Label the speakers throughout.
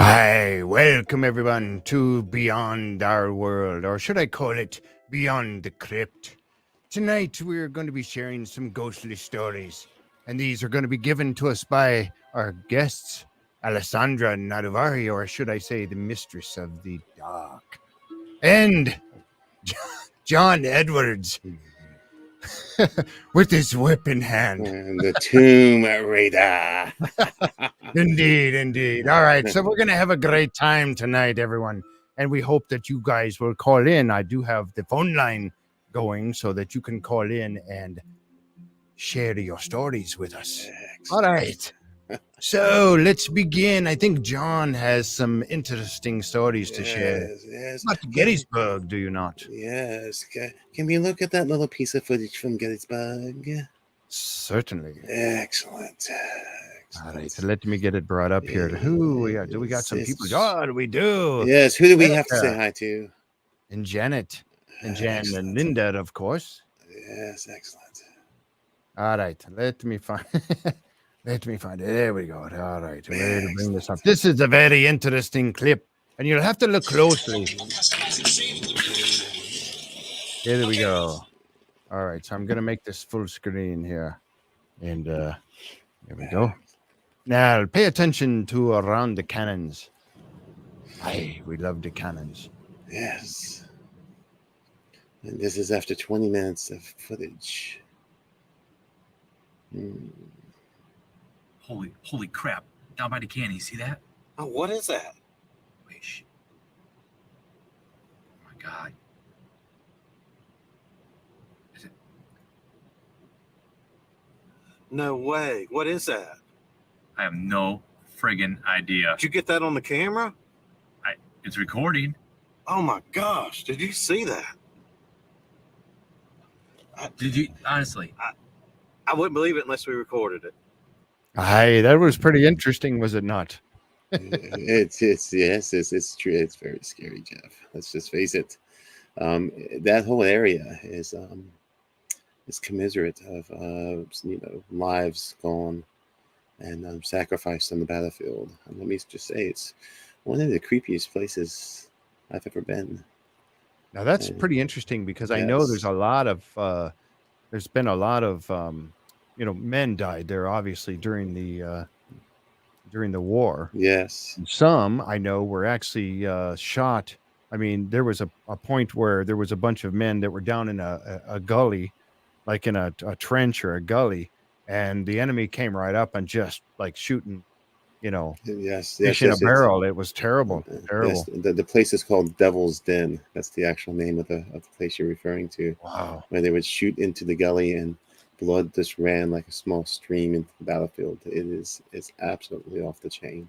Speaker 1: Hi, welcome everyone to Beyond Our World, or should I call it Beyond the Crypt. Tonight we're going to be sharing some ghostly stories, and these are going to be given to us by our guests, Alessandra Nadudvari, or should I say the Mistress of the Dark, and John Edwards with his whip in hand.
Speaker 2: And the Tomb Raider.
Speaker 1: Indeed. All right, so we're going to have a great time tonight, everyone. And we hope that you guys will call in. I do have the phone line going so that you can call in and share your stories with us. All right. So let's begin. I think John has some interesting stories to share.
Speaker 2: Yes.
Speaker 1: Not Gettysburg, do you not?
Speaker 2: Yes. Can we look at that little piece of footage from Gettysburg?
Speaker 1: Certainly.
Speaker 2: Excellent.
Speaker 1: All right, so let me get it brought up here. Who we got? Do we got some people? Oh, we do.
Speaker 2: Yes, who do we have to say hi to?
Speaker 1: And Janet. And Jan and Linda, of course.
Speaker 2: Yes, excellent.
Speaker 1: All right, let me find it. There we go. All right, ready to bring this up. This is a very interesting clip, and you'll have to look closely. Here we go. All right, so I'm going to make this full screen here. And here we go. Now, pay attention to around the cannons. Aye, we love the cannons.
Speaker 2: Yes. And this is after 20 minutes of footage.
Speaker 3: Holy crap. Down by the canyon, you see that?
Speaker 2: Oh, what is that?
Speaker 3: Wait, shit. Oh my God. Is it?
Speaker 4: No way. What is that?
Speaker 3: I have no friggin' idea.
Speaker 4: Did you get that on the camera?
Speaker 3: It's recording.
Speaker 4: Oh my gosh. Did you see that?
Speaker 3: Did you, honestly?
Speaker 4: I wouldn't believe it unless we recorded it.
Speaker 1: Aye, that was pretty interesting, was it not?
Speaker 2: It's true. It's very scary, Jeff. Let's just face it. That whole area is commiserate of lives gone and sacrificed on the battlefield. And let me just say, it's one of the creepiest places I've ever been.
Speaker 1: Now that's pretty interesting because I know there's been a lot of men died there obviously during the war.
Speaker 2: Yes.
Speaker 1: Some I know were actually shot. I mean, there was a point where there was a bunch of men that were down in a gully, like in a trench or a gully, and the enemy came right up and just like shooting, fish in a barrel. It was terrible.
Speaker 2: Yes, the place is called Devil's Den. That's the actual name of the place you're referring to.
Speaker 1: Wow.
Speaker 2: Where they would shoot into the gully and blood just ran like a small stream into the battlefield. It's absolutely off the chain.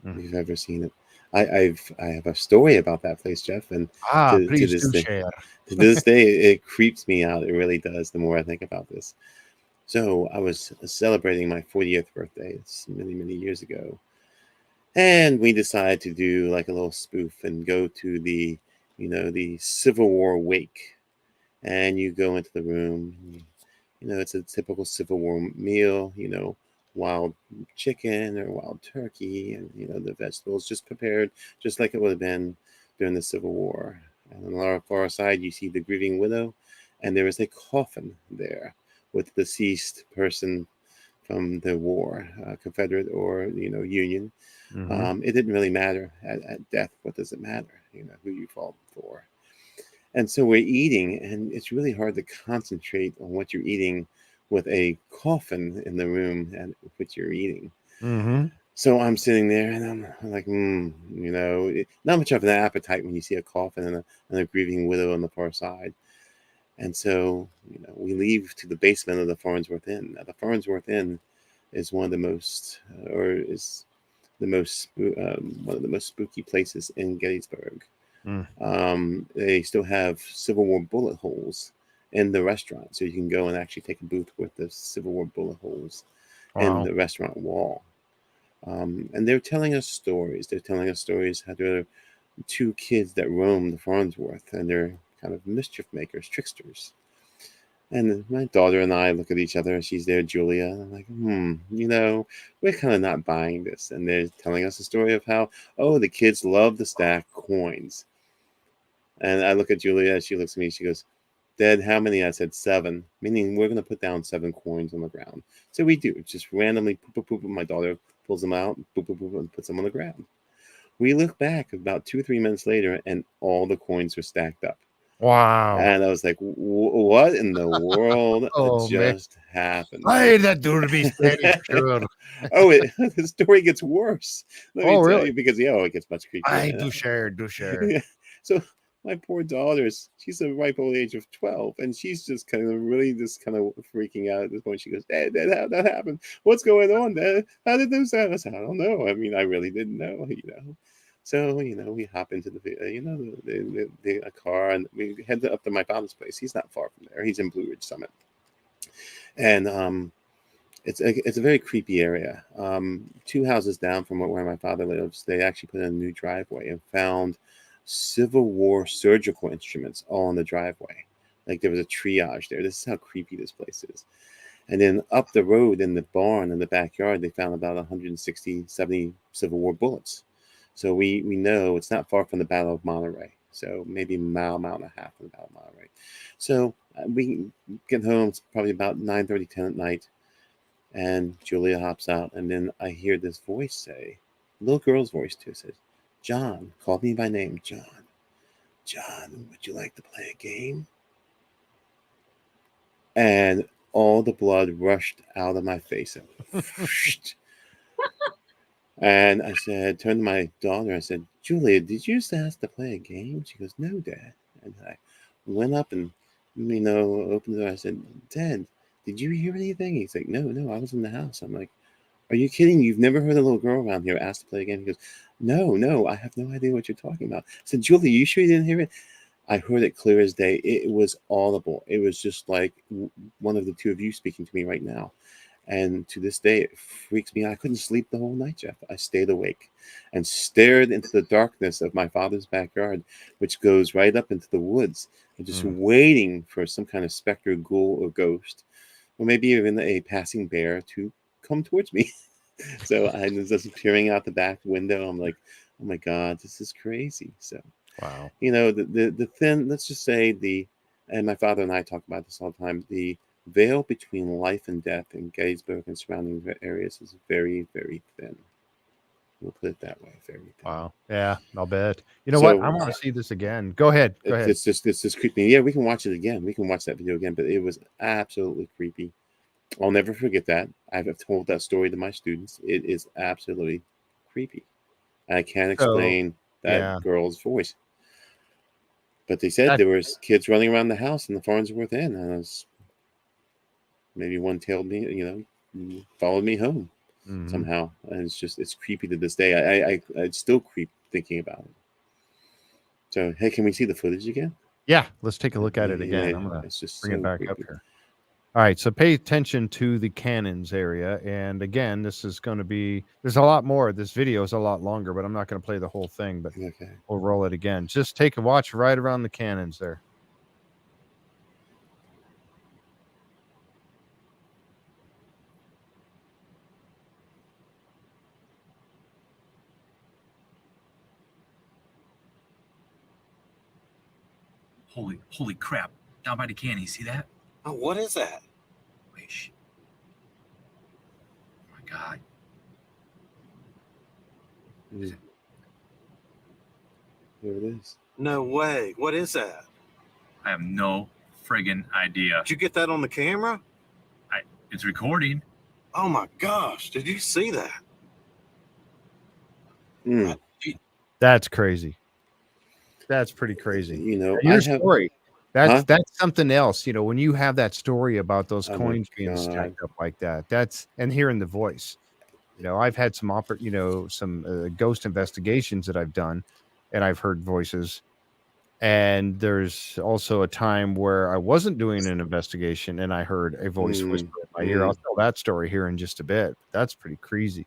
Speaker 2: If you've ever seen it. I have a story about that place, Jeff, and
Speaker 1: please do share.
Speaker 2: To this day it creeps me out. It really does. The more I think about this. So I was celebrating my 40th birthday. It's many years ago, and we decided to do like a little spoof and go to the Civil War wake. And you go into the room. It's a typical Civil War meal. Wild chicken or wild turkey, and the vegetables just prepared just like it would have been during the Civil War. And on the far side, you see the grieving widow, and there is a coffin there with the deceased person from the war, Confederate or Union. It didn't really matter at death. What does it matter? Who you fought for. And so we're eating, and it's really hard to concentrate on what you're eating with a coffin in the room and which you're eating. So I'm sitting there and I'm like, not much of an appetite when you see a coffin and a grieving widow on the far side. And so, we leave to the basement of the Farnsworth Inn. Now, the Farnsworth Inn is one of the most spooky places in Gettysburg. They still have Civil War bullet holes in the restaurant, so you can go and actually take a booth with the Civil War bullet holes in the restaurant wall. And they're telling us stories. They're telling us stories how there are two kids that roam the Farnsworth, and they're kind of mischief makers, tricksters. And my daughter and I look at each other, and she's there, Julia. And I'm like, we're kind of not buying this. And they're telling us a story of how, the kids love to stack coins. And I look at Julia, she looks at me, she goes, Dad, how many? I said 7, meaning we're going to put down 7 coins on the ground. So we do, just randomly, poop, poop, poop, and my daughter pulls them out, poop, poop, poop, and puts them on the ground. We look back about 2 or 3 minutes later, and all the coins were stacked up.
Speaker 1: Wow.
Speaker 2: And I was like, what in the world just happened?
Speaker 1: Hey, that dude be steady, sure.
Speaker 2: The story gets worse. Let me tell
Speaker 1: really?
Speaker 2: you, because it gets much creepier.
Speaker 1: I do share.
Speaker 2: Yeah. So my poor daughter's, she's a ripe old age of 12, and she's just kind of freaking out at this point. She goes, Dad, how that happened? What's going on, Dad? How did this happen? I said, I don't know. I mean, I really didn't know, So, we hop into the car, and we head up to my father's place. He's not far from there. He's in Blue Ridge Summit. And it's a very creepy area. 2 houses down from where my father lives, they actually put in a new driveway and found Civil War surgical instruments all in the driveway. Like there was a triage there. This is how creepy this place is. And then up the road in the barn in the backyard, they found about 160, 70 Civil War bullets. So we know it's not far from the Battle of Monterey. So maybe a mile and a half from the Battle of Monterey. So we get home, it's probably about 9:30, 10 at night. And Julia hops out. And then I hear this voice say, little girl's voice too, says, John, called me by name, John. John, would you like to play a game? And all the blood rushed out of my face. And I said, turned to my daughter, I said, Julia, did you just ask to play a game? She goes, no, Dad. And I went up and, opened the door. I said, Dad, did you hear anything? He's like, no, I was in the house. I'm like, are you kidding? You've never heard a little girl around here ask to play a game? He goes, no, I have no idea what you're talking about. I said, Julia, you sure you didn't hear it? I heard it clear as day. It was audible. It was just like one of the two of you speaking to me right now. And to this day, it freaks me out. I couldn't sleep the whole night, Jeff. I stayed awake and stared into the darkness of my father's backyard, which goes right up into the woods, and just waiting for some kind of specter, ghoul, or ghost, or maybe even a passing bear to come towards me. So I was just peering out the back window. I'm like, oh my God, this is crazy. So,
Speaker 1: wow.
Speaker 2: The thin, let's just say and my father and I talk about this all the time, the veil between life and death in Gettysburg and surrounding areas is very, very thin. We'll put it that way. Very thin.
Speaker 1: Wow. Yeah, I'll bet. You know what? I want to see this again. Go ahead.
Speaker 2: It's just creepy. Yeah, we can watch it again. We can watch that video again, but it was absolutely creepy. I'll never forget that. I've told that story to my students. It is absolutely creepy. I can't explain that girl's voice. But they said there was kids running around the house in the Farnsworth Inn, and maybe one tailed me, followed me home somehow. And it's creepy to this day. I still creep thinking about it. So, hey, can we see the footage again?
Speaker 1: Yeah, let's take a look at it again. I'm going to bring it back
Speaker 2: creepy.
Speaker 1: up here. All right, so pay attention to the cannons area. And again, this is going to be, there's a lot more. This video is a lot longer, but I'm not going to play the whole thing, but we'll roll it again. Just take a watch right around the cannons there.
Speaker 3: Holy crap. Down by the canyon, see that?
Speaker 4: Oh, what is that?
Speaker 3: Wait, shit. Oh my God.
Speaker 2: There it is.
Speaker 4: No way. What is that?
Speaker 3: I have no friggin' idea.
Speaker 4: Did you get that on the camera?
Speaker 3: It's recording.
Speaker 4: Oh my gosh. Did you see that?
Speaker 1: That's crazy. That's pretty crazy.
Speaker 2: Your
Speaker 1: story. That's something else. When you have that story about those coins being stacked up like that, and hearing the voice. I've had some ghost investigations that I've done, and I've heard voices. And there's also a time where I wasn't doing an investigation, and I heard a voice whisper in my ear. I'll tell that story here in just a bit. That's pretty crazy.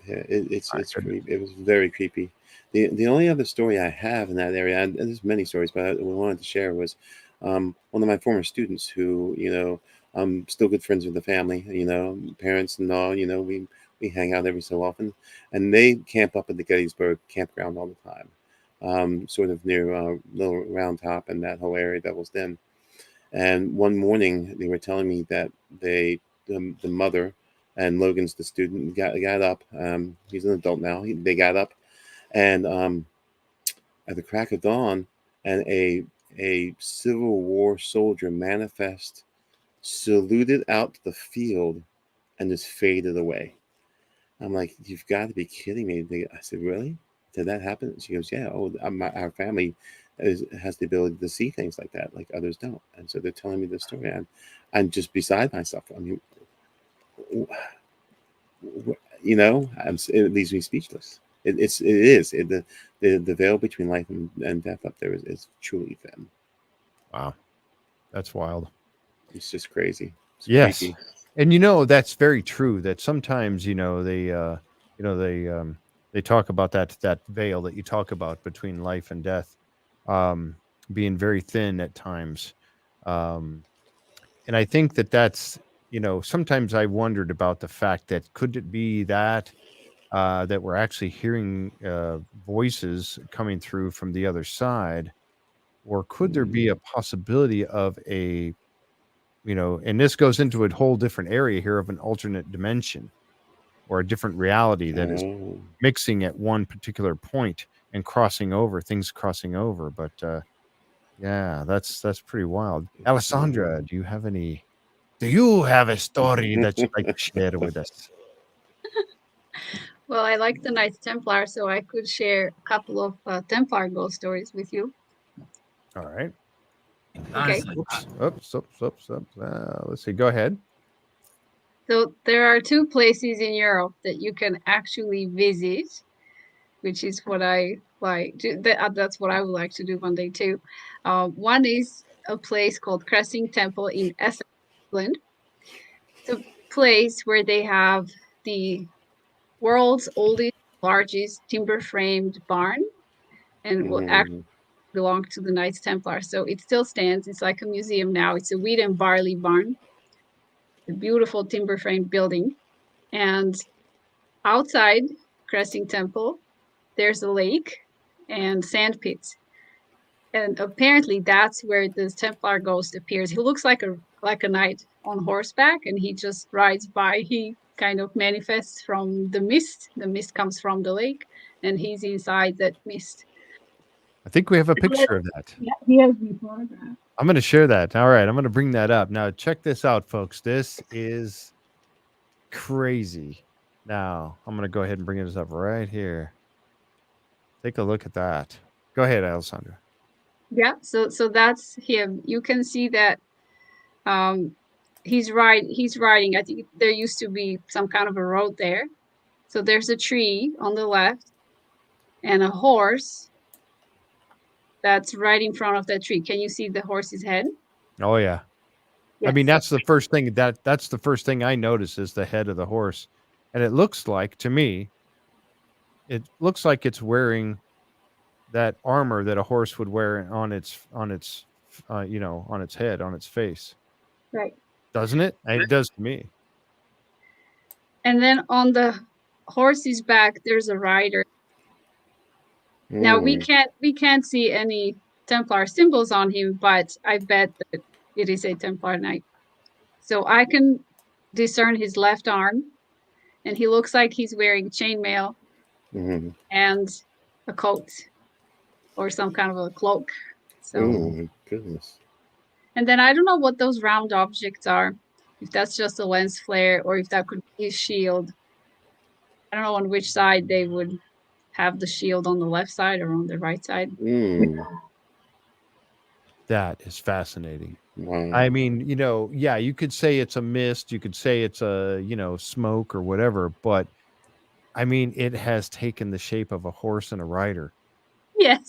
Speaker 2: Yeah, it's creepy. It was very creepy. The only other story I have in that area, and there's many stories, but we wanted to share, was one of my former students who, I'm still good friends with the family, parents and all, we hang out every so often, and they camp up at the Gettysburg campground all the time, sort of near Little Round Top and that whole area, Devil's Den. And one morning they were telling me that the mother and Logan's the student got up. He's an adult now. They got up, and at the crack of dawn, and a Civil War soldier manifest saluted out to the field and just faded away. I'm like, you've got to be kidding me. I said, really? Did that happen? She goes, yeah. Oh, our family has the ability to see things like that, like others don't. And so they're telling me this story, and I'm just beside myself. I mean, it leaves me speechless. The veil between life and death up there is truly thin.
Speaker 1: Wow, that's wild.
Speaker 2: It's just crazy. It's
Speaker 1: Yes,
Speaker 2: creepy.
Speaker 1: and that's very true. That sometimes they talk about that veil that you talk about between life and death, being very thin at times, and I think that's sometimes I wondered about the fact that could it be that that we're actually hearing voices coming through from the other side, or could there be a possibility of and this goes into a whole different area here of an alternate dimension or a different reality that is
Speaker 2: Oh.
Speaker 1: mixing at one particular point and crossing over, things crossing over. But yeah, that's pretty wild. Alessandra, do you have a story that you'd like to share with us?
Speaker 5: Well, I like the Knights Templar, so I could share a couple of Templar ghost stories with you.
Speaker 1: All right.
Speaker 3: Honestly,
Speaker 1: Oops. Let's see. Go ahead.
Speaker 5: So there are two places in Europe that you can actually visit, which is what I like. That's what I would like to do one day too. One is a place called Cressing Temple in Essex, England. It's a place where they have the world's oldest, largest timber-framed barn, and will actually belong to the Knights Templar. So it still stands. It's like a museum now. It's a wheat and barley barn, a beautiful timber-framed building. And outside Cressing Temple, there's a lake and sand pits. And apparently that's where the Templar ghost appears. He looks like a knight on horseback, and he just rides by. He kind of manifests from the mist. The mist comes from the lake, and he's inside that mist.
Speaker 1: I think we have a picture of that.
Speaker 5: Yeah, he has been photographed.
Speaker 1: I'm going to share that. All right. I'm going to bring that up. Now, check this out, folks. This is crazy. Now, I'm going to go ahead and bring this up right here. Take a look at that. Go ahead, Alessandra.
Speaker 5: Yeah, so that's him. You can see that he's riding. I think there used to be some kind of a road there. So there's a tree on the left and a horse that's right in front of that tree. Can you see the horse's head?
Speaker 1: Oh yeah.
Speaker 5: Yes.
Speaker 1: I mean, that's the first thing that's the first thing I notice is the head of the horse. And it looks like to me it's wearing that armor that a horse would wear on its head, on its face.
Speaker 5: Right.
Speaker 1: Doesn't it? It does to me.
Speaker 5: And then on the horse's back there's a rider. Now we can't see any Templar symbols on him, but I bet that it is a Templar knight. So I can discern his left arm, and he looks like he's wearing chainmail and a coat or some kind of a cloak. So,
Speaker 2: oh my goodness.
Speaker 5: And then I don't know what those round objects are, if that's just a lens flare or if that could be a shield. I don't know on which side they would have the shield, on the left side or on the right side.
Speaker 1: That is fascinating.
Speaker 2: Wow.
Speaker 1: I mean, yeah, you could say it's a mist, you could say it's a, smoke or whatever, but I mean, it has taken the shape of a horse and a rider.
Speaker 5: Yes.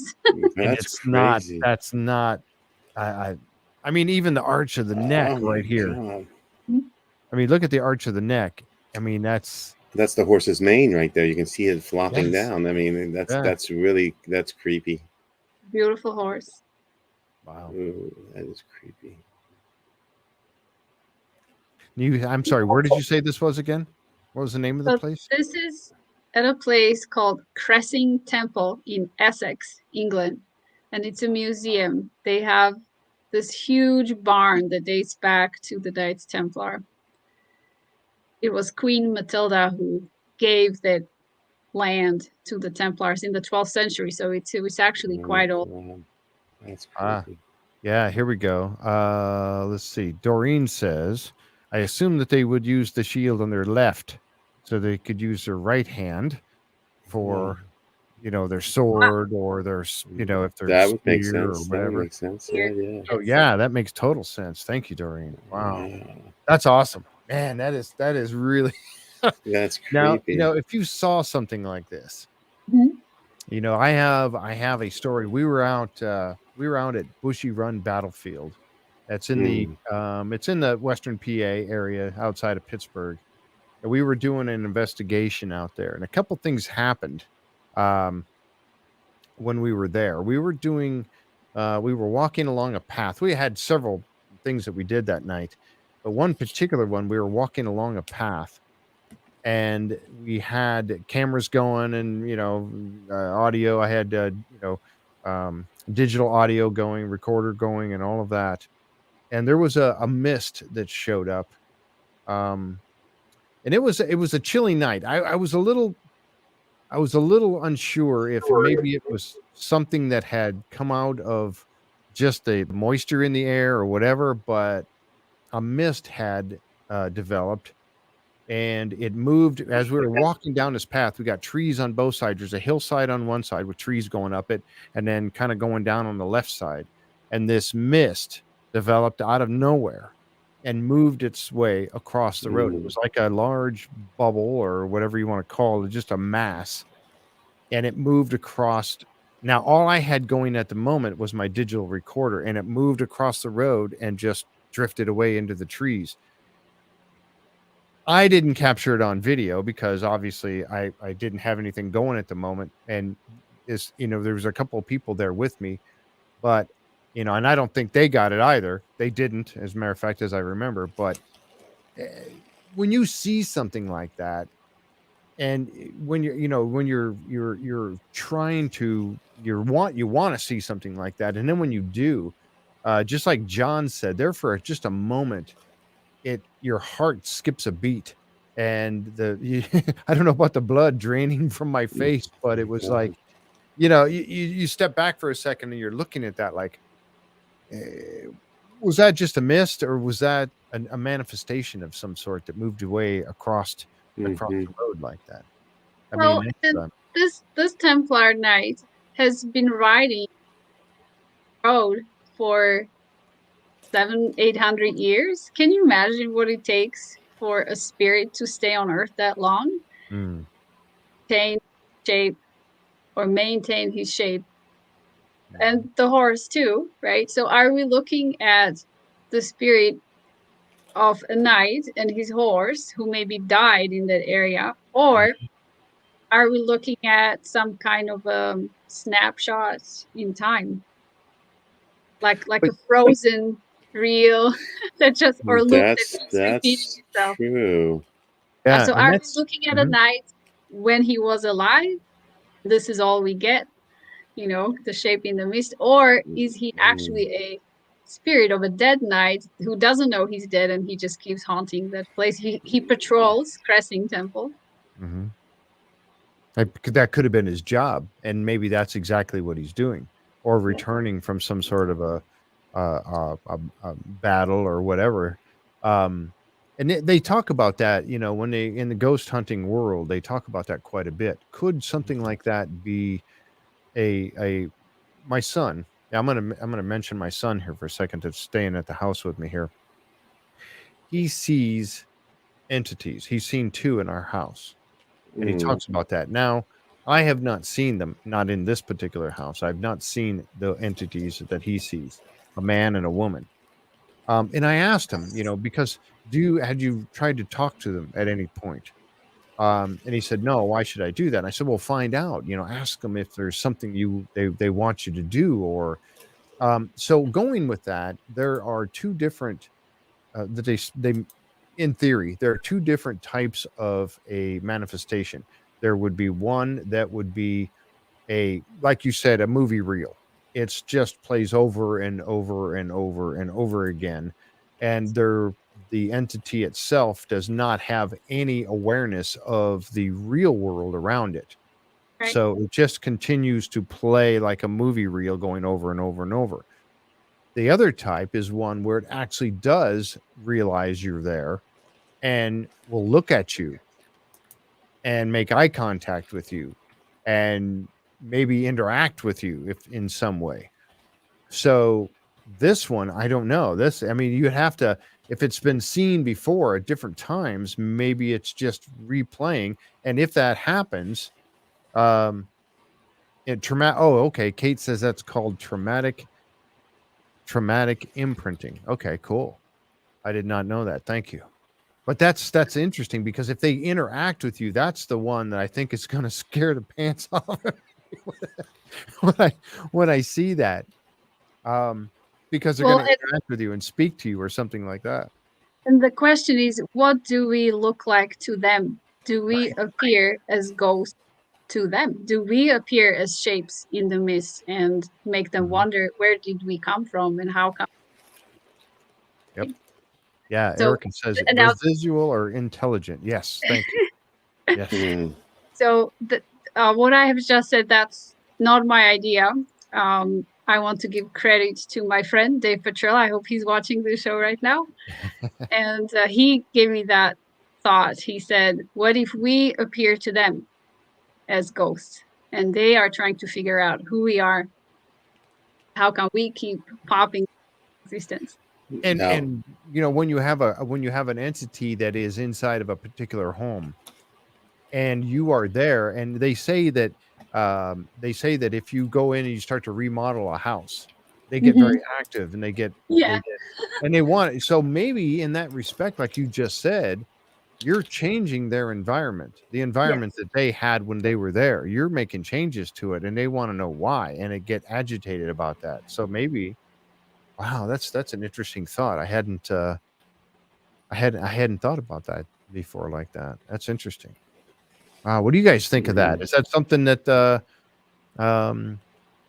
Speaker 2: That's
Speaker 1: crazy.
Speaker 2: crazy.
Speaker 1: That's not, I mean, even the arch of the neck right here.
Speaker 2: God.
Speaker 1: I mean, look at the arch of the neck. I mean, that's
Speaker 2: the horse's mane right there. You can see it flopping
Speaker 1: Yes.
Speaker 2: down. I mean, that's
Speaker 1: Yeah.
Speaker 2: that's creepy.
Speaker 5: Beautiful horse.
Speaker 1: Wow.
Speaker 2: Ooh, that is creepy.
Speaker 1: I'm sorry. Where did you say this was again? What was the name of the
Speaker 5: So
Speaker 1: place?
Speaker 5: this is at a place called Cressing Temple in Essex, England, and it's a museum. They have this huge barn that dates back to the Knights Templar. It was Queen Matilda who gave that land to the Templars in the 12th century, so it was actually quite old.
Speaker 2: Wow, that's
Speaker 1: Ah,
Speaker 2: creepy.
Speaker 1: yeah. Here we go. Let's see. Doreen says, I assume that they would use the shield on their left, so they could use their right hand
Speaker 2: Yeah.
Speaker 1: for, their sword or their, if there's
Speaker 2: That would make
Speaker 1: spear or
Speaker 2: sense. That would
Speaker 1: whatever.
Speaker 2: make sense.
Speaker 5: Here.
Speaker 2: Yeah, yeah.
Speaker 1: So yeah, that makes total sense. Thank you, Doreen. Wow,
Speaker 2: Wow.
Speaker 1: that's awesome, man. That is really
Speaker 2: That's
Speaker 1: now.
Speaker 2: creepy.
Speaker 1: If you saw something like this,
Speaker 5: Mhm.
Speaker 1: I have a story. We were out at Bushy Run Battlefield. That's in the
Speaker 2: Mm.
Speaker 1: it's in the Western PA area outside of Pittsburgh. And we were doing an investigation out there, and a couple things happened. Um, when we were there. We were walking along a path. We had several things that we did that night, but one particular one, we were walking along a path and we had cameras going and, audio. I had, digital audio going, recorder going, and all of that. And there was a mist that showed up. Um, and it was a chilly night. I was a little unsure if maybe it was something that had come out of just the moisture in the air or whatever, but a mist had developed and it moved as we were walking down this path. We got trees on both sides. There's a hillside on one side with trees going up it, and then kind of going down on the left side. And this mist developed out of nowhere and moved its way across the road. It
Speaker 2: Mm.
Speaker 1: was like a large bubble or whatever you want to call it, just a mass, and it moved across. Now, all I had going at the moment was my digital recorder, and it moved across the road and just drifted away into the trees. I didn't capture it on video because obviously I didn't have anything going at the moment, and there was a couple of people there with me, but and I don't think they got it either. They didn't, as a matter of fact, as I remember. But eh, when you see something like that, and when you're trying to you want to see something like that, and then when you do, just like John said, there for just a moment, your heart skips a beat, and I don't know about the blood draining from my face, but it was like,
Speaker 2: God.
Speaker 1: you step back for a second and you're looking at that like, eh, was that just a mist, or was that a manifestation of some sort that moved away across
Speaker 2: Mhm.
Speaker 1: the road like that? I mean,
Speaker 5: So,
Speaker 1: it's,
Speaker 5: and this Templar Knight has been riding the road for 800 years. Can you imagine what it takes for a spirit to stay on Earth that long?
Speaker 1: mm,
Speaker 5: Maintain shape or maintain his shape,
Speaker 1: mhm.
Speaker 5: and the horse too, right? So, are we looking at the spirit of a knight and his horse who maybe died in that area, or are we looking at some kind of snapshot in time, like
Speaker 1: But
Speaker 5: a frozen reel that just or loop that keeps repeating
Speaker 2: That's
Speaker 5: itself?
Speaker 2: true.
Speaker 1: yeah,
Speaker 5: So
Speaker 1: and
Speaker 5: are we
Speaker 1: that's
Speaker 5: looking at a
Speaker 1: mhm.
Speaker 5: knight when he was alive? This is all we get, the shape in the mist, or is he
Speaker 2: Mm.
Speaker 5: actually a spirit of a dead knight who doesn't know he's dead and he just keeps haunting that place? He patrols Cressing Temple.
Speaker 1: Mhm. That could have been his job, and maybe that's exactly what he's doing, or returning from some sort of a battle or whatever. Um, and they talk about that, when they in the ghost hunting world, they talk about that quite a bit. Could something like that be a my son? I'm gonna mention my son here for a second that's staying at the house with me here. He sees entities. He's seen two in our house, and he
Speaker 2: Mm.
Speaker 1: talks about that. Now, I have not seen them, not in this particular house. I've not seen the entities that he sees, a man and a woman. And I asked him, because had you tried to talk to them at any point? And he said, no, why should I do that? And I said, well, find out, ask them if there's something they want you to do, or So going with that, there are two different that they in theory there are two different types of a manifestation. There would be one that would be a, like you said, a movie reel. It's just plays over and over and over and over again, and the entity itself does not have any awareness of the real world around it.
Speaker 5: Right.
Speaker 1: So it just continues to play like a movie reel going over and over and over. The other type is one where it actually does realize you're there and will look at you and make eye contact with you and maybe interact with you if in some way. So this one, I don't know. This, I mean, you have to, if it's been seen before at different times, maybe it's just replaying. And if that happens, um, oh, okay. Kate says that's called traumatic imprinting. Okay, cool. I did not know that. Thank you. But that's interesting because if they interact with you, that's the one that I think is going to scare the pants off of me when I see that. Because they're
Speaker 5: Well,
Speaker 1: going to interact with you and speak to you or something like that.
Speaker 5: and the question is, what do we look like to them? Do we appear as ghosts to them? Do we appear as shapes in the mist and make them
Speaker 1: Mhm.
Speaker 5: wonder where did we come from and how come?
Speaker 1: Yep. Yeah,
Speaker 5: So
Speaker 1: Erica says
Speaker 5: now,
Speaker 1: visual or intelligent. Yes, thank you. Yes.
Speaker 2: Mm.
Speaker 5: so what I have just said, that's not my idea. I want to give credit to my friend Dave Petrella. I hope he's watching the show right now. And he gave me that thought. He said, "What if we appear to them as ghosts, and they are trying to figure out who we are? How can we keep popping existence?"
Speaker 1: And you know, when you have an entity that is inside of a particular home and you are there, and they say that if you go in and you start to remodel a house, they get very active and they get
Speaker 5: Yeah.
Speaker 1: and they want, so maybe in that respect, like you just said, you're changing their environment, the environment that they had when they were there. You're making changes to it and they want to know why, and they get agitated about that. So maybe, wow, that's an interesting thought. I hadn't thought about that before like that. That's interesting. Wow, what do you guys think of that? Is that something that um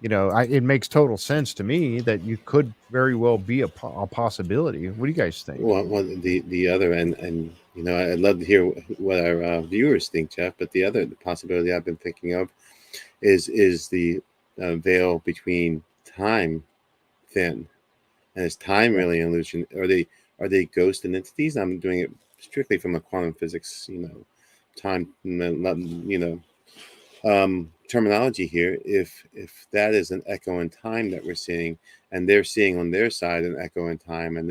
Speaker 1: you know, it makes total sense to me that you could very well be a possibility. What do you guys think?
Speaker 2: Well, the other and you know, I'd love to hear what our viewers think, Jeff. But the possibility I've been thinking of is the veil between time thin, and is time really an illusion? Are they ghosts and entities? I'm doing it strictly from a quantum physics, you know, time, you know, terminology here. If that is an echo in time that we're seeing, and they're seeing on their side an echo in time, and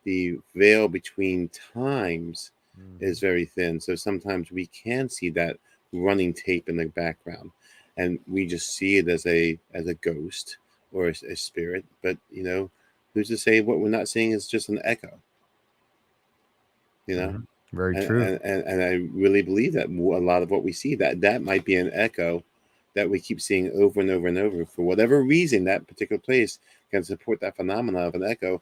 Speaker 2: the veil between times is very thin, so sometimes we can see that running tape in the background, and we just see it as a ghost or a spirit. But you know, who's to say what we're not seeing is just an echo? You know.
Speaker 1: Mhm. Very true.
Speaker 2: And I really believe that a lot of what we see, that might be an echo that we keep seeing over and over and over. For whatever reason, that particular place can support that phenomena of an echo,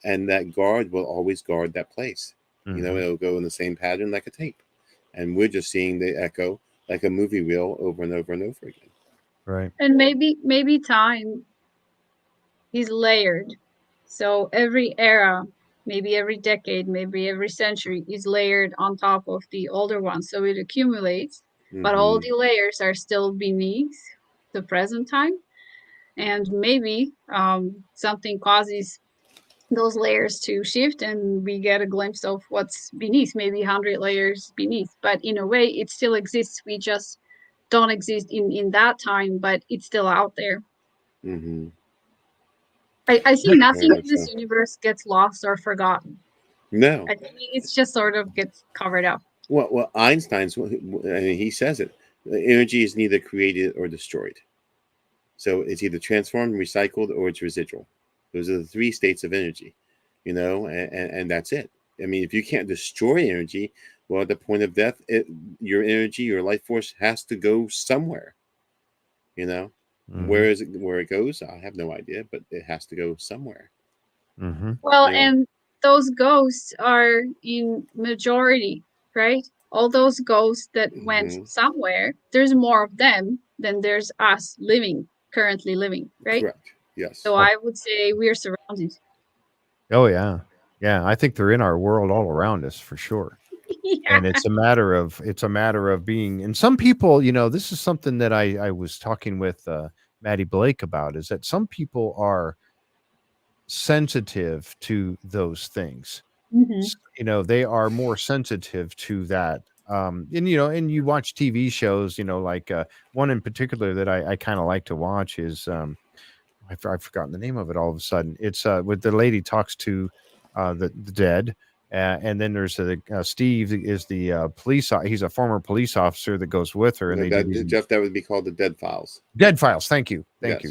Speaker 2: and that guard will always guard that place. You know,
Speaker 1: Mhm.
Speaker 2: it'll go in the same pattern like a tape, and we're just seeing the echo like a movie reel over and over and over again.
Speaker 1: Right.
Speaker 5: And maybe time is layered. So every era, maybe every decade, maybe every century is layered on top of the older one. So it accumulates, but all
Speaker 2: Mm-hmm.
Speaker 5: the layers are still beneath the present time. And maybe something causes those layers to shift and we get a glimpse of what's beneath, maybe 100 layers beneath. But in a way, it still exists. We just don't exist in that time, but it's still out there.
Speaker 2: Mm-hmm.
Speaker 5: I see
Speaker 2: Very
Speaker 5: nothing in
Speaker 2: much
Speaker 5: this
Speaker 2: so.
Speaker 5: universe gets lost or forgotten.
Speaker 2: No.
Speaker 5: I think it's just sort of gets covered up.
Speaker 2: Well, Einstein's, I mean, he says it. Energy is neither created or destroyed. So it's either transformed, recycled, or it's residual. Those are the three states of energy, you know, and that's it. I mean, if you can't destroy energy, well, at the point of death, your energy, your life force has to go somewhere, you know. Where it goes, I have no idea, but it has to go somewhere.
Speaker 5: Well,
Speaker 2: You know,
Speaker 5: and those ghosts are in majority, right? All those ghosts that went somewhere, there's more of them than there's us currently living, right?
Speaker 2: correct. Yes.
Speaker 5: So I would say we're surrounded.
Speaker 1: Oh yeah. Yeah, I think they're in our world all around us for sure.
Speaker 5: Yeah.
Speaker 1: And it's a matter of being, and some people, this is something that I was talking with Maddie Blake about, is that some people are sensitive to those things.
Speaker 5: Mhm.
Speaker 1: They are more sensitive to that. And you watch TV shows, like one in particular that I kind of like to watch is I've forgotten the name of it all of a sudden. It's with the lady talks to the dead. And then there's Steve is the police. He's a former police officer that goes with her, and they do these
Speaker 2: Jeff, that would be called the Dead Files.
Speaker 1: Dead Files. Thank you.
Speaker 2: Yes.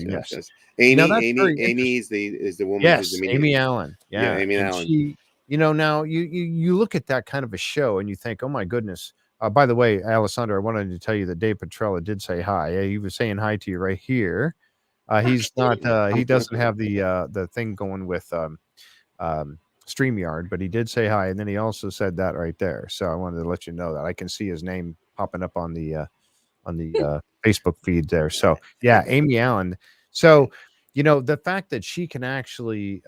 Speaker 1: Now that's very
Speaker 2: Amy is the woman.
Speaker 1: yes,
Speaker 2: who's the media.
Speaker 1: Amy Allen.
Speaker 2: Yeah,
Speaker 1: Yeah,
Speaker 2: Amy
Speaker 1: and
Speaker 2: Allen.
Speaker 1: she, now you look at that kind of a show and you think, oh my goodness. By the way, Alessandra, I wanted to tell you that Dave Petrella did say hi. He was saying hi to you right here. He's not. He doesn't have the thing going with StreamYard, but he did say hi, and then he also said that right there. So I wanted to let you know that I can see his name popping up on the Facebook feed there. So yeah, Amy Allen. So the fact that she can actually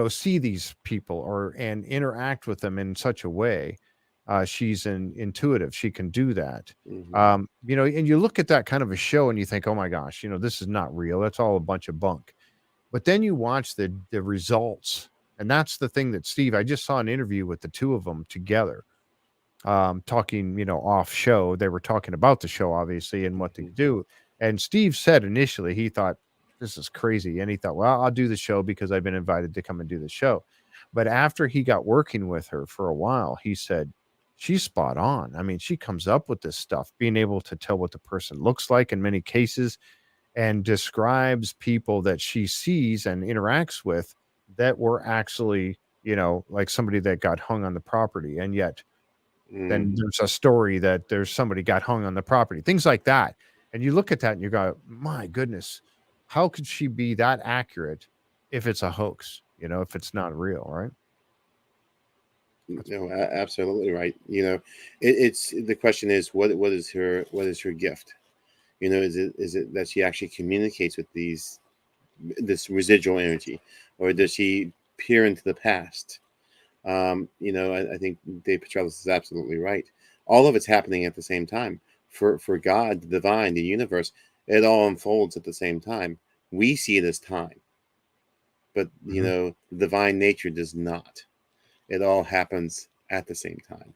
Speaker 1: see these people and interact with them in such a way. She's intuitive. She can do that. And you look at that kind of a show and you think, oh my gosh, this is not real. That's all a bunch of bunk. But then you watch the results. And that's the thing that Steve, I just saw an interview with the two of them together, talking, off show. They were talking about the show, obviously, and what they do. And Steve said initially, he thought, this is crazy. And he thought, well, I'll do the show because I've been invited to come and do the show. But after he got working with her for a while, he said, she's spot on. I mean, she comes up with this stuff, being able to tell what the person looks like in many cases, and describes people that she sees and interacts with that were actually, like somebody that got hung on the property. And yet then there's a story that there's somebody got hung on the property, things like that. And you look at that and you go, my goodness, how could she be that accurate if it's a hoax, if it's not real, right?
Speaker 2: No, absolutely right. It's the question is what is her gift? Is it that she actually communicates with this residual energy, or does she peer into the past? I think Dave Petrella is absolutely right. All of it's happening at the same time. For God, the divine, the universe, it all unfolds at the same time. We see it as time, but the divine nature does not. It all happens at the same time.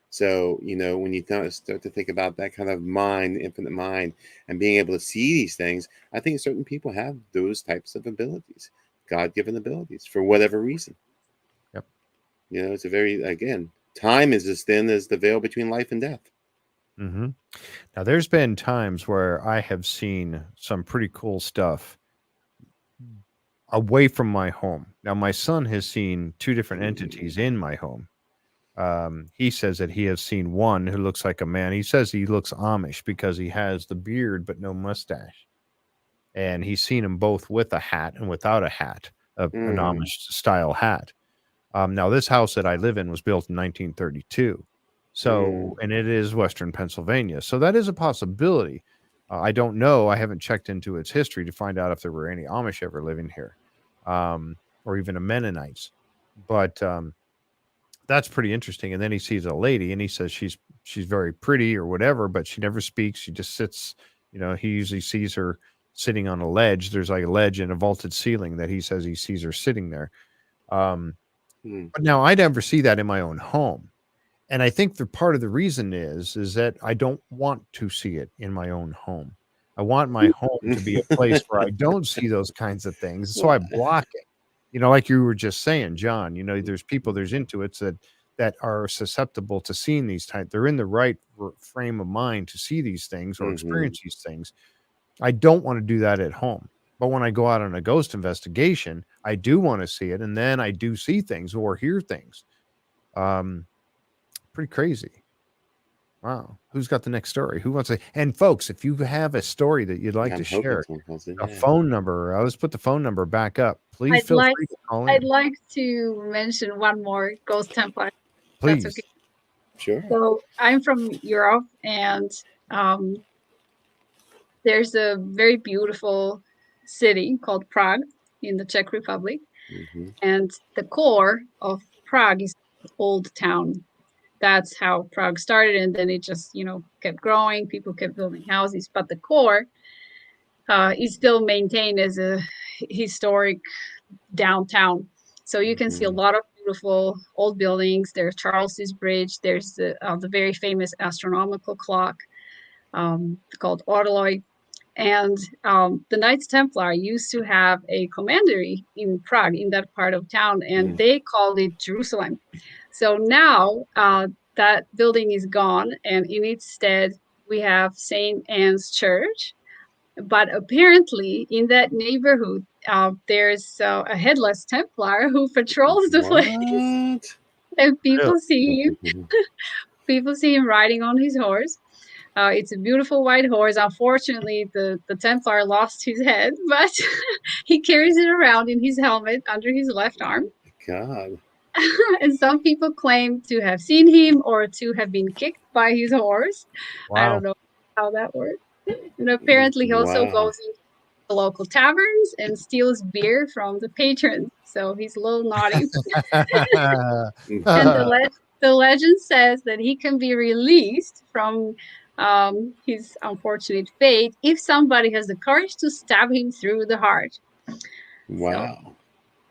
Speaker 2: So, when you start to think about that kind of mind, infinite mind, and being able to see these things, I think certain people have those types of abilities, God-given abilities, for whatever reason.
Speaker 1: Yep.
Speaker 2: It's a very, again, time is as thin as the veil between life and death.
Speaker 1: Now, there's been times where I have seen some pretty cool stuff away from my home. Now, my son has seen two different entities in my home. He says that he has seen one who looks like a man. He says he looks Amish because he has the beard but no mustache. And he's seen them both with a hat and without a hat, an Amish style hat. Now, this house that I live in was built in 1932. So, and it is Western Pennsylvania. So that is a possibility. I don't know. I haven't checked into its history to find out if there were any Amish ever living here, or even a Mennonites. But that's pretty interesting. And then he sees a lady and he says she's very pretty or whatever, but she never speaks. She just sits, he usually sees her sitting on a ledge. There's like a ledge and a vaulted ceiling that he says he sees her sitting there. But now I never see that in my own home. And I think the part of the reason is that I don't want to see it in my own home. I want my home to be a place where I don't see those kinds of things. So I block it. Like you were just saying, John, there's people, there's intuits that are susceptible to seeing these types. They're in the right frame of mind to see these things or experience these things. I don't want to do that at home. But when I go out on a ghost investigation, I do want to see it. And then I do see things or hear things. Pretty crazy. Wow. Who's got the next story? Who wants to? And folks, if you have a story that you'd like
Speaker 2: I'm
Speaker 1: to
Speaker 2: hoping
Speaker 1: share,
Speaker 2: someone calls in.
Speaker 1: a
Speaker 2: Yeah.
Speaker 1: phone number, I always put the phone number back up. Please
Speaker 5: I'd
Speaker 1: feel
Speaker 5: like
Speaker 1: free to call
Speaker 5: I'd
Speaker 1: in.
Speaker 5: like to mention one more Ghost Templar. That's
Speaker 1: Please.
Speaker 5: okay.
Speaker 2: Sure.
Speaker 5: So I'm from Europe, and um, there's a very beautiful city called Prague in the Czech Republic,
Speaker 2: Hmm.
Speaker 5: and the core of Prague is old town. That's how Prague started, and then it just kept growing. People kept building houses, but the core is still maintained as a historic downtown. So you can see a lot of beautiful old buildings. There's Charles's Bridge. There's the very famous astronomical clock called Orloj. And the Knights Templar used to have a commandery in Prague, in that part of town, and they called it Jerusalem. So now that building is gone, and in its stead, we have St. Anne's Church. But apparently, in that neighborhood, there's a headless Templar who patrols the place,
Speaker 2: What?
Speaker 5: and
Speaker 1: Really?
Speaker 5: people see him riding on his horse. It's a beautiful white horse. Unfortunately, the Templar lost his head, but he carries it around in his helmet under his left arm.
Speaker 2: God.
Speaker 5: And some people claim to have seen him or to have been kicked by his horse. I
Speaker 1: Wow.
Speaker 5: don't know how that works. And apparently, he also
Speaker 2: Wow.
Speaker 5: goes into the local taverns and steals beer from the patrons. So he's a little naughty. And the legend says that he can be released from his unfortunate fate if somebody has the courage to stab him through the heart.
Speaker 2: Wow.
Speaker 5: So,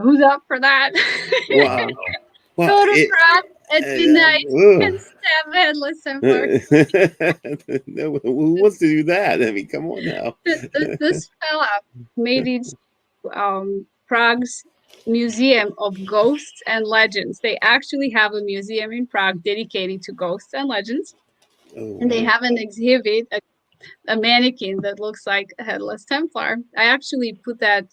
Speaker 5: who's up for that?
Speaker 2: Wow. Well,
Speaker 5: Go to Prague at midnight and stab a headless Templar.
Speaker 2: No, who wants to do that? I mean, come on now.
Speaker 5: This fella made it Prague's Museum of Ghosts and Legends. They actually have a museum in Prague dedicated to ghosts and legends.
Speaker 2: Oh,
Speaker 5: And they
Speaker 2: wow.
Speaker 5: have an exhibit, a mannequin that looks like a headless Templar. I actually put that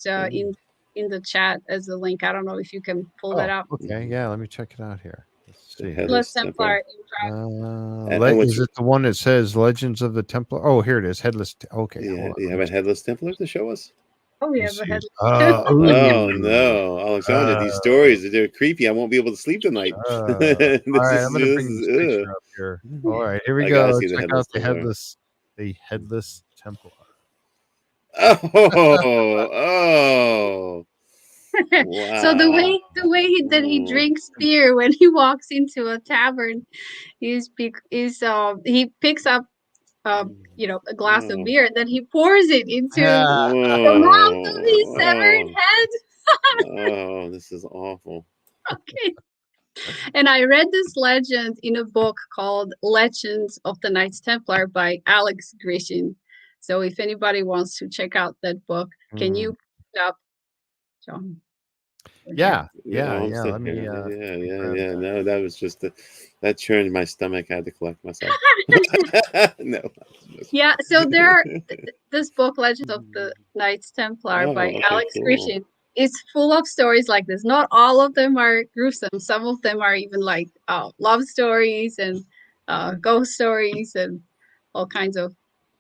Speaker 5: in the chat as a link. I don't know if you can pull that up.
Speaker 1: Okay. Yeah. Let me check it out here. Let's
Speaker 2: The
Speaker 1: see.
Speaker 5: Headless
Speaker 2: Headless
Speaker 5: Templar
Speaker 2: Templar.
Speaker 5: in Prague.
Speaker 1: Is it the one that says Legends of the Templar? Oh, here it is. Headless. Okay.
Speaker 2: Yeah,
Speaker 1: hold on.
Speaker 2: you have a Headless Templar to show us?
Speaker 5: Oh, we
Speaker 1: Let me
Speaker 5: have a
Speaker 1: see.
Speaker 5: headless.
Speaker 2: Oh no, Alexandra, these stories they're creepy. I won't be able to sleep tonight.
Speaker 1: All right, I'm going to bring this picture up here. All right, here we
Speaker 2: I
Speaker 1: go.
Speaker 2: gotta see the
Speaker 1: Check
Speaker 2: Headless
Speaker 1: out
Speaker 2: Templar.
Speaker 1: the headless Templar.
Speaker 2: Oh, wow.
Speaker 5: So the way that he drinks beer when he walks into a tavern is he picks up a glass of beer and then he pours it into the mouth of his severed head.
Speaker 2: Oh, this is awful.
Speaker 5: Okay. And I read this legend in a book called Legends of the Knights Templar by Alex Grishin. So if anybody wants to check out that book, can you pick it up, John?
Speaker 1: Yeah.
Speaker 2: I'm
Speaker 1: Let
Speaker 2: sitting
Speaker 1: me.
Speaker 2: here. No, that was just that churned my stomach. I had to collect myself. No.
Speaker 5: Yeah, so there are this book, Legend of the Knights Templar by Alex Grishin, is full of stories like this. Not all of them are gruesome. Some of them are even like love stories and ghost stories and all kinds of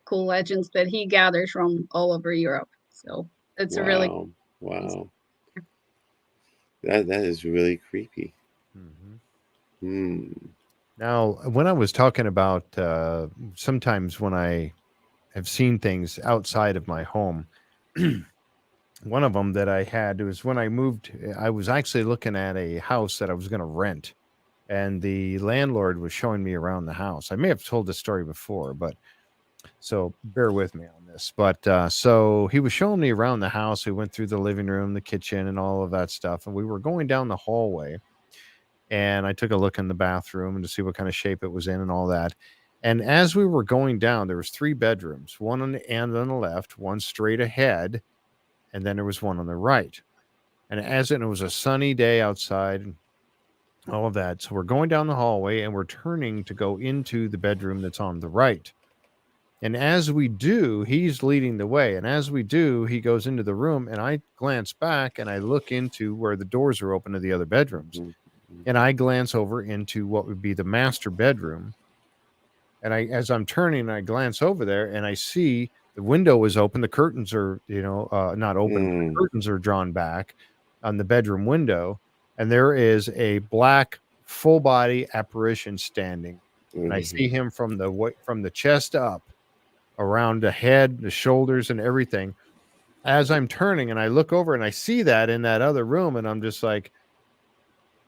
Speaker 5: cool legends that he gathers from all over Europe. So it's a really
Speaker 2: wow. That is really creepy.
Speaker 1: Now, when I was talking about sometimes when I have seen things outside of my home, one of them that I had was when I moved. I was actually looking at a house that I was going to rent, and the landlord was showing me around the house. I may have told this story before, but so bear with me on this. But so he was showing me around the house. We went through the living room, the kitchen, and all of that stuff, and we were going down the hallway. And I took a look in the bathroom to see what kind of shape it was in and all that. And as we were going down, there was 3 bedrooms, one on the end on the left, one straight ahead, and then there was one on the right. And it was a sunny day outside, and all of that. So we're going down the hallway and we're turning to go into the bedroom that's on the right. And as we do, he's leading the way. And as we do, he goes into the room, and I glance back and I look into where the doors are open to the other bedrooms. And I glance over into what would be the master bedroom. And as I'm turning, I glance over there and I see the window is open. The curtains are, not open. But the curtains are drawn back on the bedroom window, and there is a black full body apparition standing. And I see him from the chest up, around the head, the shoulders, and everything. As I'm turning and I look over and I see that in that other room, and I'm just like,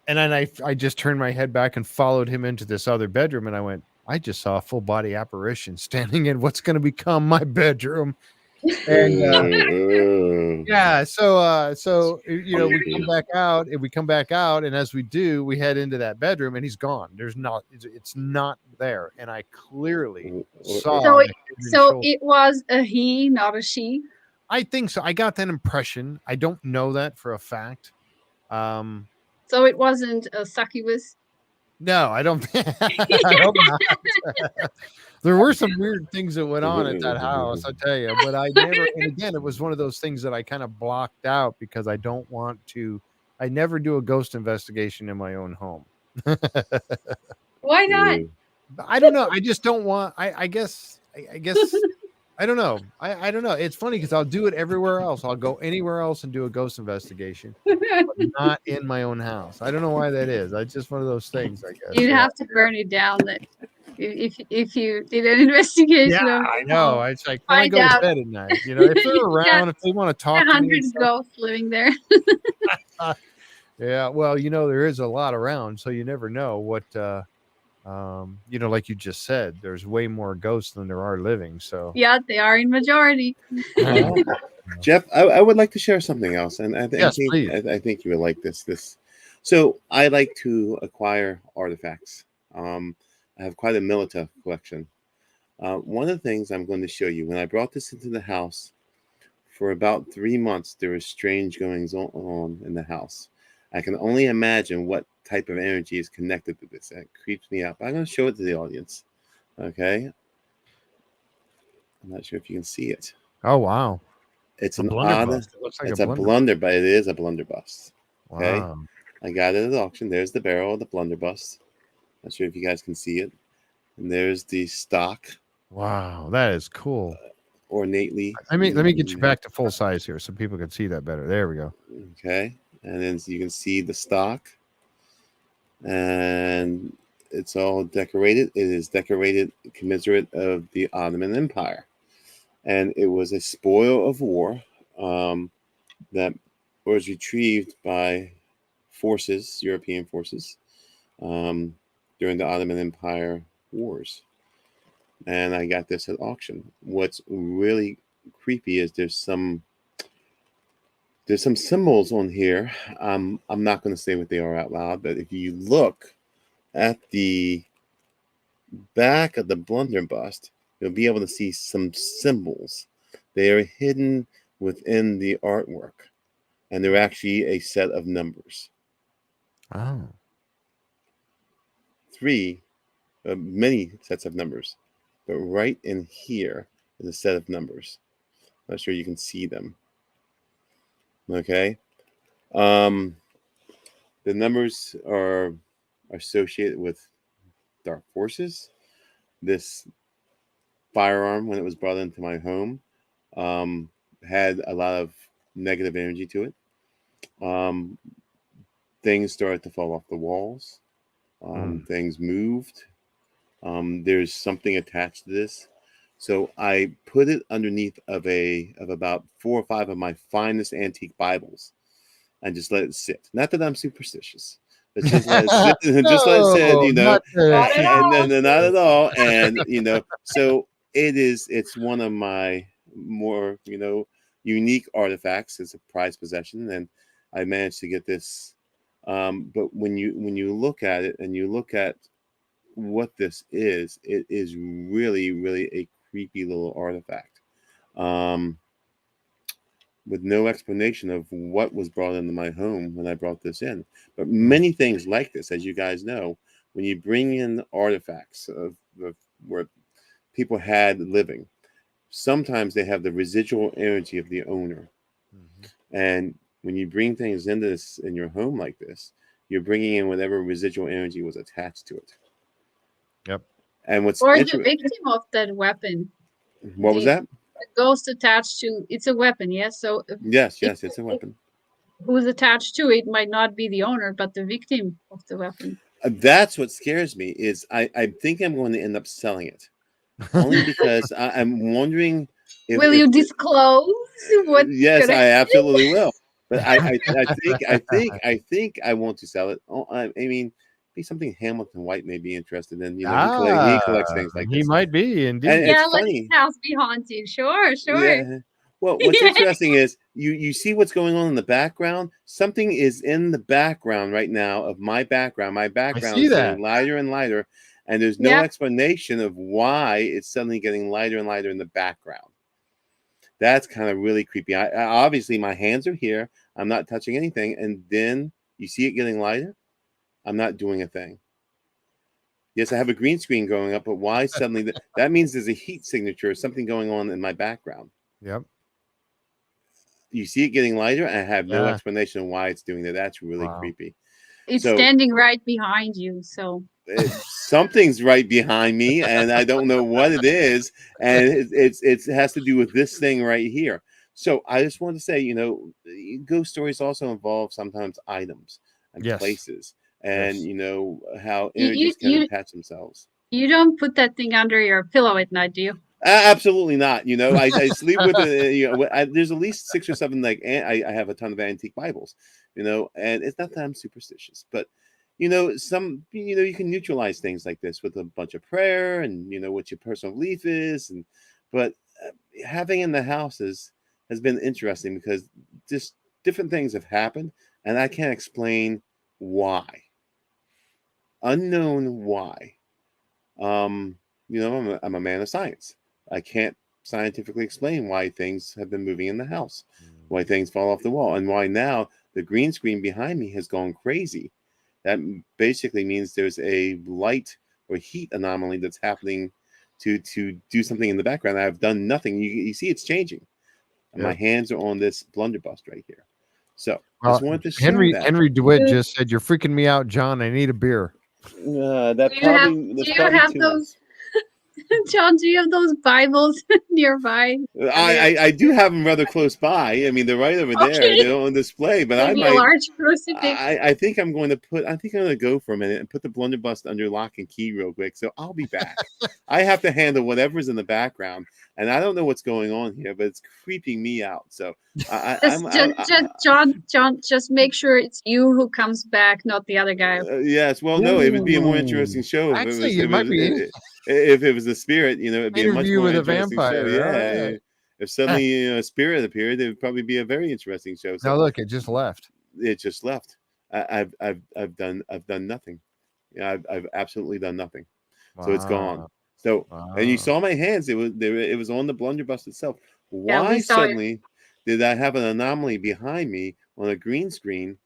Speaker 1: and then I just turned my head back and followed him into this other bedroom, and I went, I just saw a full body apparition standing in what's going to become my bedroom. And yeah, so we come back out, and as we do, we head into that bedroom, and he's gone. It's not there, and I clearly saw.
Speaker 5: So it was a he, not a she.
Speaker 1: I think so. I got that impression. I don't know that for a fact.
Speaker 5: So it wasn't a succubus.
Speaker 1: No, I don't. I hope not. There were some weird things that went on at that house, I tell you. But I never. And again, it was one of those things that I kind of blocked out because I don't want to. I never do a ghost investigation in my own home.
Speaker 5: Why not?
Speaker 1: I don't know. I just don't want. I guess. I don't know. I don't know. It's funny because I'll do it everywhere else. I'll go anywhere else and do a ghost investigation, but not in my own house. I don't know why that is. It's just one of those things, I guess.
Speaker 5: You'd have to burn it down then if you did an investigation.
Speaker 1: Yeah, I know. It's like when I go to bed at night, if they're around, if they want to talk to me.
Speaker 5: 100 ghosts living there.
Speaker 1: Yeah, well, there is a lot around, so you never know what like you just said, there's way more ghosts than there are living. So
Speaker 5: yeah, they are in majority.
Speaker 2: Jeff, I would like to share something else, and I think you would like this. So I like to acquire artifacts. I have quite a Milita collection. One of the things I'm going to show you, when I brought this into the house, for about 3 months, there was strange goings on in the house. I can only imagine what type of energy is connected to this. That creeps me out. But I'm going to show it to the audience. Okay. I'm not sure if you can see it.
Speaker 1: Oh, wow.
Speaker 2: It's an odd. It looks like it's a blunderbuss, but it is a blunderbuss. Okay. Wow. I got it at auction. There's the barrel of the blunderbuss. Not sure if you guys can see it. And there's the stock.
Speaker 1: Wow, that is cool.
Speaker 2: Ornately.
Speaker 1: Let me get you back to full size here so people can see that better. There we go.
Speaker 2: Okay. And then you can see the stock. And it's all decorated. It is decorated commensurate of the Ottoman Empire. And it was a spoil of war that was retrieved by forces, European forces, during the Ottoman Empire wars. And I got this at auction. What's really creepy is there's some symbols on here. I'm not going to say what they are out loud, but if you look at the back of the blunderbuss, you'll be able to see some symbols. They are hidden within the artwork, and they're actually a set of numbers.
Speaker 1: Oh.
Speaker 2: Many sets of numbers, but right in here is a set of numbers. I'm not sure you can see them. Okay. The numbers are associated with dark forces. This firearm, when it was brought into my home, had a lot of negative energy to it. Things started to fall off the walls. Things moved. There's something attached to this. So I put it underneath of about 4 or 5 of my finest antique Bibles and just let it sit. Not that I'm superstitious, but just let it sit. Just let it sit,
Speaker 5: not
Speaker 2: at all. And, so it's one of my more, unique artifacts. It's a prized possession. And I managed to get this. But when you look at it and you look at what this is, it is really, really a creepy little artifact with no explanation of what was brought into my home when I brought this in. But many things like this, as you guys know, when you bring in artifacts of where people had living, sometimes they have the residual energy of the owner. And when you bring things into this in your home like this, you're bringing in whatever residual energy was attached to it.
Speaker 1: Yep.
Speaker 2: And what's
Speaker 5: Or the victim of that weapon.
Speaker 2: what was that?
Speaker 5: A ghost attached to it's a weapon, yes. So
Speaker 2: Yes, it's a weapon.
Speaker 5: Who's attached to it might not be the owner, but the victim of the weapon.
Speaker 2: That's what scares me. Is I think I'm going to end up selling it, only because I'm wondering.
Speaker 5: Will you disclose what's
Speaker 2: Yes,
Speaker 5: gonna
Speaker 2: I absolutely will. But I think I want to sell it. Oh, I mean, be something Hamilton White may be interested in. You know, he collects things like
Speaker 1: he
Speaker 2: this.
Speaker 1: might be indeed.
Speaker 2: And
Speaker 5: Yeah,
Speaker 2: it's
Speaker 5: let
Speaker 2: funny.
Speaker 5: his house be haunted. Sure.
Speaker 2: Yeah. Well, what's interesting is you see what's going on in the background. Something is in the background right now of my background. My background is getting lighter and lighter, and there's no explanation of why it's suddenly getting lighter and lighter in the background. That's kind of really creepy. I obviously my hands are here. I'm not touching anything, and then you see it getting lighter. I'm not doing a thing. Yes, I have a green screen going up, but why suddenly? That means there's a heat signature or something going on in my background.
Speaker 1: Yep.
Speaker 2: You see it getting lighter, and I have no explanation of why it's doing that. That's really creepy.
Speaker 5: It's standing right behind you, so
Speaker 2: something's right behind me, and I don't know what it is, and it has to do with this thing right here. So I just want to say, you know, ghost stories also involve sometimes items and places, and you know how energies can attach themselves.
Speaker 5: You don't put that thing under your pillow at night, do you?
Speaker 2: Absolutely not. You know, I sleep with it. You know, there's at least 6 or 7. Like, I have a ton of antique Bibles. You know, and it's not that I'm superstitious, but you know, you can neutralize things like this with a bunch of prayer and you know what your personal belief is, and but having in the house has been interesting because just different things have happened, and I can't explain why. Unknown why. You know, I'm a man of science. I can't scientifically explain why things have been moving in the house, why things fall off the wall, and why now the green screen behind me has gone crazy. That basically means there's a light or heat anomaly that's happening to do something in the background. I've done nothing. You see it's changing. And my hands are on this blunderbuss right here. So just wanted to share that.
Speaker 1: Henry DeWitt just said, "You're freaking me out, John. I need a beer."
Speaker 2: That's probably too much.
Speaker 5: John, do you have those Bibles nearby?
Speaker 2: I do have them rather close by. I mean, they're right over there. They're on display. But
Speaker 5: maybe a large crucifix.
Speaker 2: I think I'm going to go for a minute and put the blunderbuss under lock and key real quick. So I'll be back. I have to handle whatever's in the background, and I don't know what's going on here, but it's creeping me out. So
Speaker 5: John, just make sure it's you who comes back, not the other guy.
Speaker 2: Yes. Well, no, it would be a more interesting show.
Speaker 1: Actually, it might be.
Speaker 2: If it was a spirit, you know, it'd be a much more
Speaker 1: with
Speaker 2: interesting
Speaker 1: a vampire.
Speaker 2: show. Yeah. If suddenly a spirit appeared, it would probably be a very interesting show. So
Speaker 1: now look, it just left.
Speaker 2: It just left. I've done nothing. Yeah, I've absolutely done nothing. Wow. So it's gone. So and you saw my hands. It was on the blunderbuss itself. Why suddenly did I have an anomaly behind me on a green screen?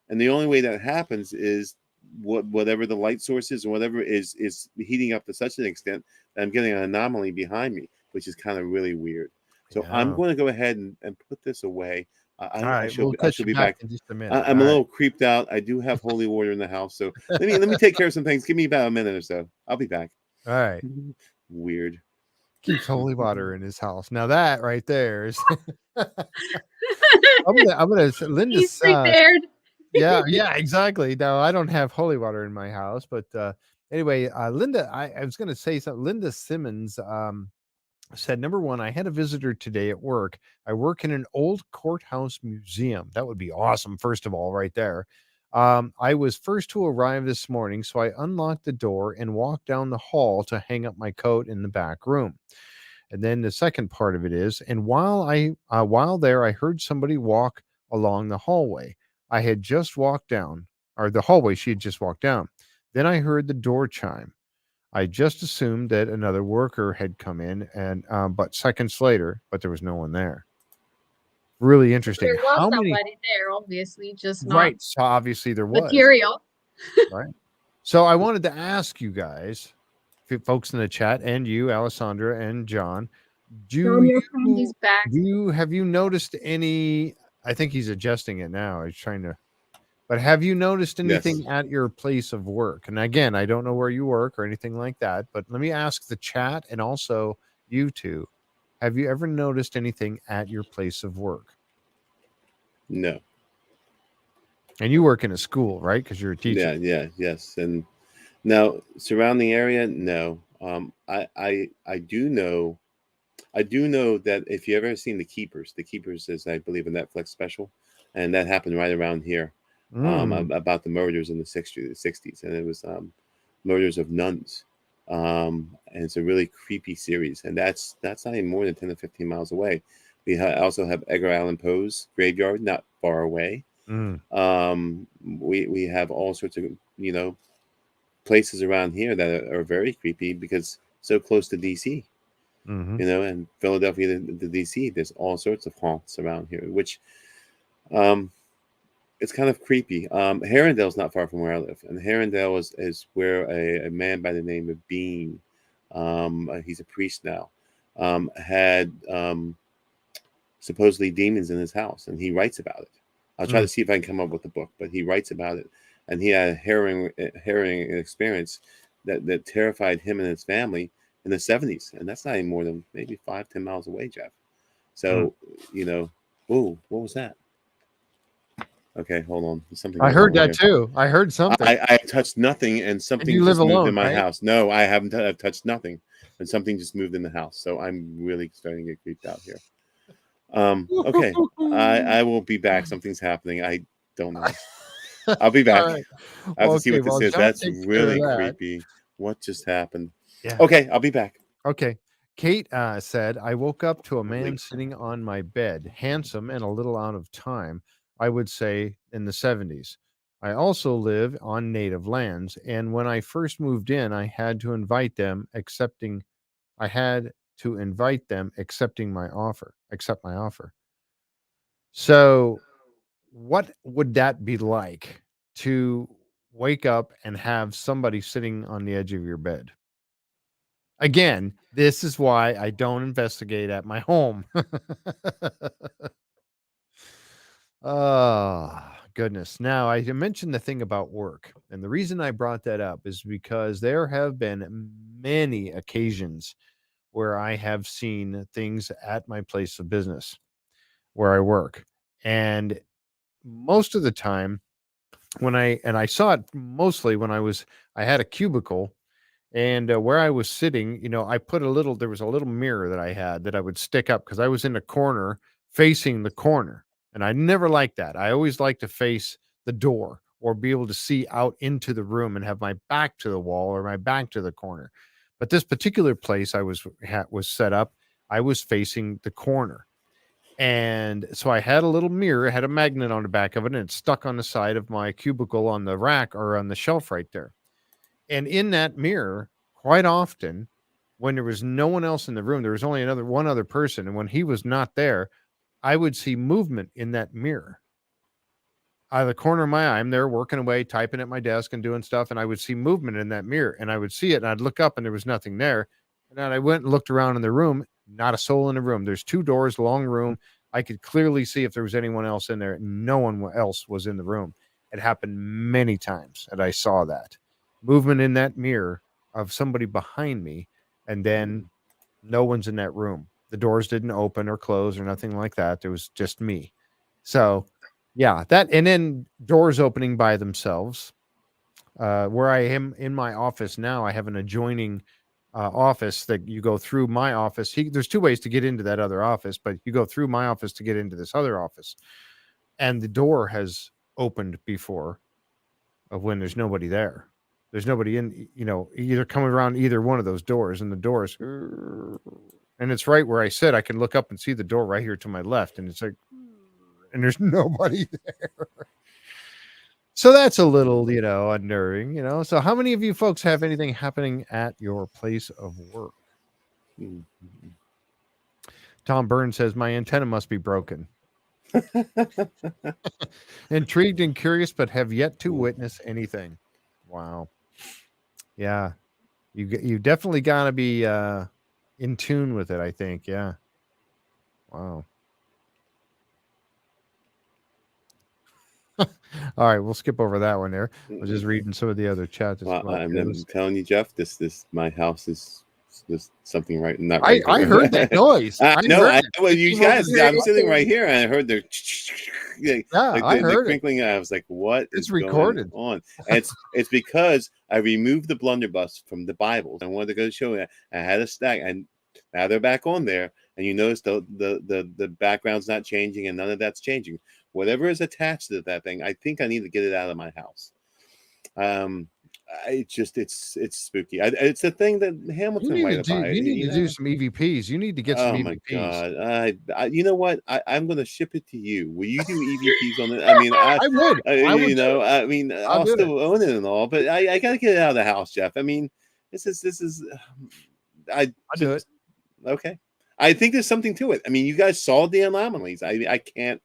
Speaker 2: And the only way that happens is whatever the light source is or whatever is heating up to such an extent that I'm getting an anomaly behind me, which is kind of really weird. So I'm going to go ahead and put this away. I shall be back in just a minute. I'm a little creeped out. I do have holy water in the house, so let me take care of some things. Give me about a minute or so. I'll be back.
Speaker 1: All right.
Speaker 2: Weird.
Speaker 1: Keeps holy water in his house. Now that right there is. I'm gonna Linda's
Speaker 5: prepared.
Speaker 1: yeah, exactly. Now I don't have holy water in my house, but anyway, Linda, I was gonna say something. Linda Simmons said, number one, I had a visitor today at work. I work in an old courthouse museum. That would be awesome. First of all, right there. I was first to arrive this morning, so I unlocked the door and walked down the hall to hang up my coat in the back room. And then the second part of it is, and while there, I heard somebody walk along the hallway. I had just walked down, or the hallway she had just walked down. Then I heard the door chime. I just assumed that another worker had come in, and but seconds later, but there was no one there. Really interesting.
Speaker 5: There was somebody there, obviously, just not
Speaker 1: right. So obviously there was
Speaker 5: material.
Speaker 1: Right. So I wanted to ask you guys, folks in the chat, and you, Alessandra and John, have you noticed any? I think he's adjusting it now. He's trying to. But have you noticed
Speaker 2: Yes.
Speaker 1: anything at your place of work? And again, I don't know where you work or anything like that, but let me ask the chat and also you two. Have you ever noticed anything at your place of work?
Speaker 2: No.
Speaker 1: And you work in a school, right? Because you're a teacher.
Speaker 2: Yes. And now surrounding area, no. I do know that if you ever seen The Keepers is, I believe, a Netflix special, and that happened right around here, about the murders in the 60s, and it was murders of nuns, and it's a really creepy series, and that's not even more than 10 to 15 miles away. We also have Edgar Allan Poe's graveyard not far away. We have all sorts of places around here that are very creepy because so close to DC. And Philadelphia to DC, there's all sorts of haunts around here, which it's kind of creepy. Herondale's not far from where I live, and Herondale is where a man by the name of Bean, he's a priest now, had supposedly demons in his house, and he writes about it. I'll try to see if I can come up with a book, but he writes about it, and he had a harrowing experience that terrified him and his family in the 70s, and that's not even more than maybe 5-10 miles away, Jeff. So oh, what was that? Okay, hold on. There's something
Speaker 1: I
Speaker 2: going
Speaker 1: heard
Speaker 2: on
Speaker 1: that
Speaker 2: here.
Speaker 1: too. I heard something.
Speaker 2: I touched nothing, and something
Speaker 1: you live
Speaker 2: just moved
Speaker 1: alone,
Speaker 2: in my
Speaker 1: right?
Speaker 2: house. No, I haven't. I've touched nothing, and something just moved in the house. So I'm really starting to get creeped out here. Okay, I will be back. Something's happening. I don't know. I'll be back.
Speaker 1: All right.
Speaker 2: I have to see what this is.
Speaker 1: John
Speaker 2: That's
Speaker 1: takes care of
Speaker 2: really
Speaker 1: that.
Speaker 2: creepy. What just happened?
Speaker 1: Yeah.
Speaker 2: Okay, I'll be back.
Speaker 1: Okay. Kate said, I woke up to a
Speaker 2: Holy
Speaker 1: man sitting on my bed, handsome and a little out of time, I would say in the 70s. I also live on native lands, and when I first moved in, I had to invite them accepting my offer, accept my offer. So what would that be like to wake up and have somebody sitting on the edge of your bed? Again, this is why I don't investigate at my home. Oh, goodness. Now, I mentioned the thing about work. And the reason I brought that up is because there have been many occasions where I have seen things at my place of business where I work. And most of the time, I saw it mostly when I had a cubicle. And where I was sitting, there was a little mirror that I had that I would stick up because I was in the corner facing the corner. And I never liked that. I always like to face the door or be able to see out into the room and have my back to the wall or my back to the corner. But this particular place was set up, I was facing the corner. And so I had a little mirror, it had a magnet on the back of it, and it's stuck on the side of my cubicle on the rack or on the shelf right there. And in that mirror, quite often, when there was no one else in the room, there was only one other person. And when he was not there, I would see movement in that mirror. Out of the corner of my eye, I'm there working away, typing at my desk and doing stuff. And I would see movement in that mirror. And I would see it and I'd look up and there was nothing there. And then I went and looked around in the room, not a soul in the room. There's 2 doors, long room. I could clearly see if there was anyone else in there. No one else was in the room. It happened many times that I saw that movement in that mirror of somebody behind me, and then no one's in that room. The doors didn't open or close or nothing like that. There was just me. So yeah, that, and then doors opening by themselves. Where I am in my office now, I have an adjoining office that you go through my office. There's 2 ways to get into that other office, but you go through my office to get into this other office. And the door has opened before of when there's nobody there. There's nobody in, either coming around either one of those doors, and the doors, and it's right where I sit. I can look up and see the door right here to my left, and it's like, and there's nobody there. So that's a little, unnerving, So how many of you folks have anything happening at your place of work? Tom Burns says, my antenna must be broken. Intrigued and curious, but have yet to witness anything. Wow. Yeah. You definitely got to be in tune with it, I think. Yeah. Wow. All right, we'll skip over that one there. I was just reading some of the other chats as
Speaker 2: Well,
Speaker 1: well.
Speaker 2: I'm telling you, Jeff, this my house is there's something not right.
Speaker 1: I heard that noise.
Speaker 2: I know.
Speaker 1: heard it.
Speaker 2: Well,
Speaker 1: It
Speaker 2: you
Speaker 1: came over
Speaker 2: guys,
Speaker 1: here.
Speaker 2: I'm sitting right here, and I heard the
Speaker 1: Yeah,
Speaker 2: like
Speaker 1: I
Speaker 2: the
Speaker 1: heard it.
Speaker 2: crinkling. I was like, "What is
Speaker 1: It's recorded.
Speaker 2: going on?" And it's because I removed the blunderbuss from the Bibles. I wanted to go show it. I had a stack, and now they're back on there. And you notice the background's not changing, and none of that's changing. Whatever is attached to that thing, I think I need to get it out of my house. It's spooky. It's a thing that Hamilton might have buy.
Speaker 1: You need to do some EVPs. You need to get some
Speaker 2: Oh
Speaker 1: EVPs.
Speaker 2: my god! You know what? I'm going to ship it to you. Will you do EVPs on it? I mean,
Speaker 1: I would.
Speaker 2: I mean, I'll still own it and all, but I got to get it out of the house, Jeff. I mean, this is. I'll
Speaker 1: do it.
Speaker 2: Okay. I think there's something to it. I mean, you guys saw the anomalies. I can't.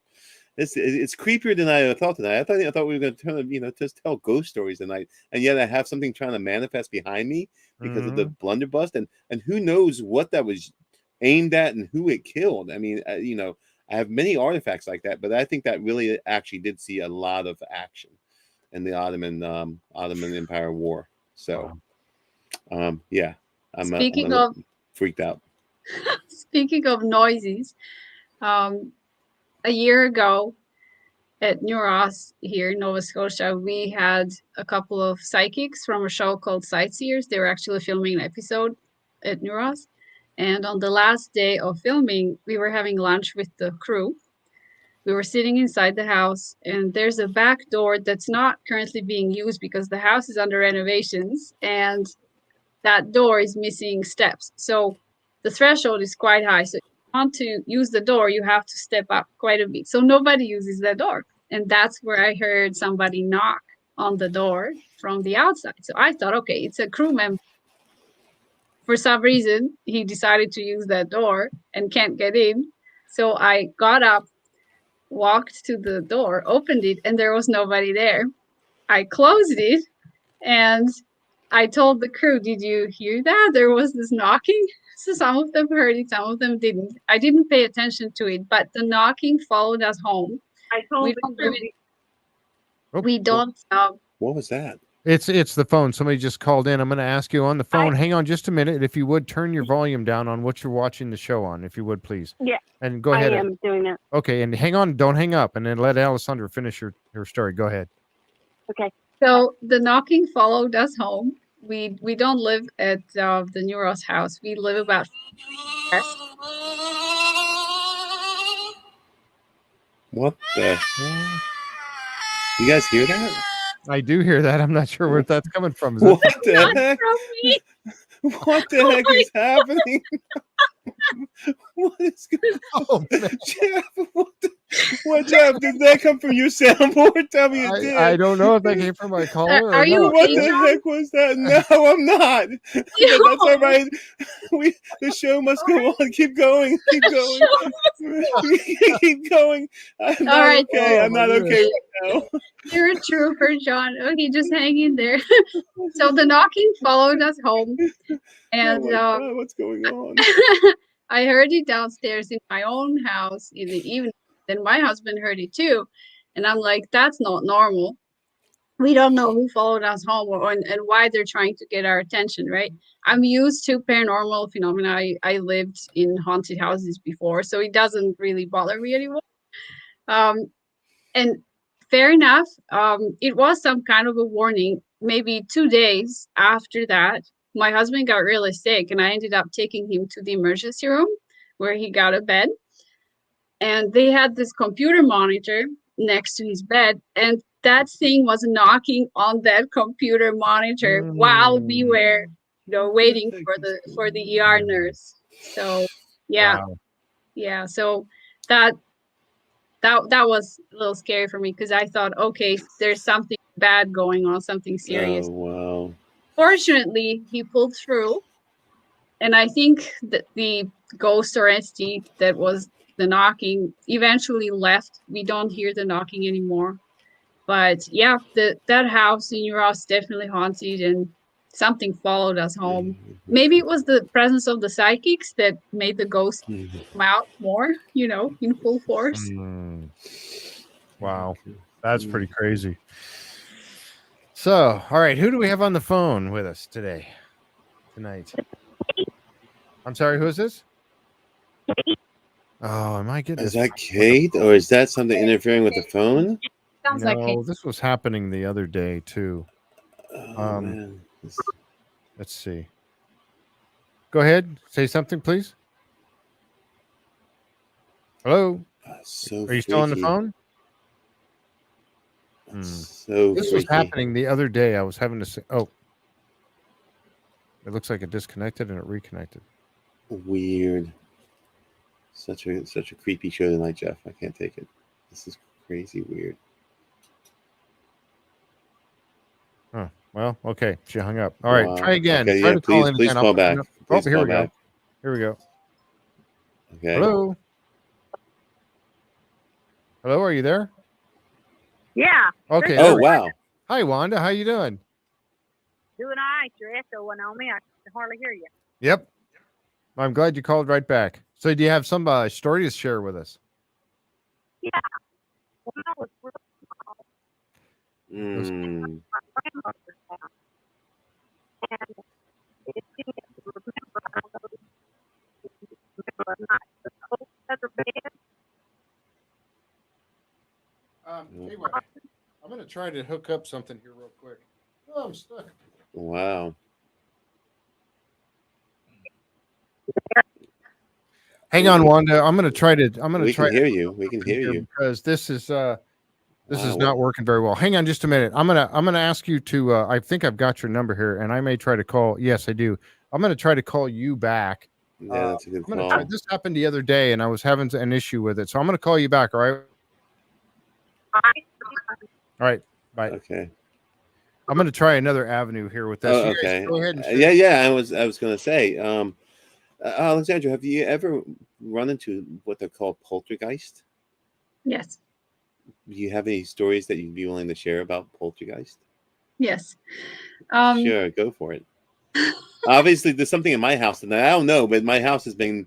Speaker 2: It's creepier than I thought tonight. I thought we were going to turn, just tell ghost stories tonight, and yet I have something trying to manifest behind me because of the blunderbuss, and who knows what that was aimed at and who it killed. I mean, I have many artifacts like that, but I think that really actually did see a lot of action in the Ottoman Empire War. So, yeah, I'm freaked out.
Speaker 5: Speaking of noises, a year ago at New Ross here in Nova Scotia, we had a couple of psychics from a show called Sightseers. They were actually filming an episode at New Ross. And on the last day of filming, we were having lunch with the crew. We were sitting inside the house, and there's a back door that's not currently being used because the house is under renovations, and that door is missing steps. So the threshold is quite high. So want to use the door, you have to step up quite a bit. So nobody uses that door. And that's where I heard somebody knock on the door from the outside. So I thought, okay, it's a crew member. For some reason, he decided to use that door and can't get in. So I got up, walked to the door, opened it, and there was nobody there. I closed it, and I told the crew, did you hear that? There was this knocking. So some of them heard it, some of them didn't. I didn't pay attention to it, but the knocking followed us home. I told we don't.
Speaker 2: What was that?
Speaker 1: It's the phone. Somebody just called in. I'm going to ask you on the phone. Hang on just a minute. If you would, turn your volume down on what you're watching the show on, if you would, please.
Speaker 6: Yeah.
Speaker 1: And go ahead.
Speaker 6: I am doing that.
Speaker 1: Okay, and hang on. Don't hang up, and then let Alessandra finish her story. Go ahead.
Speaker 6: Okay.
Speaker 5: So the knocking followed us home. We don't live at the New Ross house. We live about.
Speaker 2: What the hell? You guys hear that?
Speaker 1: I do hear that. I'm not sure where that's coming from.
Speaker 2: What the heck? What the heck is happening? What is going on? Jeff, what Jeff? Did that come from your soundboard? Tell me it did.
Speaker 1: I don't know if that came from my caller.
Speaker 5: Are you
Speaker 2: what the heck was that? No, I'm not. That's all right. The show must go on. Keep going. Keep going. Keep going. I'm not
Speaker 5: right.
Speaker 2: okay. I'm not okay right now.
Speaker 5: You're a trooper, John. Okay, just hang in there. So the knocking followed us home, and
Speaker 2: oh my God, what's going on?
Speaker 5: I heard it downstairs in my own house in the evening. Then my husband heard it too, and I'm like, that's not normal. We don't know who followed us home and why they're trying to get our attention, right? I'm used to paranormal phenomena. I lived in haunted houses before, so it doesn't really bother me anymore. And fair enough, it was some kind of a warning. Maybe 2 days after that, my husband got really sick, and I ended up taking him to the emergency room where he got a bed. And they had this computer monitor next to his bed, and that thing was knocking on that computer monitor while we were, waiting for the ER nurse. So yeah, wow. Yeah. So that was a little scary for me because I thought, okay, there's something bad going on, something serious.
Speaker 2: Oh, wow.
Speaker 5: Fortunately, he pulled through, and I think that the ghost or entity that was the knocking eventually left. We don't hear the knocking anymore. But yeah, that house in New Ross definitely haunted, and something followed us home. Maybe it was the presence of the psychics that made the ghost come out more, in full force.
Speaker 1: Wow. That's pretty crazy. So, all right, who do we have on the phone with us tonight? I'm sorry, who is this? Oh, am I getting
Speaker 2: Is
Speaker 1: this?
Speaker 2: that Kate, or is that something interfering with the phone?
Speaker 5: Sounds like
Speaker 1: No,
Speaker 5: it.
Speaker 1: this was happening the other day too.
Speaker 2: Oh man,
Speaker 1: Let's see. Go ahead, say something, please. Hello,
Speaker 2: so
Speaker 1: are you still on the
Speaker 2: freaky.
Speaker 1: phone?
Speaker 2: So
Speaker 1: This
Speaker 2: freaky.
Speaker 1: was happening the other day. I was having to say, oh, it looks like it disconnected and it reconnected.
Speaker 2: Weird. Such a creepy show tonight, Jeff. I can't take it. This is crazy weird.
Speaker 1: Oh, well, okay. She hung up. All right,
Speaker 2: Wow.
Speaker 1: try again.
Speaker 2: Okay,
Speaker 1: Try
Speaker 2: yeah,
Speaker 1: to call
Speaker 2: please
Speaker 1: in again. I'll
Speaker 2: call
Speaker 1: put you
Speaker 2: back.
Speaker 1: up. Oh,
Speaker 2: Please
Speaker 1: here
Speaker 2: call
Speaker 1: we go.
Speaker 2: back.
Speaker 1: Here we go.
Speaker 2: Okay.
Speaker 1: Hello. Hello, are you there?
Speaker 6: Yeah.
Speaker 1: Okay.
Speaker 2: Oh
Speaker 1: there we go.
Speaker 2: wow.
Speaker 1: Hi, Wanda. How you doing?
Speaker 6: Doing all right. Your echo went on me. I can hardly hear you.
Speaker 1: Yep. I'm glad you called right back. So, do you have some story to share with us?
Speaker 6: Yeah. When I was real small,
Speaker 2: Mm.
Speaker 6: my grandmother's house, and it seemed to remember all those remember a night. The old feather bed.
Speaker 1: Tell you what, I'm going to try to hook up something here real quick. Oh, I'm stuck.
Speaker 2: Wow.
Speaker 1: Hang on, Wanda. I'm going to try to.
Speaker 2: We can hear you. We can hear you.
Speaker 1: because this is
Speaker 2: Wow.
Speaker 1: not working very well. Hang on just a minute. I'm gonna ask you to. I think I've got your number here, and I may try to call. Yes, I do. I'm gonna try to call you back.
Speaker 2: Yeah, that's a good
Speaker 1: I'm gonna
Speaker 2: call.
Speaker 1: try. This happened the other day, and I was having an issue with it, so I'm gonna call you back. All right. All right. Bye.
Speaker 2: Okay.
Speaker 1: I'm gonna try another avenue here with this.
Speaker 2: Oh,
Speaker 1: You guys
Speaker 2: okay.
Speaker 1: go ahead and share.
Speaker 2: Yeah. I was gonna say, Alexandra, have you ever run into what they're called poltergeist?
Speaker 5: Yes.
Speaker 2: Do you have any stories that you'd be willing to share about poltergeist?
Speaker 5: Yes.
Speaker 2: Sure, go for it. Obviously, there's something in my house, and I don't know, but my house has been.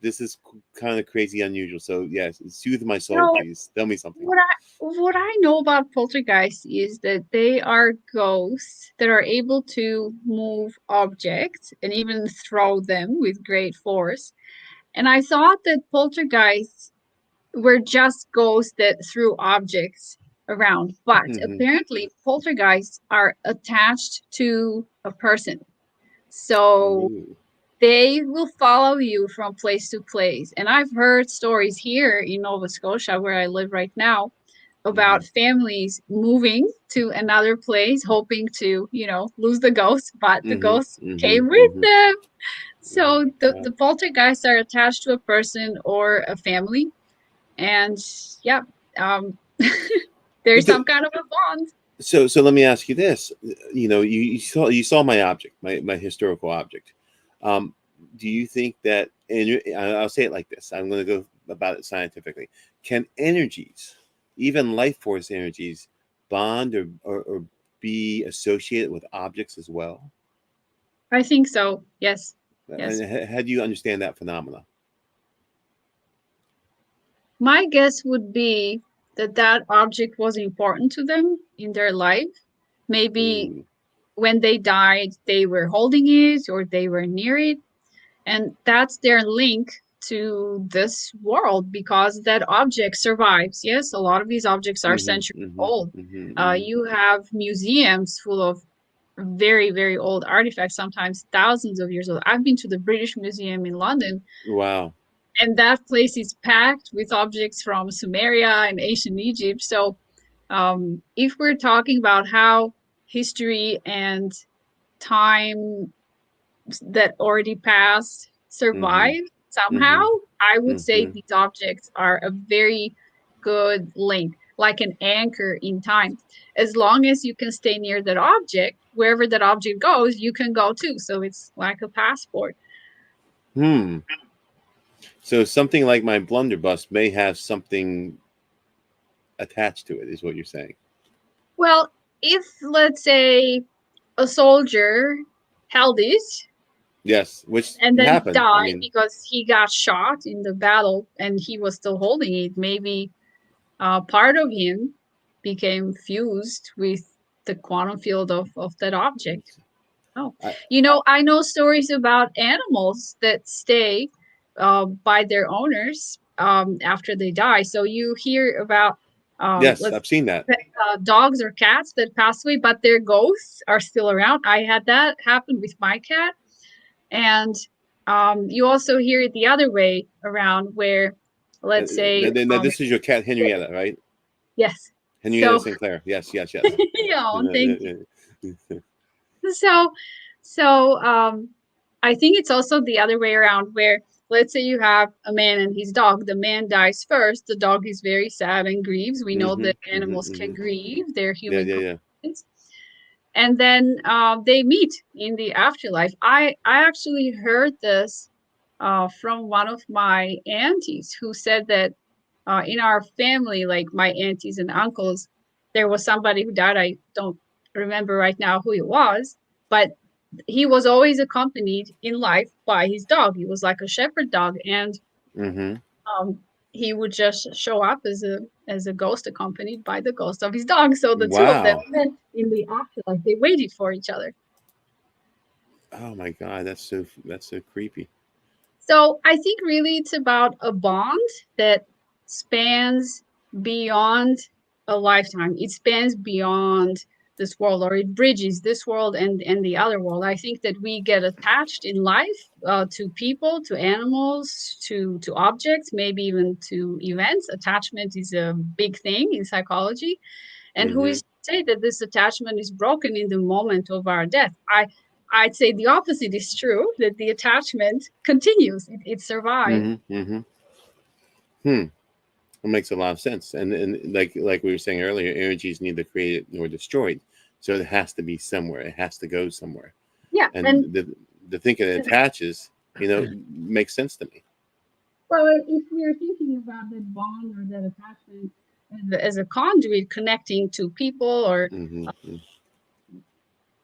Speaker 2: This is kind of crazy, unusual. So yes, soothe my soul,
Speaker 5: No.
Speaker 2: please. Tell me something.
Speaker 5: What I know about poltergeists is that they are ghosts that are able to move objects and even throw them with great force. And I thought that poltergeists were just ghosts that threw objects around, but apparently poltergeists are attached to a person. So
Speaker 2: Ooh.
Speaker 5: they will follow you from place to place. And I've heard stories here in Nova Scotia, where I live right now, about families moving to another place, hoping to, lose the ghost, but the ghost came with them. So the poltergeists are attached to a person or a family. And yeah, there's some kind of a bond.
Speaker 2: So let me ask you this. You saw my object, my historical object. Do you think that, and I'll say it like this, I'm going to go about it scientifically. Can energies, even life force energies, bond or be associated with objects as well?
Speaker 5: I think so. Yes. Yes.
Speaker 2: And how do you understand that phenomena?
Speaker 5: My guess would be that object was important to them in their life. Maybe when they died, they were holding it or they were near it. And that's their link to this world because that object survives. Yes, a lot of these objects are centuries old. You have museums full of very, very old artifacts, sometimes thousands of years old. I've been to the British Museum in London.
Speaker 2: Wow.
Speaker 5: And that place is packed with objects from Sumeria and ancient Egypt. So if we're talking about how history and time that already passed survive somehow, I would say these objects are a very good link, like an anchor in time. As long as you can stay near that object, wherever that object goes, you can go too. So it's like a passport.
Speaker 2: So something like my blunderbuss may have something attached to it, is what you're saying.
Speaker 5: Well, if, let's say, a soldier held it,
Speaker 2: yes, which
Speaker 5: and then
Speaker 2: happened.
Speaker 5: died because he got shot in the battle and he was still holding it, maybe part of him became fused with the quantum field of that object. Oh,
Speaker 2: I-
Speaker 5: I know stories about animals that stay by their owners after they die. So you hear about
Speaker 2: Yes,
Speaker 5: let's
Speaker 2: I've seen that.
Speaker 5: dogs or cats that pass away, but their ghosts are still around. I had that happen with my cat, and you also hear it the other way around, where let's say
Speaker 2: Now, this is your cat Henrietta, right?
Speaker 5: yes.
Speaker 2: Henrietta
Speaker 5: So
Speaker 2: Sinclair. Yes.
Speaker 5: yeah, thank you. So I think it's also the other way around, where let's say you have a man and his dog. The man dies first. The dog is very sad and grieves. We know that animals can grieve. They're human companions. And then they meet in the afterlife. I actually heard this from one of my aunties, who said that in our family, like my aunties and uncles, there was somebody who died. I don't remember right now who it was, but he was always accompanied in life by his dog. He was like a shepherd dog, and he would just show up as a ghost, accompanied by the ghost of his dog. So the two of them
Speaker 2: Wow.
Speaker 5: met in the afterlife. They waited for each other.
Speaker 2: Oh my God, that's so creepy.
Speaker 5: So I think really it's about a bond that spans beyond a lifetime. It spans beyond this world, or it bridges this world and the other world. I think that we get attached in life to people, to animals, to objects, maybe even to events. Attachment is a big thing in psychology. And who is to say that this attachment is broken in the moment of our death? I'd say the opposite is true, that the attachment continues. It survives.
Speaker 2: It makes a lot of sense. And like we were saying earlier, energy is neither created nor destroyed. So it has to be somewhere. It has to go somewhere.
Speaker 5: Yeah.
Speaker 2: And the thinking it attaches, makes sense to me.
Speaker 5: Well, if we're thinking about that bond or that attachment as a conduit connecting to people or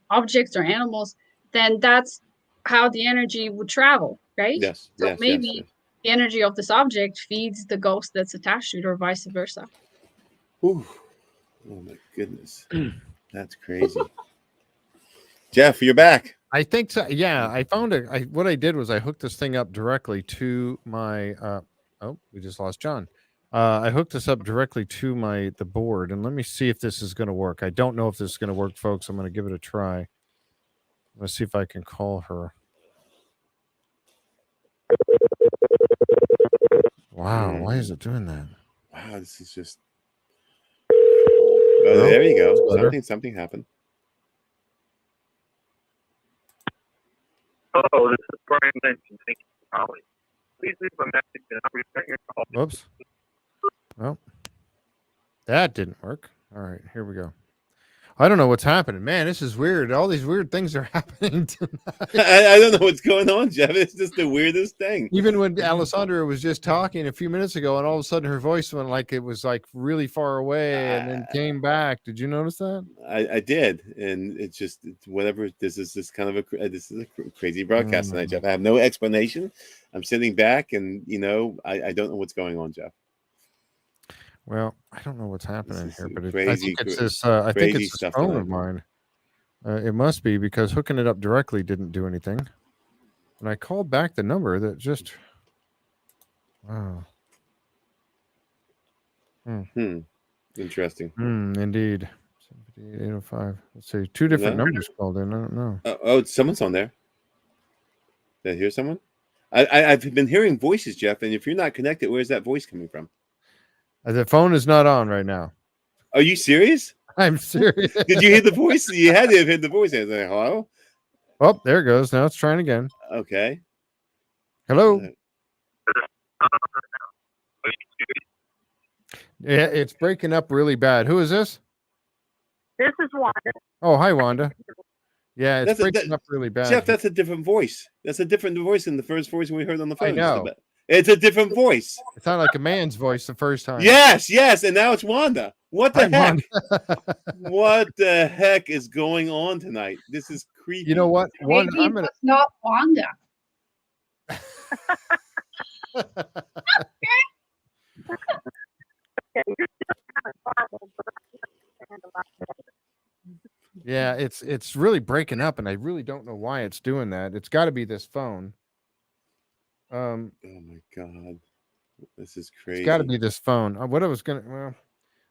Speaker 5: objects or animals, then that's how the energy would travel, right?
Speaker 2: Yes.
Speaker 5: So
Speaker 2: Yes.
Speaker 5: maybe
Speaker 2: Yes.
Speaker 5: the energy of this object feeds the ghost that's attached to it, or vice versa.
Speaker 2: Whew. Oh my goodness, that's crazy. Jeff, you're back.
Speaker 1: I think so. Yeah, I found it. What I did was I hooked this thing up directly to my. Oh, we just lost John. I hooked this up directly to the board, and let me see if this is going to work. I don't know if this is going to work, folks. I'm going to give it a try. Let's see if I can call her. Wow, why is it doing that?
Speaker 2: Wow, this is just. Oh, there you go. Something happened.
Speaker 6: Hello, this is Brian Benson. Thank you for calling. Please leave a message and I'll return your call.
Speaker 1: Whoops. Well, that didn't work. All right, here we go. I don't know what's happening. Man, this is weird. All these weird things are happening tonight.
Speaker 2: I don't know what's going on, Jeff. It's just the weirdest thing.
Speaker 1: Even when Alessandra was just talking a few minutes ago, and all of a sudden her voice went like it was like really far away and then came back. Did you notice that?
Speaker 2: I did, and it's whatever. This is a crazy broadcast tonight, Jeff. I have no explanation. I'm sitting back, and I don't know what's going on, Jeff.
Speaker 1: Well, I don't know what's happening here, but
Speaker 2: I think it's this
Speaker 1: phone of mine. It must be, because hooking it up directly didn't do anything. And I called back the number that just. Wow.
Speaker 2: Interesting.
Speaker 1: Indeed. 805. Let's see. Two different numbers called in. I don't know.
Speaker 2: Someone's on there. Did I hear someone? I've been hearing voices, Jeff, and if you're not connected, where's that voice coming from?
Speaker 1: The phone is not on right now.
Speaker 2: Are you serious?
Speaker 1: I'm serious.
Speaker 2: Did you hear the voice? You had to have heard the voice. I was like, hello?
Speaker 1: Oh, there it goes. Now it's trying again.
Speaker 2: Okay.
Speaker 1: Hello? Yeah, it's breaking up really bad. Who is this?
Speaker 6: This is Wanda.
Speaker 1: Oh, hi, Wanda. Yeah, it's breaking up really bad.
Speaker 2: Jeff, that's a different voice. That's a different voice than the first voice we heard on the phone.
Speaker 1: I know.
Speaker 2: It's a different voice.
Speaker 1: It sounded like a man's voice the first time.
Speaker 2: Yes, and now it's Wanda. What the heck? What the heck is going on tonight? This is creepy.
Speaker 5: You know what? Wanda, maybe it's not Wanda.
Speaker 1: Yeah, it's really breaking up, and I really don't know why it's doing that. It's got to be this phone.
Speaker 2: Oh my God. This is
Speaker 1: It's got to
Speaker 2: crazy.
Speaker 1: be this phone. What I was gonna, well,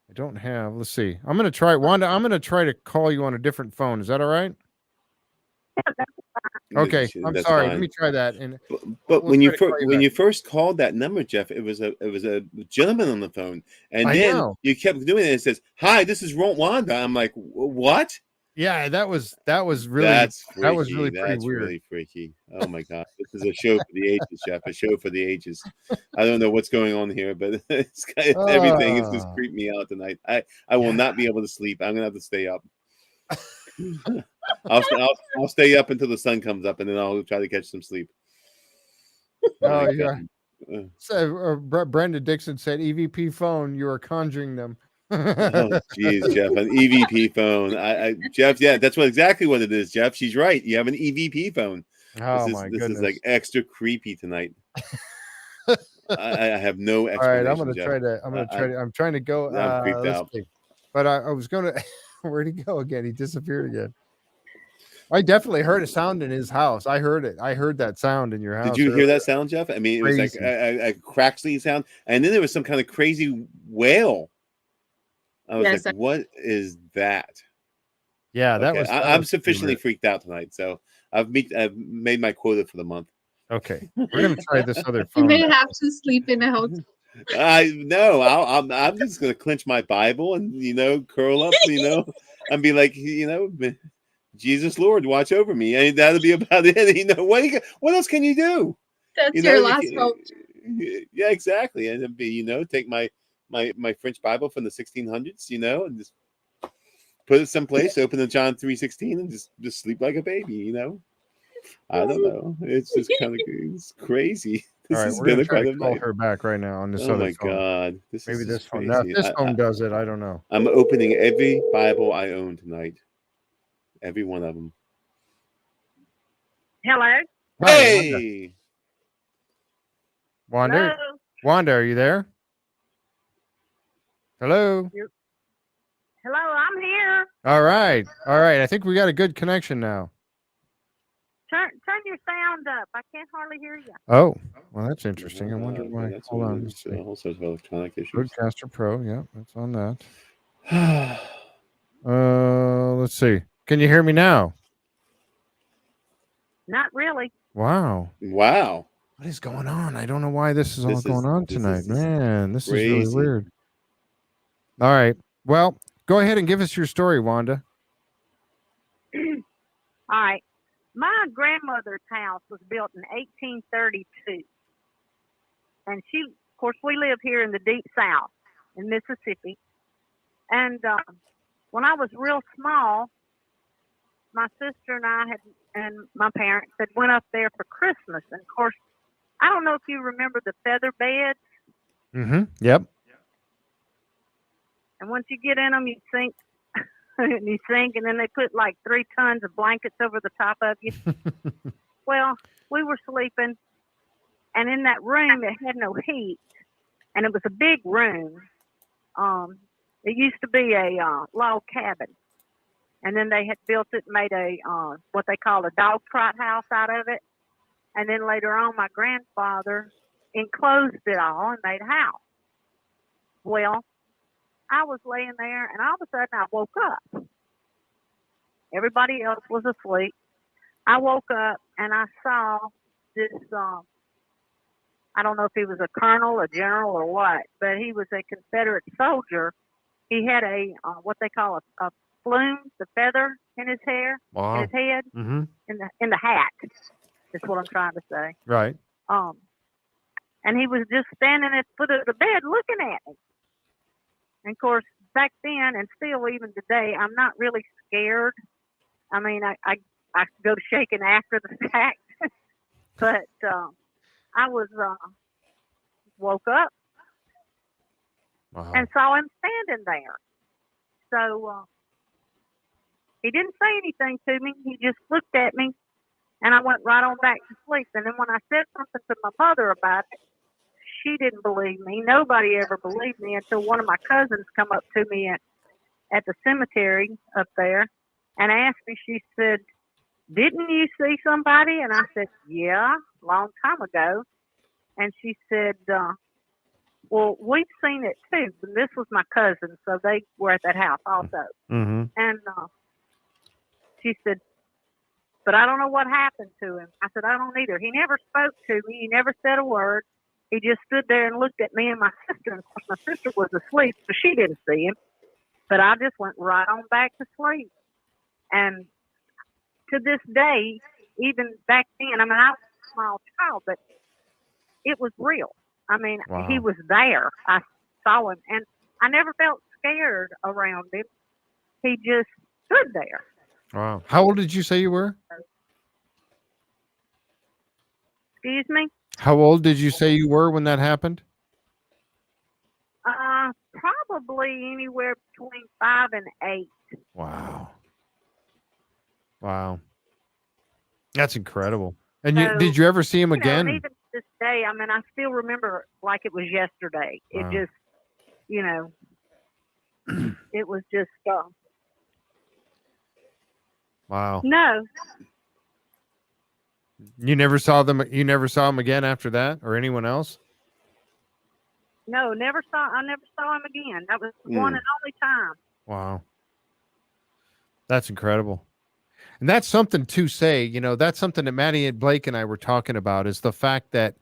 Speaker 1: I don't have. Let's see. I'm gonna try, Wanda. I'm gonna try to call you on a different phone. Is that all right? Okay. I'm
Speaker 2: That's
Speaker 1: sorry. Let me
Speaker 2: fine.
Speaker 1: try that, and
Speaker 2: But
Speaker 1: we'll try to call you
Speaker 2: when
Speaker 1: back.
Speaker 2: you first called that number, Jeff, it was a gentleman on the phone, and
Speaker 1: I
Speaker 2: then
Speaker 1: know.
Speaker 2: you kept doing it. It says, "Hi, this is Wanda." I'm like, "What?"
Speaker 1: Yeah, that was really
Speaker 2: That's
Speaker 1: pretty
Speaker 2: That's
Speaker 1: weird.
Speaker 2: really freaky. Oh my God, this is a show for the ages, Jeff. A show for the ages. I don't know what's going on here, but everything is just
Speaker 1: Uh,
Speaker 2: creeping me out tonight. I will
Speaker 1: yeah.
Speaker 2: not be able to sleep. I'm gonna have to stay up. I'll stay up until the sun comes up, and then I'll try to catch some sleep.
Speaker 1: Oh
Speaker 2: My
Speaker 1: yeah.
Speaker 2: God. Uh,
Speaker 1: So Brenda Dixon said, "EVP phone, you are conjuring them."
Speaker 2: Oh, geez, Jeff, an EVP phone. Jeff, yeah, that's exactly what it is, Jeff. She's right. You have an EVP phone.
Speaker 1: Oh my
Speaker 2: This is like
Speaker 1: goodness.
Speaker 2: extra creepy tonight. I have no
Speaker 1: All right,
Speaker 2: explanation, Jeff.
Speaker 1: I'm trying to go.
Speaker 2: I'm creeped
Speaker 1: Let's
Speaker 2: out.
Speaker 1: see. But I was gonna. Where'd he go again? He disappeared again. I definitely heard a sound in his house. I heard it. I heard that sound in your
Speaker 2: Did
Speaker 1: house
Speaker 2: you hear
Speaker 1: earlier.
Speaker 2: that sound, Jeff? I mean, it was like
Speaker 1: Crazy.
Speaker 2: a crackly sound, and then there was some kind of crazy wail. I was like,
Speaker 5: Yes.
Speaker 2: "What is that?"
Speaker 1: Yeah,
Speaker 2: Okay,
Speaker 1: that
Speaker 2: I'm
Speaker 1: was pretty
Speaker 2: sufficiently
Speaker 1: weird.
Speaker 2: freaked out tonight, so I've made my quota for the month.
Speaker 1: Okay, we're gonna try this other
Speaker 5: You may
Speaker 1: phone.
Speaker 5: have to sleep in a hotel.
Speaker 2: I no, I'm just gonna clench my Bible and curl up, and be like, Jesus Lord, watch over me, and that'll be about it. What else can you do?
Speaker 5: That's
Speaker 2: You know,
Speaker 5: your
Speaker 2: you
Speaker 5: last hope.
Speaker 2: yeah, exactly, and it'd be take my French Bible from the 1600s, and just put it someplace, open the John 3:16, and just sleep like a baby. I don't know. It's just it's crazy.
Speaker 1: All
Speaker 2: This
Speaker 1: right,
Speaker 2: has
Speaker 1: we're
Speaker 2: been
Speaker 1: gonna
Speaker 2: a
Speaker 1: try
Speaker 2: kind
Speaker 1: to
Speaker 2: of
Speaker 1: call
Speaker 2: night.
Speaker 1: her back right now on this
Speaker 2: Oh
Speaker 1: other
Speaker 2: my
Speaker 1: phone.
Speaker 2: God, this is
Speaker 1: Maybe
Speaker 2: just
Speaker 1: this phone. Now, if
Speaker 2: crazy.
Speaker 1: this phone does it, I don't know.
Speaker 2: I'm opening every Bible I own tonight, every one of them.
Speaker 6: Hello?
Speaker 1: Hi, Wanda.
Speaker 2: Hey,
Speaker 1: Wanda,
Speaker 6: Hello?
Speaker 1: Wanda, are you there? Hello.
Speaker 6: Hello, I'm here.
Speaker 1: All right, all right. I think we got a good connection now.
Speaker 6: Turn your sound up. I can't hardly hear you.
Speaker 1: Oh, well, that's interesting. I wonder
Speaker 2: okay,
Speaker 1: why.
Speaker 2: that's
Speaker 1: Hold
Speaker 2: what
Speaker 1: on.
Speaker 2: it
Speaker 1: Let's
Speaker 2: is.
Speaker 1: see.
Speaker 2: All sorts of electronic issues.
Speaker 1: Roadcaster Pro. Yeah, that's on that. Let's see. Can you hear me now?
Speaker 6: Not really.
Speaker 1: Wow.
Speaker 2: Wow,
Speaker 1: What is going on? I don't know why this is all
Speaker 2: this
Speaker 1: going
Speaker 2: is
Speaker 1: on
Speaker 2: this
Speaker 1: tonight.
Speaker 2: is just
Speaker 1: Man, this is really
Speaker 2: crazy.
Speaker 1: weird. All right. Well, go ahead and give us your story, Wanda.
Speaker 6: All right. My grandmother's house was built in 1832. And of course, we live here in the deep south in Mississippi. And when I was real small, my sister and I and my parents had went up there for Christmas. And of course, I don't know if you remember the feather beds.
Speaker 1: Mm-hmm. Yep.
Speaker 6: And once you get in them, you sink, and you sink, and then they put like 3 tons of blankets over the top of you. Well, we were sleeping, and in that room, it had no heat, and it was a big room. It used to be a log cabin, and then they had built it and made a what they call a dog trot house out of it. And then later on, my grandfather enclosed it all and made a house. Well, I was laying there, and all of a sudden, I woke up. Everybody else was asleep. I woke up, and I saw this. I don't know if he was a colonel, a general, or what, but he was a Confederate soldier. He had a what they call a plume, the feather in his hair, in his head,
Speaker 1: Mm-hmm.
Speaker 6: in the hat. Is what I'm trying to say.
Speaker 1: Right.
Speaker 6: And he was just standing at the foot of the bed looking at me. And of course, back then and still even today, I'm not really scared. I mean, I go to shaking after the fact, but I was woke up
Speaker 1: Wow.
Speaker 6: and saw him standing there. So he didn't say anything to me. He just looked at me, and I went right on back to sleep. And then when I said something to my mother about it, she didn't believe me. Nobody ever believed me until one of my cousins come up to me at the cemetery up there and asked me, she said, "Didn't you see somebody?" And I said, "Yeah, long time ago." And she said, "Well, we've seen it too." And this was my cousin, so they were at that house also.
Speaker 7: Mm-hmm.
Speaker 6: And she said, "But I don't know what happened to him." I said, "I don't either. He never spoke to me. He never said a word. He just stood there and looked at me and my sister. And of course, my sister was asleep, so she didn't see him. But I just went right on back to sleep. And to this day, even back then, I mean, I was a small child, but it was real. I mean,
Speaker 7: Wow.
Speaker 6: he was there. I saw him, and I never felt scared around him. He just stood there.
Speaker 7: Wow. How old did you say you were?
Speaker 6: Excuse me?
Speaker 7: How old did you say you were when that happened?
Speaker 6: Probably anywhere between 5 and 8.
Speaker 7: Wow. Wow. That's incredible. And
Speaker 6: So,
Speaker 7: did you ever see him
Speaker 6: You know,
Speaker 7: again?
Speaker 6: and even to this day, I mean, I still remember like it was yesterday. It
Speaker 7: Wow.
Speaker 6: just, you know, it was just,
Speaker 7: Wow.
Speaker 6: no,
Speaker 7: You never saw them. You never saw him again after that, or anyone else?
Speaker 6: I never saw him again. That was the one and only time.
Speaker 7: Wow. That's incredible. And that's something to say, that's something that Maddie and Blake and I were talking about, is the fact that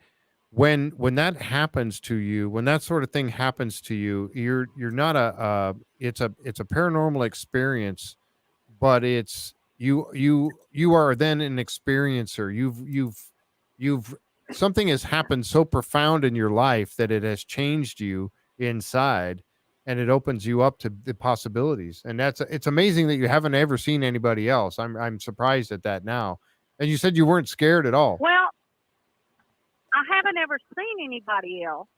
Speaker 7: when that happens to you, when that sort of thing happens to you, you're not it's a paranormal experience, but it's you are then an experiencer. You've something has happened so profound in your life that it has changed you inside, and it opens you up to the possibilities. And it's amazing that you haven't ever seen anybody else. I'm surprised at that now. And you said you weren't scared at all.
Speaker 6: Well, I haven't ever seen anybody else,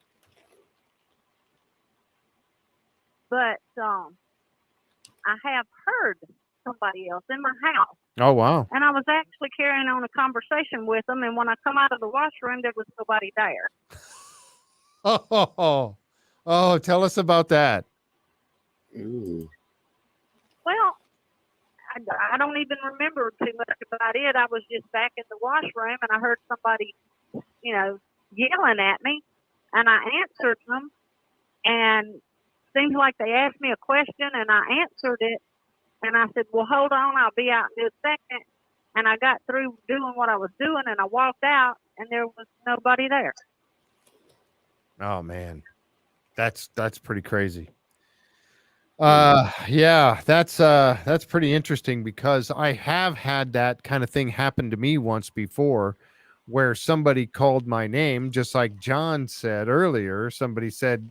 Speaker 6: but I have heard somebody else in my house.
Speaker 7: Oh, wow.
Speaker 6: And I was actually carrying on a conversation with them, and when I come out of the washroom, there was nobody there.
Speaker 7: Oh, tell us about that.
Speaker 2: Ooh.
Speaker 6: Well, I don't even remember too much about it. I was just back in the washroom, and I heard somebody, yelling at me, and I answered them, and seemed like they asked me a question, and I answered it, and I said, "Well, hold on, I'll be out in a second." And I got through doing what I was doing, and I walked out, and there was nobody there.
Speaker 7: Oh, man. That's pretty crazy. Yeah, that's pretty interesting, because I have had that kind of thing happen to me once before, where somebody called my name, just like John said earlier. Somebody said,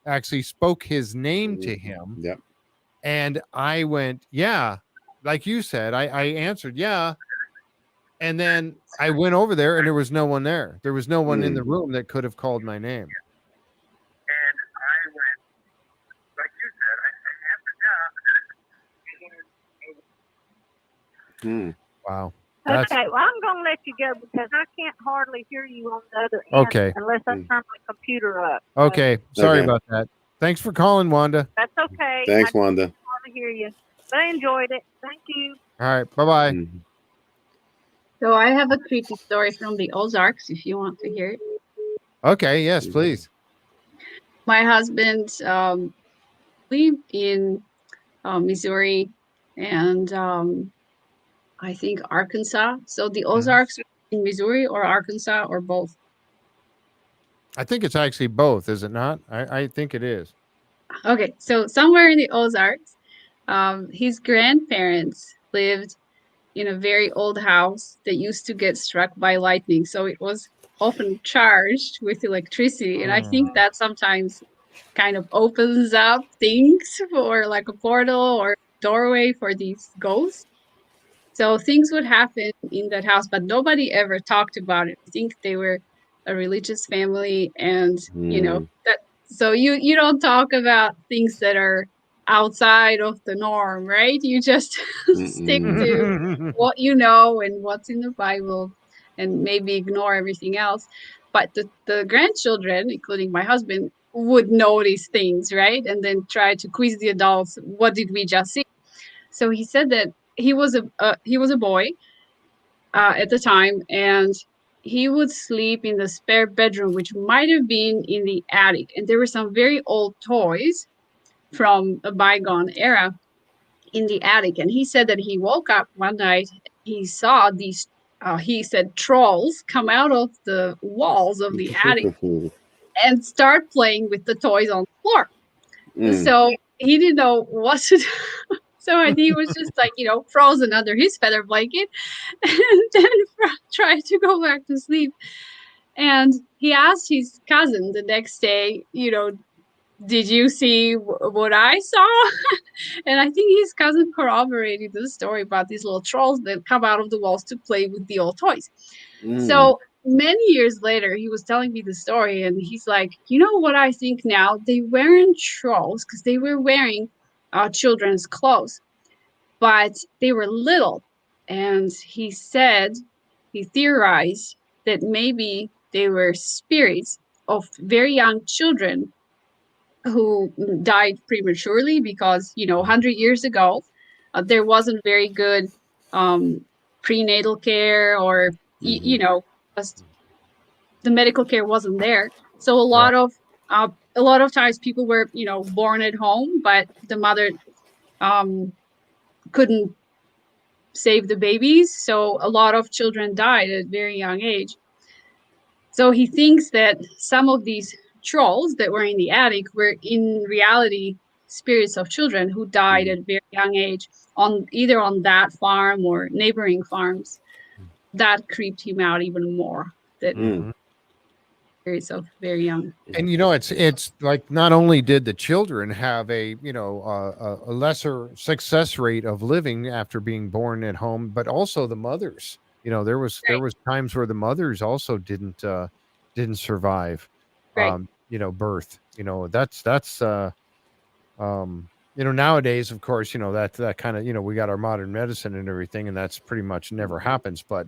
Speaker 7: actually spoke his name to him.
Speaker 2: Yep.
Speaker 7: And I went, yeah, like you said, I answered, yeah. And then I went over there, and there was no one there. There was no one in the room that could have called my name.
Speaker 6: And I went, like you said, I answered,
Speaker 7: Wow.
Speaker 6: Okay, well, I'm going to let you go because I can't hardly hear you on the other end.
Speaker 7: Okay.
Speaker 6: Unless I turn my computer up.
Speaker 7: Okay. Sorry
Speaker 2: Okay.
Speaker 7: about that. Thanks for calling, Wanda.
Speaker 6: That's okay.
Speaker 2: Thanks,
Speaker 6: I
Speaker 2: Wanda.
Speaker 6: want to hear you. But I enjoyed it. Thank you.
Speaker 7: All right. Bye-bye.
Speaker 2: Mhm.
Speaker 5: So I have a creepy story from the Ozarks if you want to hear it.
Speaker 7: Okay. Yes, please.
Speaker 5: My husband lived in Missouri and I think Arkansas. So the Ozarks in Missouri or Arkansas or both?
Speaker 7: I think it's actually both, is it not? I think it is.
Speaker 5: Okay, so somewhere in the Ozarks, his grandparents lived in a very old house that used to get struck by lightning. So it was often charged with electricity. And I think that sometimes kind of opens up things for like a portal or doorway for these ghosts. So things would happen in that house, but nobody ever talked about it. I think they were a religious family, and that. So you don't talk about things that are outside of the norm, right? You just stick to what you know and what's in the Bible, and maybe ignore everything else. But the grandchildren, including my husband, would notice things, right? And then try to quiz the adults. What did we just see? So he said that he was a boy at the time, and he would sleep in the spare bedroom, which might have been in the attic. And there were some very old toys from a bygone era in the attic. And he said that he woke up one night, he saw these, he said, trolls come out of the walls of the attic and start playing with the toys on the floor. So he didn't know what to do. So he was just like, frozen under his feather blanket and then tried to go back to sleep. And he asked his cousin the next day, did you see what I saw? And I think his cousin corroborated the story about these little trolls that come out of the walls to play with the old toys. So many years later, he was telling me the story, and he's like, you know what I think now? They weren't trolls because they were wearing children's clothes, but they were little. And he theorized that maybe they were spirits of very young children who died prematurely because 100 years ago there wasn't very good prenatal care, or just the medical care wasn't there. So a lot of times people were born at home, but the mother couldn't save the babies, so a lot of children died at a very young age. So he thinks that some of these trolls that were in the attic were in reality spirits of children who died at a very young age either on that farm or neighboring farms. That creeped him out even more. That spirits of very young.
Speaker 7: And it's like, not only did the children have a lesser success rate of living after being born at home, but also the mothers. There was times where the mothers also didn't survive, birth. That's nowadays, of course, that kind of, we got our modern medicine and everything, and that's pretty much never happens. But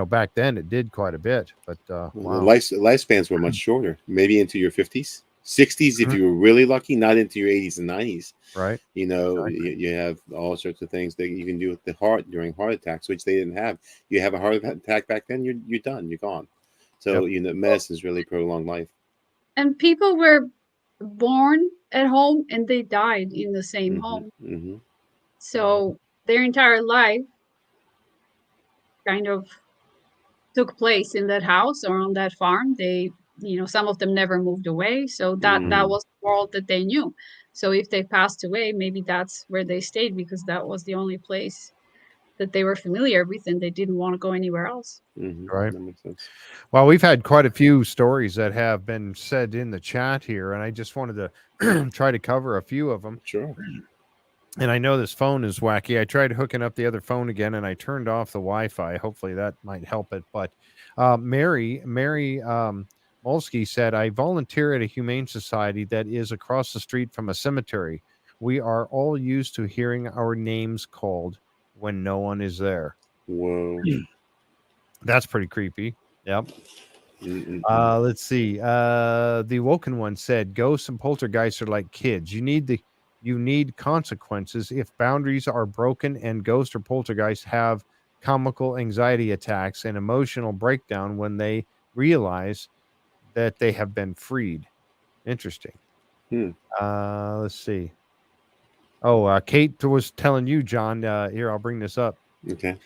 Speaker 7: back then it did quite a bit. But
Speaker 2: the lifespans were much shorter, maybe into your 50s, 60s if you were really lucky, not into your 80s and 90s.
Speaker 7: Right.
Speaker 2: You have all sorts of things that you can do with the heart during heart attacks, which they didn't have. You have a heart attack back then, you're done, you're gone. So medicine's really prolonged life.
Speaker 5: And people were born at home and they died in the same home. So their entire life kind of took place in that house or on that farm. They, some of them never moved away. So that was the world that they knew. So if they passed away, maybe that's where they stayed because that was the only place that they were familiar with and they didn't want to go anywhere else.
Speaker 7: Right.
Speaker 2: That makes sense.
Speaker 7: Well, we've had quite a few stories that have been said in the chat here, and I just wanted to try to cover a few of them.
Speaker 2: Sure.
Speaker 7: And I know this phone is wacky. I tried hooking up the other phone again, and I turned off the Wi-Fi. Hopefully that might help it. But Mary Molsky said, I volunteer at a humane society that is across the street from a cemetery. We are all used to hearing our names called when no one is there.
Speaker 2: Whoa.
Speaker 7: That's pretty creepy. Yep. Let's see. The Woken One said, ghosts and poltergeists are like kids. You need consequences. If boundaries are broken and ghosts or poltergeists have comical anxiety attacks and emotional breakdown when they realize that they have been freed. Interesting. Let's see. Oh, Kate was telling you, John, here, I'll bring this up.
Speaker 2: Okay.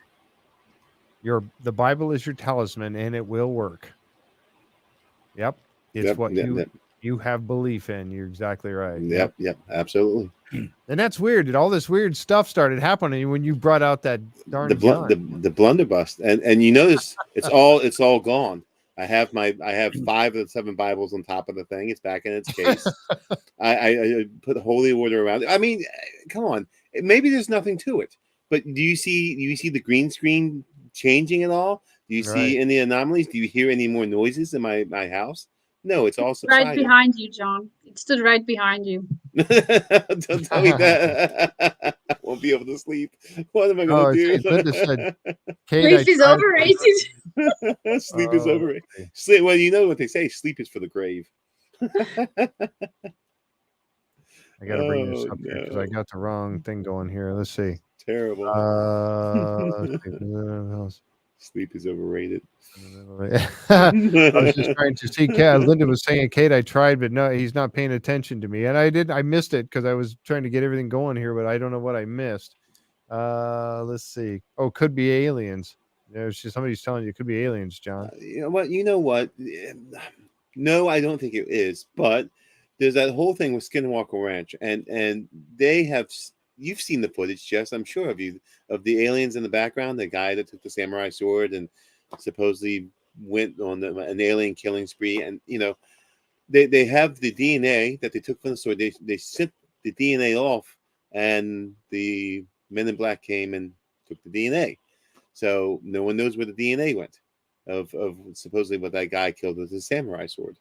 Speaker 7: The Bible is your talisman and it will work. Yep. It's you have belief in. You're exactly right.
Speaker 2: Yep. Absolutely.
Speaker 7: And that's weird. All this weird stuff started happening when you brought out that darn
Speaker 2: the blunderbuss, and you notice it's all gone. I have 5 of the 7 Bibles on top of the thing. It's back in its case. I put holy water around it. I mean, come on. Maybe there's nothing to it, but do you see the green screen changing at all? Do you see any anomalies? Do you hear any more noises in my house? No, it's all subsided.
Speaker 5: Right behind you, John. It stood right behind you.
Speaker 2: Don't tell me that. I won't be able to sleep. What am I going to do?
Speaker 5: Sleep is overrated.
Speaker 2: Sleep is overrated. Sleep, well, you know what they say. Sleep is for the grave.
Speaker 7: I got to bring this up here because I got the wrong thing going here. Let's see.
Speaker 2: Terrible.
Speaker 7: Uh,
Speaker 2: Sleep is overrated.
Speaker 7: I was just trying to see. Linda was saying, Kate, I tried, but no, he's not paying attention to me. And I missed it because I was trying to get everything going here, but I don't know what I missed. Let's see. Oh, could be aliens. There's just somebody's telling you it could be aliens, John.
Speaker 2: You know what? You know what? No, I don't think it is. But there's that whole thing with Skinwalker Ranch, and they have. You've seen the footage, Jess. I'm sure of you of the aliens in the background. The guy that took the samurai sword and supposedly went on an alien killing spree, and they have the DNA that they took from the sword. They sent the DNA off, and the men in black came and took the DNA. So no one knows where the DNA went of supposedly what that guy killed with his samurai sword.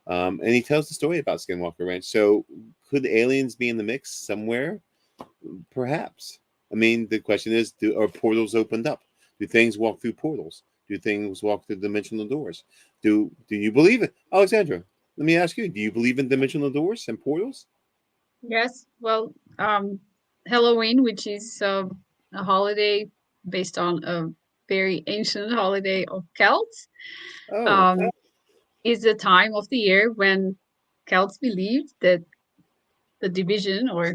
Speaker 2: And he tells the story about Skinwalker Ranch. So could aliens be in the mix somewhere? Perhaps. I mean, the question is, are portals opened up? Do things walk through portals? Do things walk through dimensional doors? Do you believe it? Alexandra, let me ask you, do you believe in dimensional doors and portals?
Speaker 5: Yes. Well, Halloween, which is a holiday based on a very ancient holiday of Celts,
Speaker 2: Oh,
Speaker 5: is the time of the year when Celts believed that the division or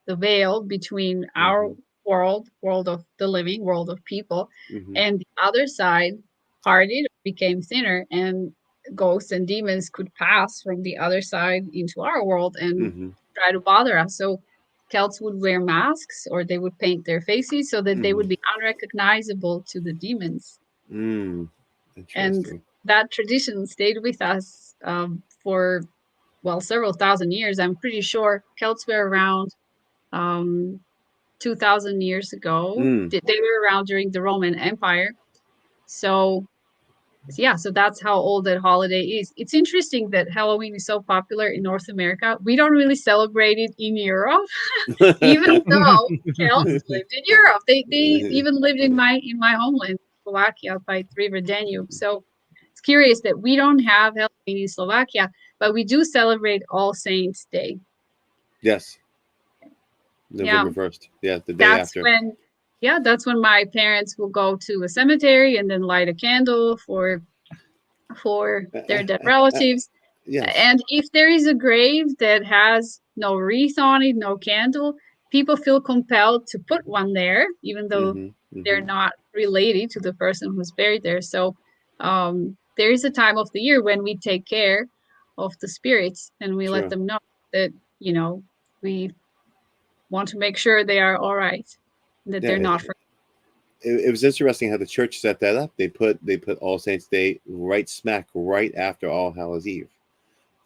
Speaker 5: the veil between our world of the living, world of people, and the other side parted, became thinner, and ghosts and demons could pass from the other side into our world and try to bother us. So Celts would wear masks or they would paint their faces so that they would be unrecognizable to the demons. And that tradition stayed with us for, well, several thousand years. I'm pretty sure Celts were around 2,000 years ago. They were around during the Roman Empire. So yeah, so that's how old that holiday is. It's interesting that Halloween is so popular in North America. We don't really celebrate it in Europe, even though Celts lived in Europe. They even lived in my homeland, Slovakia, by the River Danube. So it's curious that we don't have Halloween in Slovakia, but we do celebrate All Saints' Day.
Speaker 2: Yes. November 1st. Yeah, the day after.
Speaker 5: That's when my parents will go to a cemetery and then light a candle for their dead relatives.
Speaker 2: Yes.
Speaker 5: And if there is a grave that has no wreath on it, no candle, people feel compelled to put one there, even though they're not related to the person who's buried there. So there is a time of the year when we take care of the spirits and we let them know that, we want to make sure they are all right, that they're not.
Speaker 2: It was interesting how the church set that up. They put All Saints Day right after All Hallows Eve,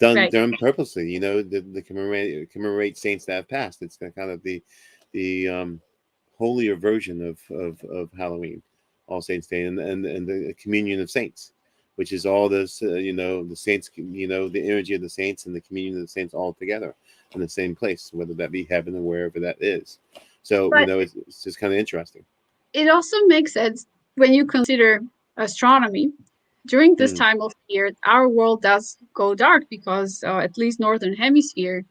Speaker 2: done purposely. To commemorate saints that have passed. It's kind of the holier version of Halloween, All Saints Day, and the communion of saints, which is all this the saints, the energy of the saints and the communion of the saints all together in the same place, whether that be heaven or wherever that is. So it's just kind of interesting.
Speaker 5: It also makes sense when you consider astronomy. During this time of year, our world does go dark because at least northern hemisphere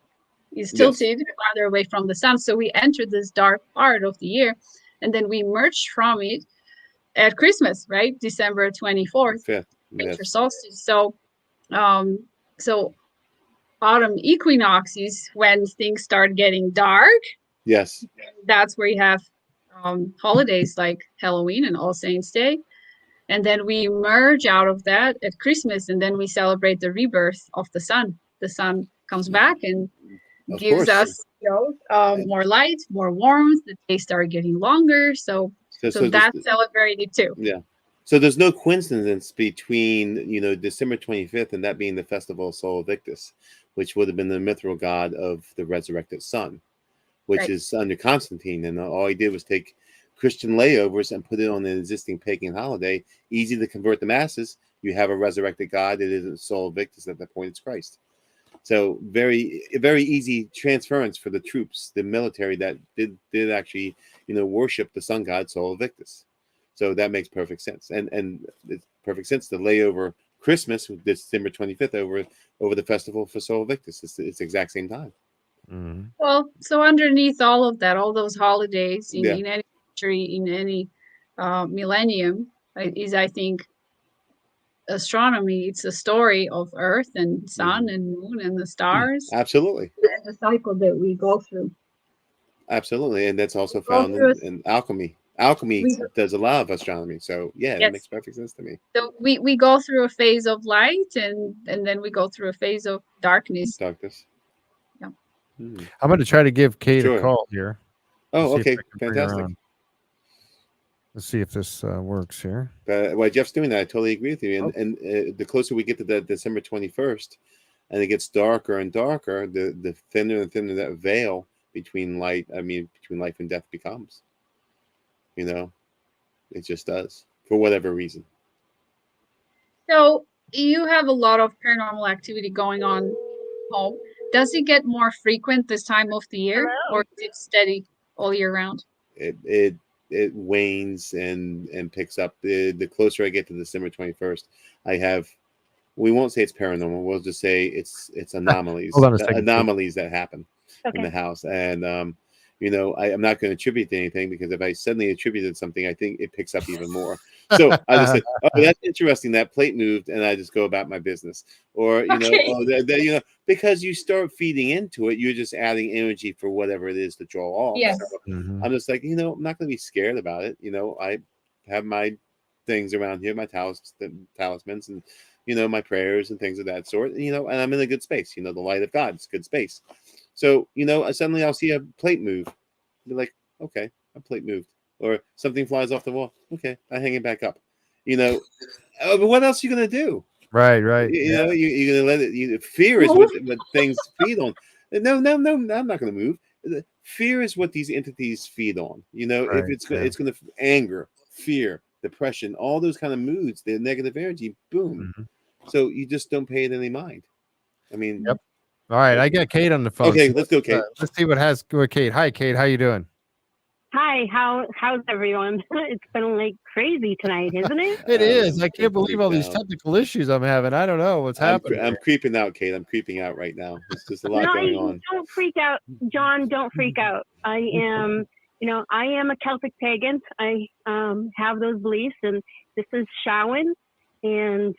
Speaker 5: is tilted farther away from the sun. So we enter this dark part of the year, and then we emerge from it at Christmas, right? December 24th, winter solstice. So, so autumn equinox is when things start getting dark.
Speaker 2: Yes.
Speaker 5: That's where you have holidays like Halloween and All Saints' Day. And then we emerge out of that at Christmas, and then we celebrate the rebirth of the sun. The sun comes back and gives us more light, more warmth. The days start getting longer. So that's celebrated too.
Speaker 2: Yeah. So there's no coincidence between, December 25th and that being the festival of Sol Invictus, which would have been the mithril god of the resurrected sun, which is under Constantine. And all he did was take Christian layovers and put it on an existing pagan holiday. Easy to convert the masses. You have a resurrected god. It isn't Sol Invictus at that point. It's Christ. So very, very easy transference for the troops, the military that did actually, worship the sun god Sol Invictus. So that makes perfect sense. And it's perfect sense to lay over Christmas, December 25th, over the festival for Sol Invictus. It's the exact same time.
Speaker 7: Mhm.
Speaker 5: Well, so underneath all of that, all those holidays
Speaker 2: Yeah.
Speaker 5: in any country, in any millennium, is, I think, astronomy. It's a story of Earth and sun and moon and the stars
Speaker 2: Absolutely.
Speaker 5: and the cycle that we go through.
Speaker 2: Absolutely. And that's also
Speaker 5: Go
Speaker 2: found
Speaker 5: through
Speaker 2: in alchemy. Alchemy
Speaker 5: we
Speaker 2: does a lot of astronomy. So yeah, that makes
Speaker 5: yes.
Speaker 2: perfect sense to me.
Speaker 5: So we go through a phase of light and then we go through a phase of darkness.
Speaker 2: Darkness.
Speaker 5: Yeah.
Speaker 7: I'm going to try to give Kate a
Speaker 2: Sure.
Speaker 7: call here.
Speaker 2: Oh,
Speaker 7: See if
Speaker 2: okay.
Speaker 7: I can bring her
Speaker 2: Fantastic.
Speaker 7: on. Let's see if this works here.
Speaker 2: While Jeff's doing that, I totally agree with you. And the closer we get to that December 21st, and it gets darker and darker, the thinner and thinner that veil between life and death becomes. You know, it just does for whatever reason.
Speaker 5: So you have a lot of paranormal activity going on home. Does it get more frequent this time of the year, or is it steady all year round?
Speaker 2: It wanes and picks up. The closer I get to December 21st, I have. We won't say it's paranormal. We'll just say it's anomalies.
Speaker 7: Hold on a second,
Speaker 2: anomalies that happen in the
Speaker 6: Okay.
Speaker 2: house, and I'm not going to attribute to anything, because if I suddenly attributed something, I think it picks up even more. So I just said, "Oh, that's interesting. That plate moved," and I just go about my business. Or
Speaker 5: Okay.
Speaker 2: because you start feeding into it, you're just adding energy for whatever it is to draw off.
Speaker 5: Yes.
Speaker 2: So
Speaker 7: Mhm.
Speaker 2: I'm just like, I'm not going to be scared about it. I have my things around here, my talismans, and my prayers and things of that sort. And I'm in a good space. The light of God is good space. So suddenly I'll see a plate move. Be like, okay, a plate moved, or something flies off the wall. Okay, I hang it back up. But what else are you gonna do?
Speaker 7: Right.
Speaker 2: You're gonna let it. Fear is what things feed on. No, I'm not gonna move. Fear is what these entities feed on. If
Speaker 7: Right,
Speaker 2: it's gonna anger, fear, depression, all those kind of moods, the negative energy, boom.
Speaker 7: Mhm.
Speaker 2: So you just don't pay it any mind. I mean,
Speaker 7: Yep. All right, I got Kate on the phone.
Speaker 2: Okay,
Speaker 7: so
Speaker 2: let's go, Kate.
Speaker 7: Let's see what has with Kate. Hi, Kate. How you doing?
Speaker 6: Hi, how's everyone? It's been like crazy tonight, isn't it?
Speaker 7: It is. I can't believe
Speaker 2: creeped
Speaker 7: all these
Speaker 2: out.
Speaker 7: technical issues I'm having. I don't know what's
Speaker 2: I'm
Speaker 7: happening.
Speaker 2: I'm creeping out, Kate. I'm creeping out right now. There's just a lot
Speaker 6: No,
Speaker 2: going on.
Speaker 6: don't freak out, John. Don't freak out. I am a Celtic pagan. I have those beliefs, and this is Shawan, and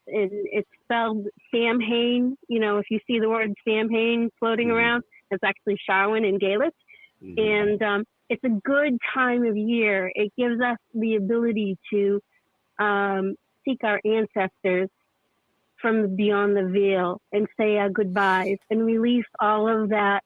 Speaker 6: it's spelled Samhain. If you see the word Samhain floating around, it's actually Shawan in Gaelic, and it's a good time of year. It gives us the ability to seek our ancestors from beyond the veil and say our goodbyes and release all of that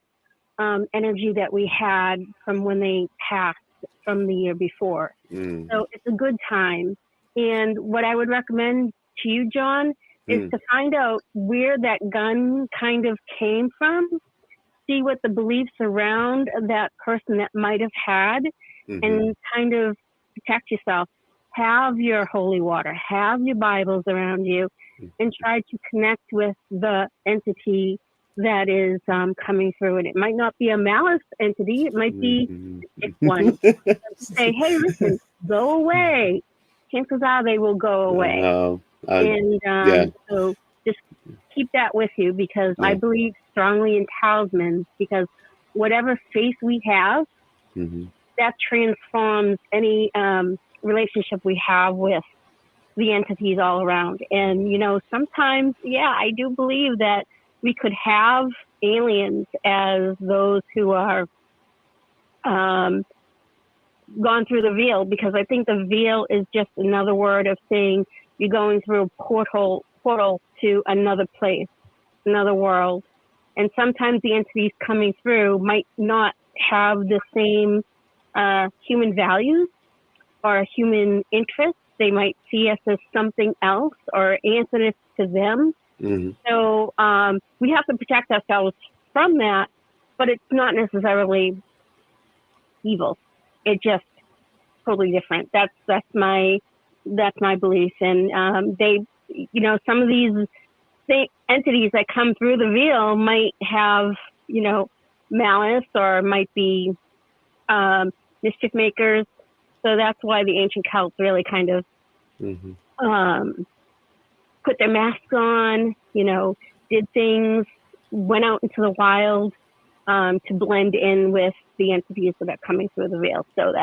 Speaker 6: energy that we had from when they passed from the year before. So it's a good time. And what I would recommend to you, John, is to find out where that gun kind of came from, see what the beliefs around that person that might have had, and kind of protect yourself. Have your holy water, have your Bibles around you, and try to connect with the entity that is coming through. And it might not be a malice entity, it might be it's one. Say, hey, listen, go away. Chances are they will go away. So just keep that with you, because I believe strongly in talismans, because whatever faith we have, that transforms any relationship we have with the entities all around. And, sometimes, I do believe that we could have aliens as those who are gone through the veil, because I think the veil is just another word of saying you're going through a portal to another place, another world. And sometimes the entities coming through might not have the same human values or human interests. They might see us as something else or answer us to them. So we have to protect ourselves from that, but it's not necessarily evil. It's just totally different. That's my belief. And they, some of these entities that come through the veil might have, malice, or might be mischief makers. So that's why the ancient Celts really kind of put their masks on, did things, went out into the wild to blend in with the entities that are coming through the veil. So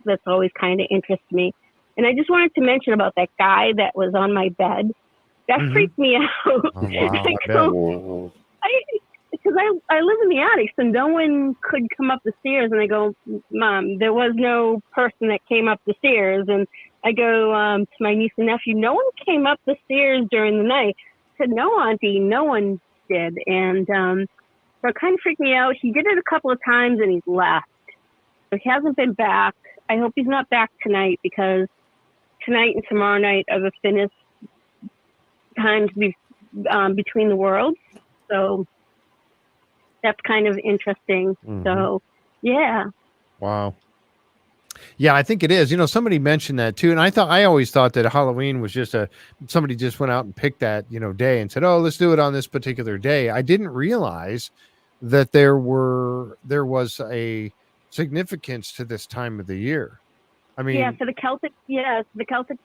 Speaker 6: that's always kind of interests me. And I just wanted to mention about that guy that was on my bed. That freaked me out.
Speaker 7: Oh, wow. I bet.
Speaker 2: Wow.
Speaker 6: Because I live in the attic, so no one could come up the stairs. And I go, Mom, there was no person that came up the stairs. And I go to my niece and nephew, no one came up the stairs during the night. I said, no, Auntie, no one did. And so it kind of freaked me out. He did it a couple of times and he's left. So he hasn't been back. I hope he's not back tonight, because tonight and tomorrow night are the thinnest times between the worlds. So that's kind of interesting. So, yeah.
Speaker 7: Wow. Yeah, I think it is. Somebody mentioned that too. And I always thought that Halloween was just somebody just went out and picked that, day and said, oh, let's do it on this particular day. I didn't realize that there was a significance to this time of the year. I mean,
Speaker 6: yeah, for the Celtic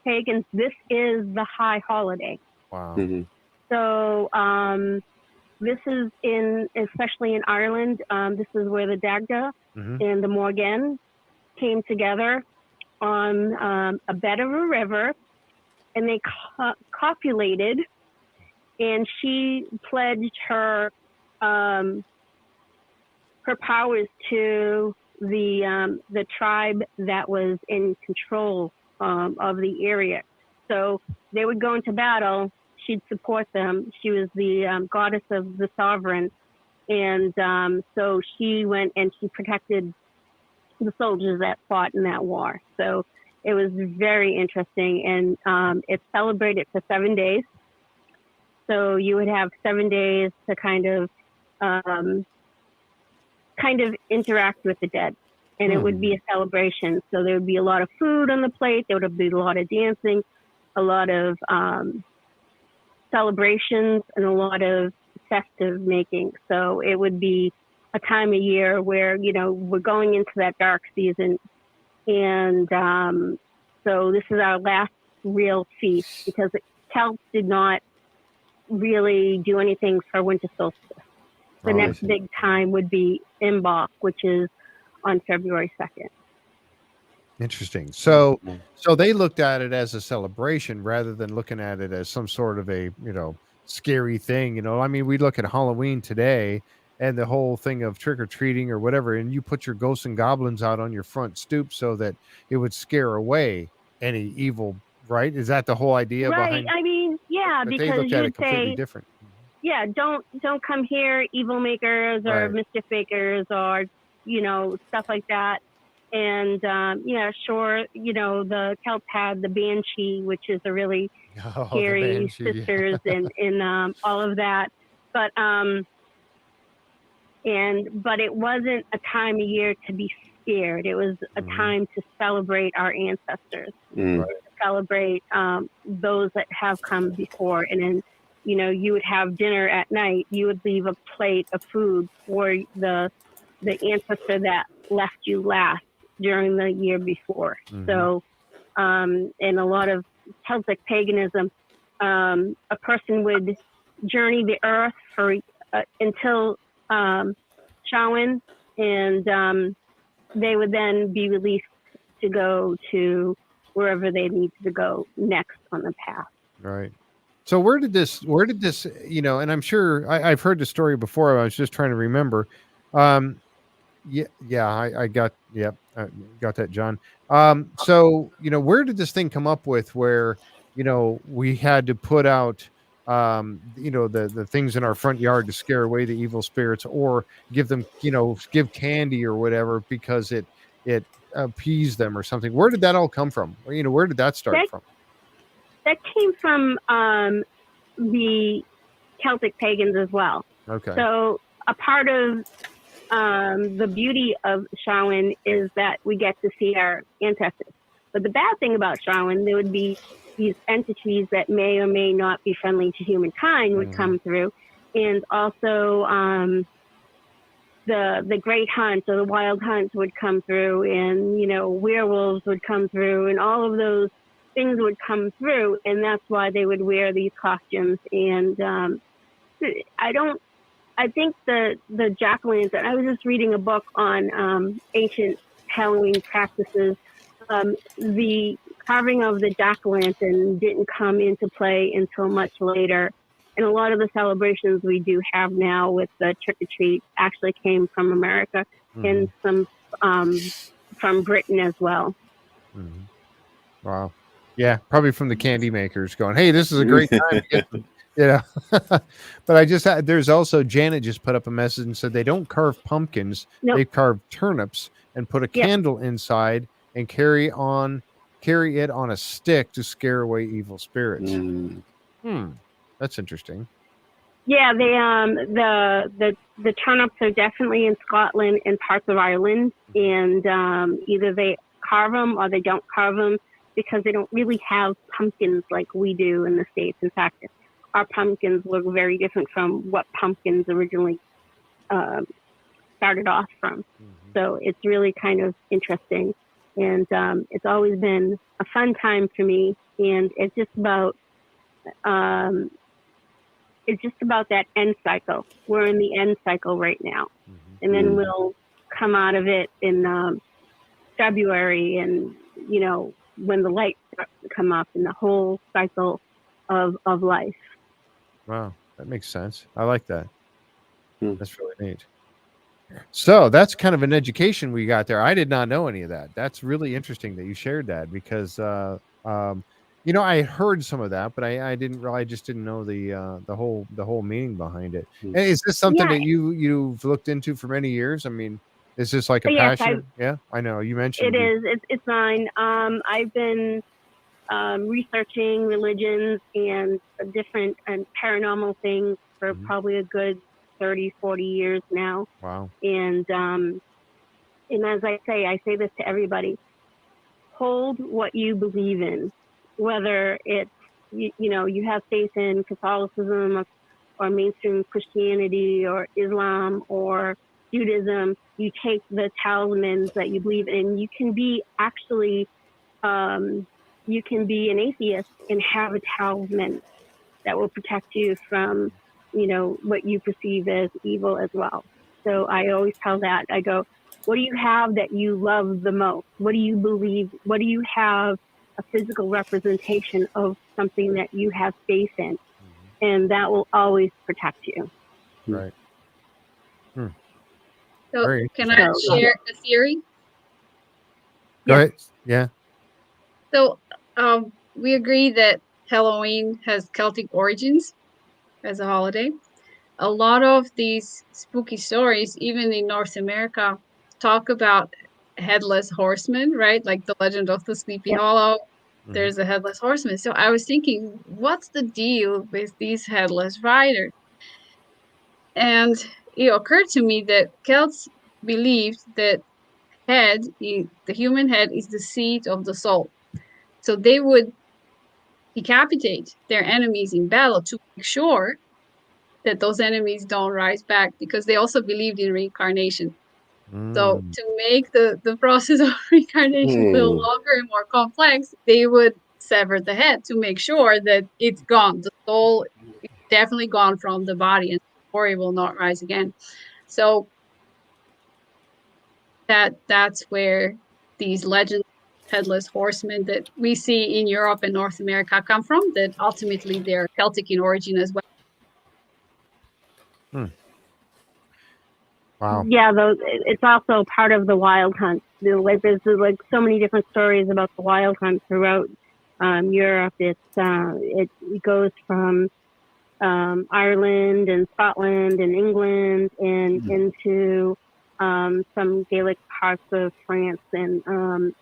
Speaker 6: pagans, this is the high holiday.
Speaker 7: Wow.
Speaker 2: Mm-hmm.
Speaker 6: So, this is especially in Ireland, this is where the Dagda and the Morgan came together on a bed of a river, and they copulated, and she pledged her powers to the tribe that was in control of the area. So they would go into battle. She'd support them. She was the goddess of the sovereign. And so she went and she protected the soldiers that fought in that war. So it was very interesting. And it's celebrated for 7 days. So you would have 7 days to kind of interact with the dead. And it would be a celebration. So there would be a lot of food on the plate. There would be a lot of dancing, a lot of celebrations, and a lot of festive making. So it would be a time of year where, we're going into that dark season. And so this is our last real feast, because the Celts did not really do anything for winter solstice. The next big time would be Imbolc, which is on February 2nd.
Speaker 7: Interesting. So they looked at it as a celebration rather than looking at it as some sort of a, scary thing. I mean, we look at Halloween today and the whole thing of trick or treating or whatever, and you put your ghosts and goblins out on your front stoop so that it would scare away any evil, right? Is that the whole idea behind?
Speaker 6: I mean, yeah,
Speaker 7: but
Speaker 6: because
Speaker 7: they looked
Speaker 6: you
Speaker 7: at
Speaker 6: would
Speaker 7: it completely
Speaker 6: say,
Speaker 7: different.
Speaker 6: yeah, don't come here, evil makers or mischief makers or, stuff like that. And, yeah, sure, the Celts had the Banshee, which is a really scary sisters and all of that. But it wasn't a time of year to be scared. It was a time to celebrate our ancestors, to celebrate those that have come before. And then, you would have dinner at night. You would leave a plate of food for the ancestor that left you last during the year before. So, in a lot of Celtic paganism, a person would journey the earth until Samhain, and they would then be released to go to wherever they needed to go next on the path.
Speaker 7: Right. So where did this, and I'm sure I've heard the story before. I was just trying to remember. I got that, John. So, where did this thing come up with where, we had to put out, the things in our front yard to scare away the evil spirits, or give them, give candy or whatever, because it appeased them or something. Where did that all come from? Where did that start from?
Speaker 6: That came from the Celtic pagans as well. Okay. So a part of the beauty of Samhain is that we get to see our ancestors. But the bad thing about Samhain, there would be these entities that may or may not be friendly to humankind would come through. And also the great hunts or the wild hunts would come through, and, werewolves would come through, and all of those things would come through. And that's why they would wear these costumes. And I don't I think the jack-o'-lantern, I was just reading a book on ancient Halloween practices. The carving of the jack-o'-lantern didn't come into play until much later. And a lot of the celebrations we do have now with the trick-or-treat actually came from America and some from Britain as well.
Speaker 7: Wow. Yeah, probably from the candy makers going, hey, this is a great time to get them. Yeah. But I just had, there's also, Janet just put up a message and said they don't carve pumpkins.
Speaker 6: Nope.
Speaker 7: They carve turnips and put a candle inside and carry it on a stick to scare away evil spirits. That's interesting.
Speaker 6: Yeah, the turnips are definitely in Scotland and parts of Ireland, and either they carve them or they don't carve them because they don't really have pumpkins like we do in the States. In fact, our pumpkins look very different from what pumpkins originally started off from. So it's really kind of interesting, and it's always been a fun time for me, and it's just about that end cycle. We're in the end cycle right now. And then we'll come out of it in February, and, you know, when the lights start to come up in the whole cycle of life.
Speaker 7: Wow, that makes sense. I like that. That's really neat. So that's kind of an education we got there. I did not know any of that. That's really interesting that you shared that, because you know, I heard some of that, but I just didn't know the whole meaning behind it. And is this something that you've looked into for many years? I mean, is this like a passion? Yeah, I know you mentioned
Speaker 6: it is. It's mine. I've been researching religions and different and paranormal things for probably a good 30, 40 years now.
Speaker 7: Wow.
Speaker 6: And as I say this to everybody: hold what you believe in. Whether it's, you know, you have faith in Catholicism or mainstream Christianity or Islam or Judaism, you take the talismans that you believe in. You can be actually, you can be an atheist and have a talisman that will protect you from, you know, what you perceive as evil as well. So I always tell that. I go, what do you have that you love the most? What do you believe? What do you have? A physical representation of something that you have faith in, and that will always protect you.
Speaker 7: Right.
Speaker 5: So can I share a theory?
Speaker 7: Go ahead. Yeah.
Speaker 5: So we agree that Halloween has Celtic origins as a holiday. A lot of these spooky stories, even in North America, talk about headless horsemen, right? Like the legend of the Sleepy Hollow. There's a headless horseman. So I was thinking, what's the deal with these headless riders? And it occurred to me that Celts believed that the human head is the seat of the soul. So they would decapitate their enemies in battle to make sure that those enemies don't rise back, because they also believed in reincarnation. So to make the process of reincarnation a little longer and more complex, they would sever the head to make sure that it's gone. The soul is definitely gone from the body, and or it will not rise again. So that's where these legends, headless horsemen that we see in Europe and North America come from, that ultimately they're Celtic in origin as well.
Speaker 7: Wow.
Speaker 6: Yeah, it's also part of the wild hunt. Like there's like so many different stories about the wild hunt throughout Europe. It goes from Ireland and Scotland and England and into some Gaelic parts of France and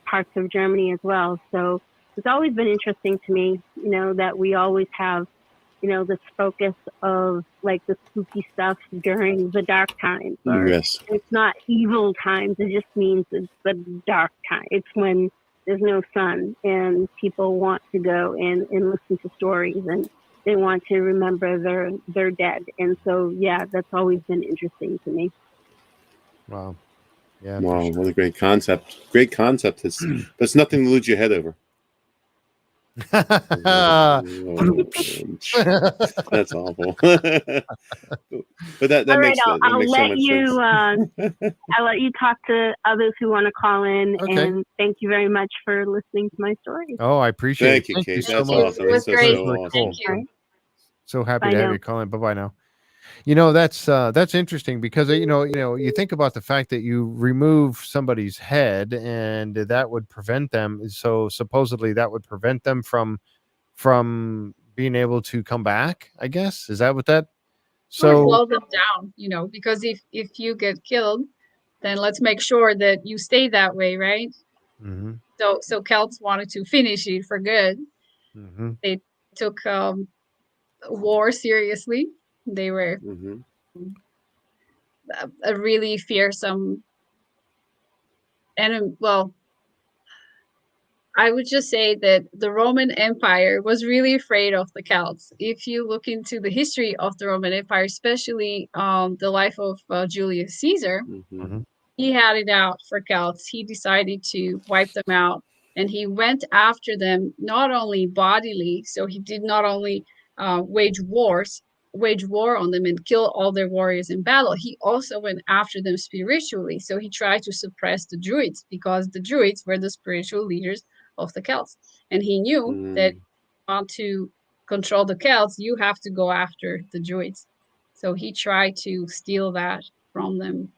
Speaker 6: parts of Germany as well. So it's always been interesting to me, you know, that we always have, you know, this focus of like the spooky stuff during the dark times. Or it's not evil times. It just means it's the dark time. It's when there's no sun and people want to go and listen to stories and they want to remember their dead. And so, yeah, that's always been interesting to me.
Speaker 7: Wow. Yeah.
Speaker 2: Wow, what a great concept. Great concept. There's nothing to lose your head over. That's awful. But that
Speaker 6: All right,
Speaker 2: makes that
Speaker 6: I'll
Speaker 2: makes so
Speaker 6: let
Speaker 2: much
Speaker 6: you.
Speaker 2: sense.
Speaker 6: I'll let you talk to others who want to call in,
Speaker 7: Okay.
Speaker 6: and thank you very much for listening to my story.
Speaker 7: Oh, I appreciate
Speaker 2: Thank
Speaker 7: it.
Speaker 2: you,
Speaker 7: Thank you
Speaker 2: Kate.
Speaker 7: so
Speaker 2: That's
Speaker 7: much.
Speaker 2: awesome.
Speaker 5: It was
Speaker 2: That's so,
Speaker 5: great.
Speaker 2: so
Speaker 7: Really
Speaker 2: awesome.
Speaker 7: cool.
Speaker 5: Thank you.
Speaker 7: So happy
Speaker 6: Bye
Speaker 7: to have
Speaker 6: now.
Speaker 7: you call in. Bye bye now. You know, that's interesting because you think about the fact that you remove somebody's head and that would prevent them. So supposedly that would prevent them from being able to come back. I guess is that what that?
Speaker 5: Or
Speaker 7: So
Speaker 5: slow them down, because if you get killed, then let's make sure that you stay that way, right?
Speaker 7: Mhm,
Speaker 5: So Celts wanted to finish it for good.
Speaker 7: mhm.
Speaker 5: They took war seriously. They were
Speaker 2: Hmm.
Speaker 5: a really fearsome enemy. Well, I would just say that the Roman Empire was really afraid of the Celts. If you look into the history of the Roman Empire, especially the life of Julius Caesar,
Speaker 2: Hmm.
Speaker 7: Mhm.
Speaker 5: he had it out for Celts. He decided to wipe them out, and he went after them not only bodily, so he did not only wage war on them and kill all their warriors in battle. He also went after them spiritually. So he tried to suppress the Druids because the Druids were the spiritual leaders of the Celts, and he knew that if
Speaker 2: Mm.
Speaker 5: you want to control the Celts, you have to go after the Druids. So he tried to steal that from them,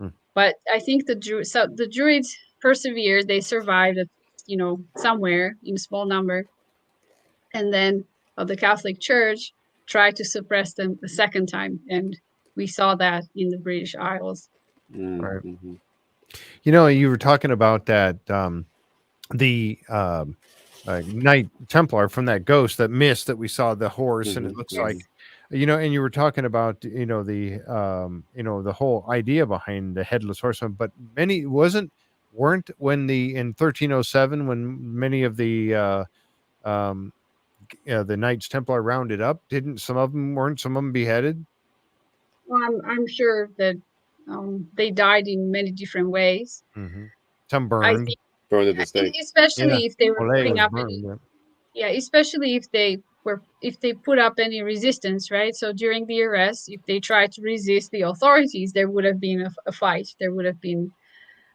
Speaker 7: Mm.
Speaker 5: but I think the Druids persevered. They survived, somewhere in a small number, and then the Catholic Church tried to suppress them the second time, and we saw that in the British Isles.
Speaker 7: Right.
Speaker 2: Mm-hmm.
Speaker 7: You were talking about that the Knight Templar from that ghost, that mist that we saw, the horse, and it looks
Speaker 2: Mm-hmm.
Speaker 7: like
Speaker 5: Yes.
Speaker 7: and you were talking about the whole idea behind the headless horseman, but many weren't when in 1307 when many of um the Knights Templar rounded up, didn't weren't some of them beheaded?
Speaker 5: Well, I'm sure that they died in many different ways.
Speaker 7: Hmm. Some
Speaker 5: I
Speaker 7: burned.
Speaker 5: think,
Speaker 2: Burned at the
Speaker 5: I think
Speaker 2: stake.
Speaker 7: Yeah,
Speaker 5: especially if they were
Speaker 7: Olay
Speaker 5: putting
Speaker 7: was
Speaker 5: up
Speaker 7: burned.
Speaker 5: any,
Speaker 7: Yeah.
Speaker 5: yeah, especially if they put up any resistance, right? So during the arrest, if they tried to resist the authorities, there would have been a fight. There would have been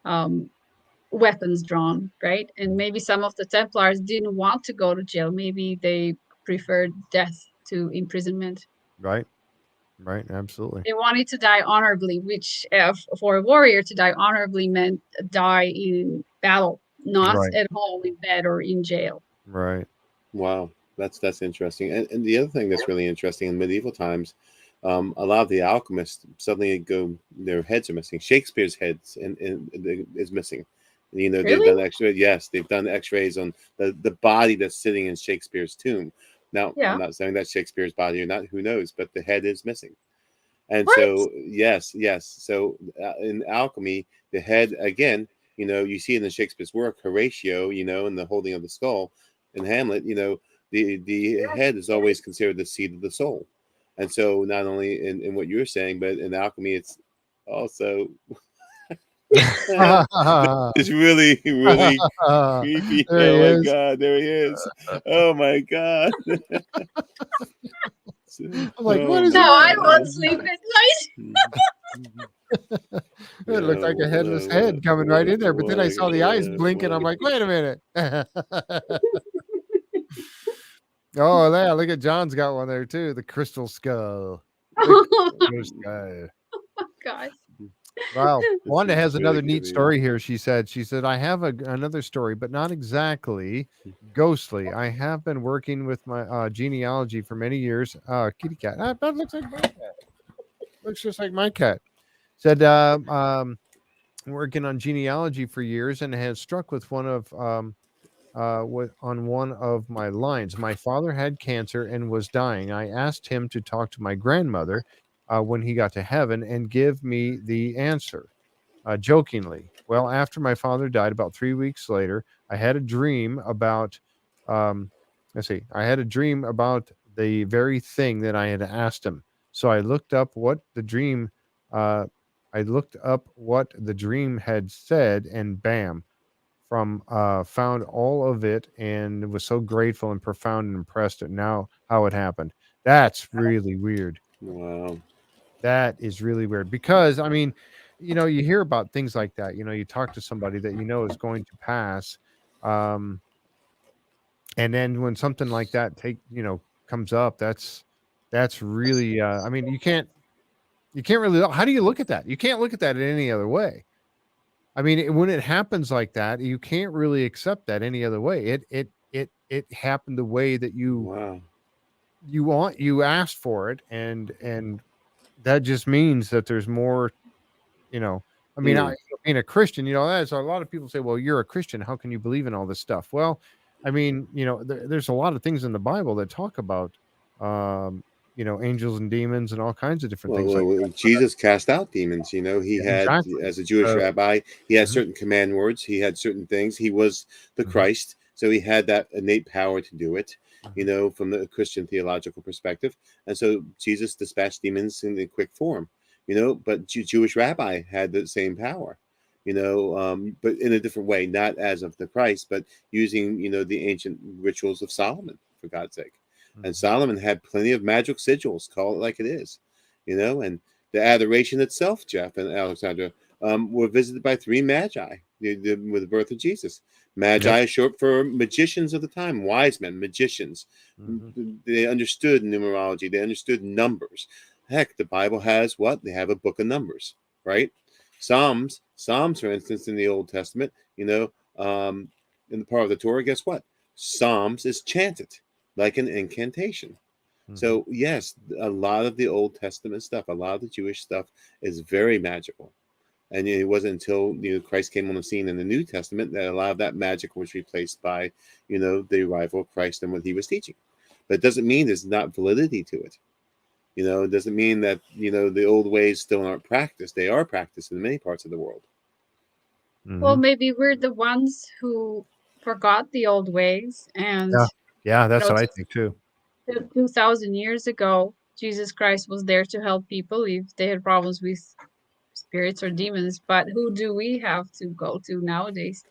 Speaker 5: um, weapons drawn, right? And maybe some of the Templars didn't want to go to jail. Maybe they preferred death to imprisonment.
Speaker 7: Right. Right. Absolutely.
Speaker 5: They wanted to die honorably, which for a warrior to die honorably meant die in battle, not
Speaker 7: Right.
Speaker 5: at home in bed or in jail.
Speaker 7: Right.
Speaker 2: Wow, that's interesting. And the other thing that's really interesting in medieval times, a lot of the alchemists suddenly their heads are missing. Shakespeare's heads is missing. They've
Speaker 5: Really?
Speaker 2: done X-ray. Yes, they've done X-rays on the body that's sitting in Shakespeare's tomb. Now, I'm
Speaker 5: Yeah.
Speaker 2: not saying that's Shakespeare's body or not. Who knows? But the head is missing. And
Speaker 5: What?
Speaker 2: so, yes, yes. So in alchemy, the head again, you see it in Shakespeare's work, Horatio, in the holding of the skull, in Hamlet, the head is always considered the seat of the soul. And so, not only in what you're saying, but in alchemy, it's also it's really, really creepy.
Speaker 7: There he
Speaker 2: Oh my
Speaker 7: is.
Speaker 2: God, there he is. Oh my God.
Speaker 7: I'm like, what
Speaker 2: Oh
Speaker 7: is
Speaker 5: No,
Speaker 2: my
Speaker 5: I
Speaker 7: that?
Speaker 5: won't
Speaker 2: God.
Speaker 5: sleep at night.
Speaker 7: It looked like a headless head coming right in there, but then I saw the eyes blinking. I'm like, wait a minute. Oh, yeah, look at John's got one there too. The crystal skull. The crystal skull.
Speaker 5: Gosh.
Speaker 7: Wow.
Speaker 2: This
Speaker 7: Wanda
Speaker 2: is
Speaker 7: has
Speaker 2: really
Speaker 7: another neat
Speaker 2: creepy.
Speaker 7: story here. She said, I have another story, but not exactly ghostly. I have been working with my genealogy for many years. Kitty cat. That looks like my cat. Looks just like my cat. Said, working on genealogy for years and has struck with one of on one of my lines. My father had cancer and was dying. I asked him to talk to my grandmother when he got to heaven and give me the answer. Jokingly, well, after my father died, about 3 weeks later, I had a dream about. I had a dream about the very thing that I had asked him. So I looked up what the dream. I looked up what the dream had said, and bam! found all of it and was so grateful and profound and impressed at now how it happened. That's really weird.
Speaker 2: Wow.
Speaker 7: That is really weird because I mean, you hear about things like that. You talk to somebody that is going to pass, and then when something like that comes up, that's really. I mean, you can't really. How do you look at that? You can't look at that in any other way. I mean, when it happens like that, you can't really accept that any other way. It happened the way that
Speaker 2: Wow.
Speaker 7: you asked for it, and that just means that there's more. I mean,
Speaker 2: Mm.
Speaker 7: being a Christian, that's a lot of people say, "Well, you're a Christian. How can you believe in all this stuff?" Well, I mean, there's a lot of things in the Bible that talk about, angels and demons and all kinds of different things like that.
Speaker 2: Jesus cast out demons. He
Speaker 7: Yeah,
Speaker 2: had,
Speaker 7: exactly.
Speaker 2: as a Jewish
Speaker 7: So,
Speaker 2: rabbi, he had
Speaker 7: mhm,
Speaker 2: certain command words. He had certain things. He was the
Speaker 7: mhm,
Speaker 2: Christ, so he had that innate power to do it.
Speaker 7: mhm.
Speaker 2: From the Christian theological perspective, and so Jesus dispatched demons in quick form. But Jewish rabbi had the same power. But in a different way, not as of the Christ, but using the ancient rituals of Solomon, for God's sake. And
Speaker 7: Mhm.
Speaker 2: Solomon had plenty of magic sigils, call it like it is, and the adoration itself, Jeff and Alexandra, were visited by three magi with the birth of Jesus.
Speaker 7: Yep.
Speaker 2: Magi is short for magicians of the time, wise men, magicians.
Speaker 7: Mhm.
Speaker 2: They understood numerology, they understood numbers. Heck, the Bible has what? They have a book of numbers, right? Psalms, for instance, in the Old Testament, in the part of the Torah, guess what? Psalms is chanted like an incantation.
Speaker 7: Mhm.
Speaker 2: So yes, a lot of the Old Testament stuff, a lot of the Jewish stuff is very magical. And it wasn't until Christ came on the scene in the New Testament that a lot of that magic was replaced by the arrival of Christ and what he was teaching. But it doesn't mean there's not validity to it. It doesn't mean that the old ways still aren't practiced. They are practiced in many parts of the world.
Speaker 5: Well,
Speaker 7: Mhm.
Speaker 5: maybe we're the ones who forgot the old ways, and
Speaker 7: Yeah. Yeah, that's what I
Speaker 5: just
Speaker 7: think too.
Speaker 5: 2,000 years ago, Jesus Christ was there to help people if they had problems with spirits or demons. But who do we have to go to nowadays?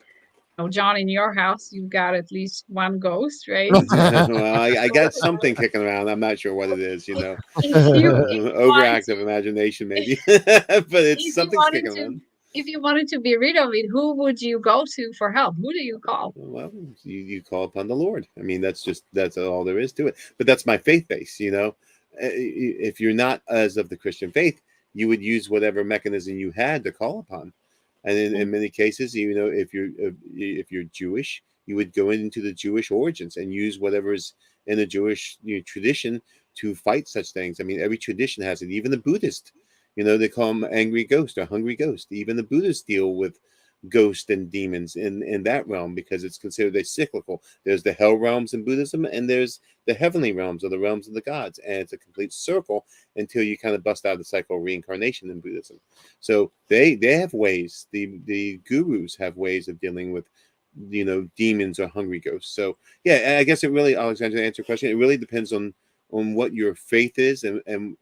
Speaker 5: Oh, John, in your house, you've got at least one ghost, right?
Speaker 2: Well, I got something kicking around. I'm not sure what it is.
Speaker 5: Wanted
Speaker 2: Overactive imagination, maybe, but it's
Speaker 5: if you
Speaker 2: something's
Speaker 5: wanted
Speaker 2: kicking
Speaker 5: to
Speaker 2: around.
Speaker 5: if you wanted to be rid of it, who would you go to for help? Who do you call?
Speaker 2: Well, you call upon the Lord. I mean, that's all there is to it. But that's my faith base. If you're not as of the Christian faith, you would use whatever mechanism you had to call upon. And in many cases, if you're Jewish, you would go into the Jewish origins and use whatever is in the Jewish tradition to fight such things. I mean, every tradition has it. Even the Buddhist, they call them angry ghost or hungry ghost. Even the Buddhists deal with ghosts and demons in that realm because it's considered a cyclical. There's the hell realms in Buddhism, and there's the heavenly realms or the realms of the gods, and it's a complete circle until you kind of bust out of the cycle of reincarnation in Buddhism. So they have ways. The gurus have ways of dealing with demons or hungry ghosts. So yeah, I guess it really, Alexandra, to answer your question, it really depends on what your faith is and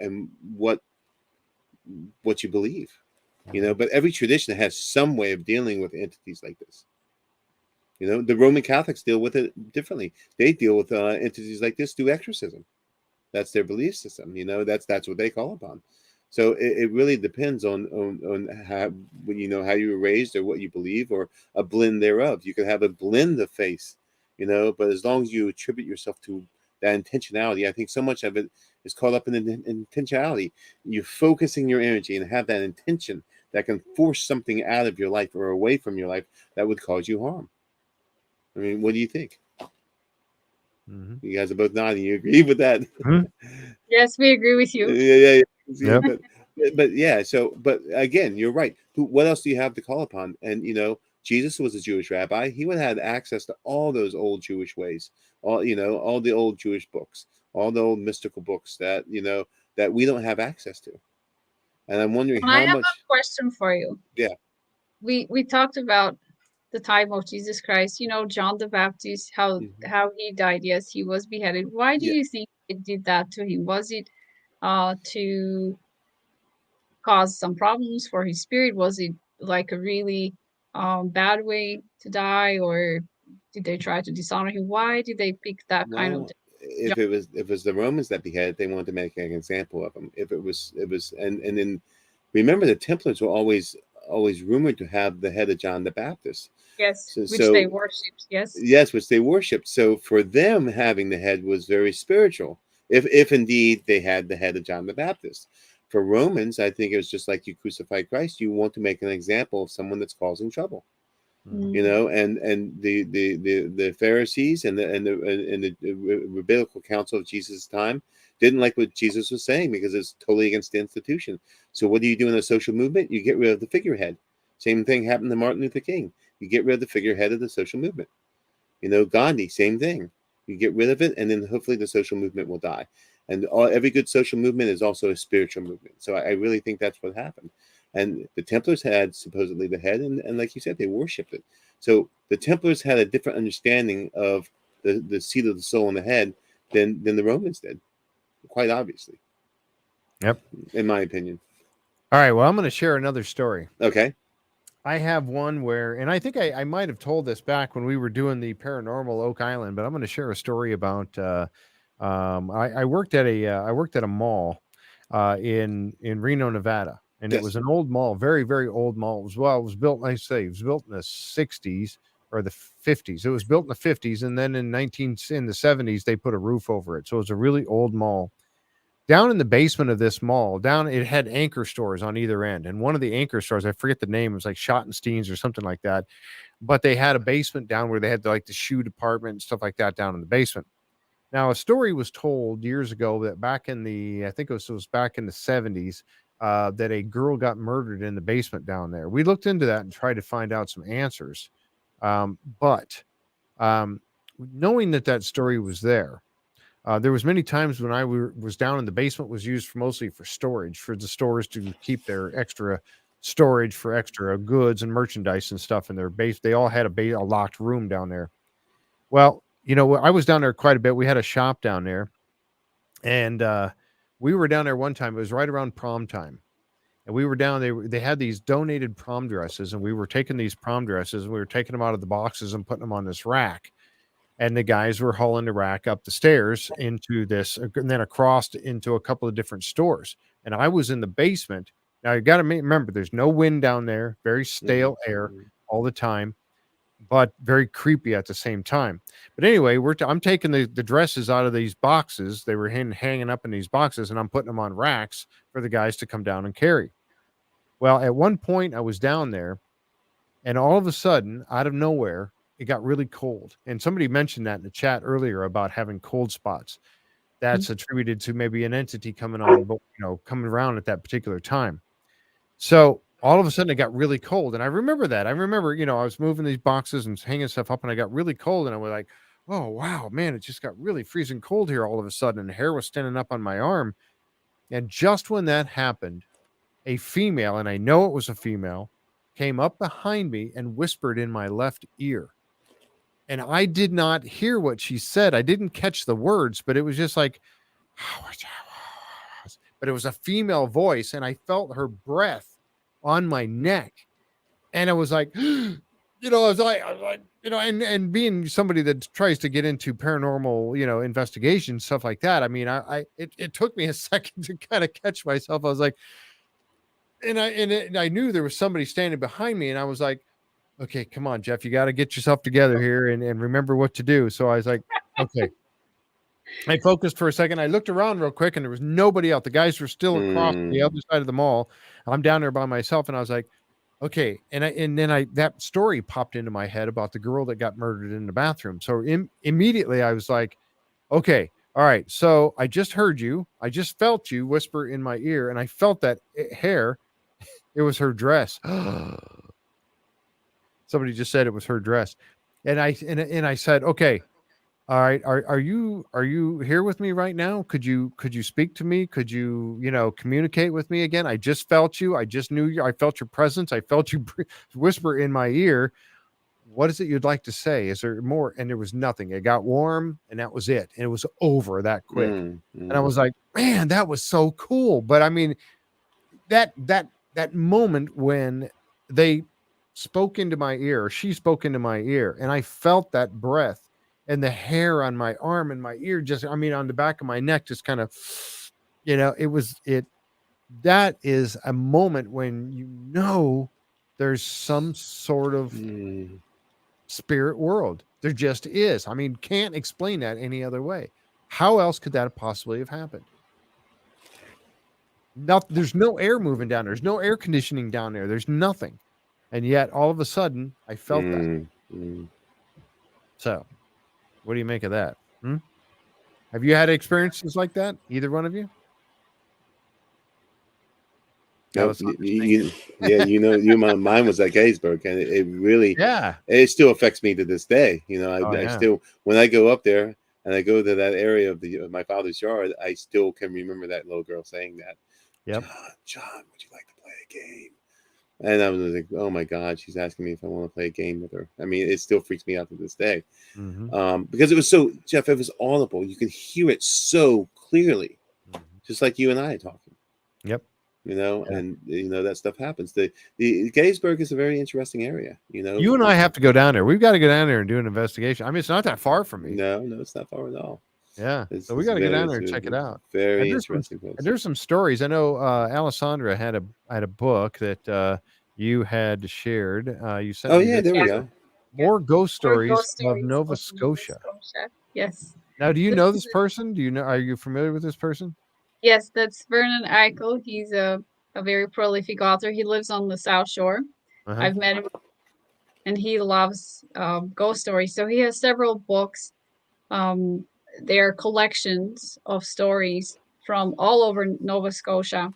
Speaker 2: what you believe. But every tradition has some way of dealing with entities like this. The Roman Catholics deal with it differently. They deal with entities like this through exorcism. That's their belief system. That's what they call upon. So it really depends on how how you were raised or what you believe or a blend thereof. You can have a blend of faith, but as long as you attribute yourself to that intentionality, I think so much of it is caught up in intentionality. You're focusing your energy and have that intention that can force something out of your life or away from your life that would cause you harm. I mean, what do you think?
Speaker 7: Mhm.
Speaker 2: You guys are both nodding. You agree with that?
Speaker 7: Mhm.
Speaker 5: Yes, we agree with you.
Speaker 2: Yeah. See,
Speaker 7: Yep.
Speaker 2: but yeah. So, but again, you're right. What else do you have to call upon? And Jesus was a Jewish rabbi. He would have had access to all those old Jewish ways, all the old Jewish books, all the old mystical books that we don't have access to. And I'm wondering
Speaker 5: And I
Speaker 2: how
Speaker 5: have
Speaker 2: much.
Speaker 5: a question for you.
Speaker 2: Yeah.
Speaker 5: We talked about the time of Jesus Christ, John the Baptist, how
Speaker 2: Mhm.
Speaker 5: how he died. Yes, he was beheaded. Why do
Speaker 2: Yeah.
Speaker 5: you think it did that to him? Was it to cause some problems for his spirit? Was it like a really bad way to die, or did they try to dishonor him? Why did they pick that kind of
Speaker 2: No, if it was the Romans that beheaded, they wanted to make an example of him. If it was, and then remember, the Templars were always rumored to have the head of John the Baptist.
Speaker 5: yes,
Speaker 2: So,
Speaker 5: which they worshipped, yes.
Speaker 2: yes, which they worshipped. So for them, having the head was very spiritual. If indeed they had the head of John the Baptist. For Romans, I think it was just like you crucified Christ. You want to make an example of someone that's causing trouble. You know, and the Pharisees and the rabbinical council of Jesus' time didn't like what Jesus was saying because it's totally against the institution. So what do you do in a social movement? You get rid of the figurehead. Same thing happened to Martin Luther King. You get rid of the figurehead of the social movement. You know, Gandhi, same thing. You get rid of it, and then hopefully the social movement will die. And every good social movement is also a spiritual movement. So I really think that's what happened. And the Templars had supposedly the head, and like you said, they worshipped it. So the Templars had a different understanding of the seat of the soul in the head than the Romans did, quite obviously.
Speaker 7: Yep.
Speaker 2: In my opinion.
Speaker 7: All right. Well, I'm going to share another story.
Speaker 2: Okay.
Speaker 7: I have one where, and I think I might have told this back when we were doing the paranormal Oak Island, but I'm going to share a story about. I worked at a mall in Reno, Nevada, and
Speaker 2: Yes.
Speaker 7: it was an old mall, very very old mall. It was built. I say it was built in the 60s or the 50s. It was built in the 50s, and then in the 70s they put a roof over it. So it was a really old mall. Down in the basement of this mall, it had anchor stores on either end. And one of the anchor stores, I forget the name, it was like Schottenstein's or something like that. But they had a basement down where they had like the shoe department and stuff like that down in the basement. Now, a story was told years ago that back in I think it was back in the 70s, that a girl got murdered in the basement down there. We looked into that and tried to find out some answers. But knowing that story was there was many times when I was down in the basement was used mostly for storage, for the stores to keep their extra storage for extra goods and merchandise and stuff in their base. They all had a locked room down there. Well, you know, I was down there quite a bit. We had a shop down there, and we were down there one time. It was right around prom time, and we were down. They had these donated prom dresses, and we were taking these prom dresses and we were taking them out of the boxes and putting them on this rack. And the guys were hauling the rack up the stairs into this, and then across into a couple of different stores. And I was in the basement. Now you got to remember, there's no wind down there, very stale air all the time, but very creepy at the same time. But anyway, I'm taking the dresses out of these boxes. They were hanging up in these boxes, and I'm putting them on racks for the guys to come down and carry. Well, at one point I was down there, and all of a sudden, out of nowhere, it got really cold. And somebody mentioned that in the chat earlier about having cold spots. That's attributed to maybe an entity coming around at that particular time. So all of a sudden it got really cold. And I remember that. I remember, I was moving these boxes and hanging stuff up, and I got really cold, and I was like, oh, wow, man, it just got really freezing cold here all of a sudden. And hair was standing up on my arm. And just when that happened, a female, and I know it was a female, came up behind me and whispered in my left ear. And I did not hear what she said. I didn't catch the words, but it was just like, but it was a female voice, and I felt her breath on my neck. And I was like, I was like, and being somebody that tries to get into paranormal, investigation, stuff like that. I mean, it took me a second to kind of catch myself. I was like, and I knew there was somebody standing behind me, and I was like, okay, come on, Jeff, you got to get yourself together here and remember what to do. So I was like, okay. I focused for a second. I looked around real quick, and there was nobody out. The guys were still across the other side of the mall. I'm down there by myself, and I was like, okay. And then that story popped into my head about the girl that got murdered in the bathroom. So immediately I was like, okay, all right. So I just heard you. I just felt you whisper in my ear, and I felt that hair. It was her dress. Somebody just said it was her dress. And I said, okay, all right. Are you here with me right now? Could you speak to me? Could you, communicate with me again? I just felt you. I just knew you. I felt your presence. I felt you whisper in my ear. What is it you'd like to say? Is there more? And there was nothing. It got warm, and that was it. And it was over that quick. And I was like, man, that was so cool. But I mean, that moment when they spoke into my ear, or she spoke into my ear, and I felt that breath and the hair on my arm and my ear, just, I mean, on the back of my neck, just kind of, that is a moment when there's some sort of spirit world. There just is. I mean, can't explain that any other way. How else could that possibly have happened? There's no air moving down there. There's no air conditioning down there. There's nothing. And yet all of a sudden I felt that. So what do you make of that? Have you had experiences like that? Either one of you?
Speaker 2: No, mine was at Gettysburg, and it really, it still affects me to this day. I still, when I go up there and I go to that area of my father's yard, I still can remember that little girl saying that.
Speaker 7: Yep.
Speaker 2: John, would you like to play a game? And I was like, oh my God, she's asking me if I want to play a game with her. I mean, it still freaks me out to this day. Because it was so, Jeff, it was audible. You could hear it so clearly, just like you and I are talking.
Speaker 7: Yep.
Speaker 2: And that stuff happens. The Gettysburg is a very interesting area.
Speaker 7: You and I have to go down there. We've got to go down there and do an investigation. I mean, it's not that far from me.
Speaker 2: No, it's not far at all.
Speaker 7: Yeah, so we got to go down there and check it out.
Speaker 2: Very interesting.
Speaker 7: And there's some stories. I know Alessandra had a book that you had shared. You sent.
Speaker 2: Oh yeah, there we go.
Speaker 7: More ghost stories of Nova Scotia.
Speaker 5: Yes.
Speaker 7: Now, do you know this person? Are you familiar with this person?
Speaker 5: Yes, that's Vernon Eichel. He's a very prolific author. He lives on the South Shore. I've met him, and he loves ghost stories. So he has several books. They're collections of stories from all over Nova Scotia.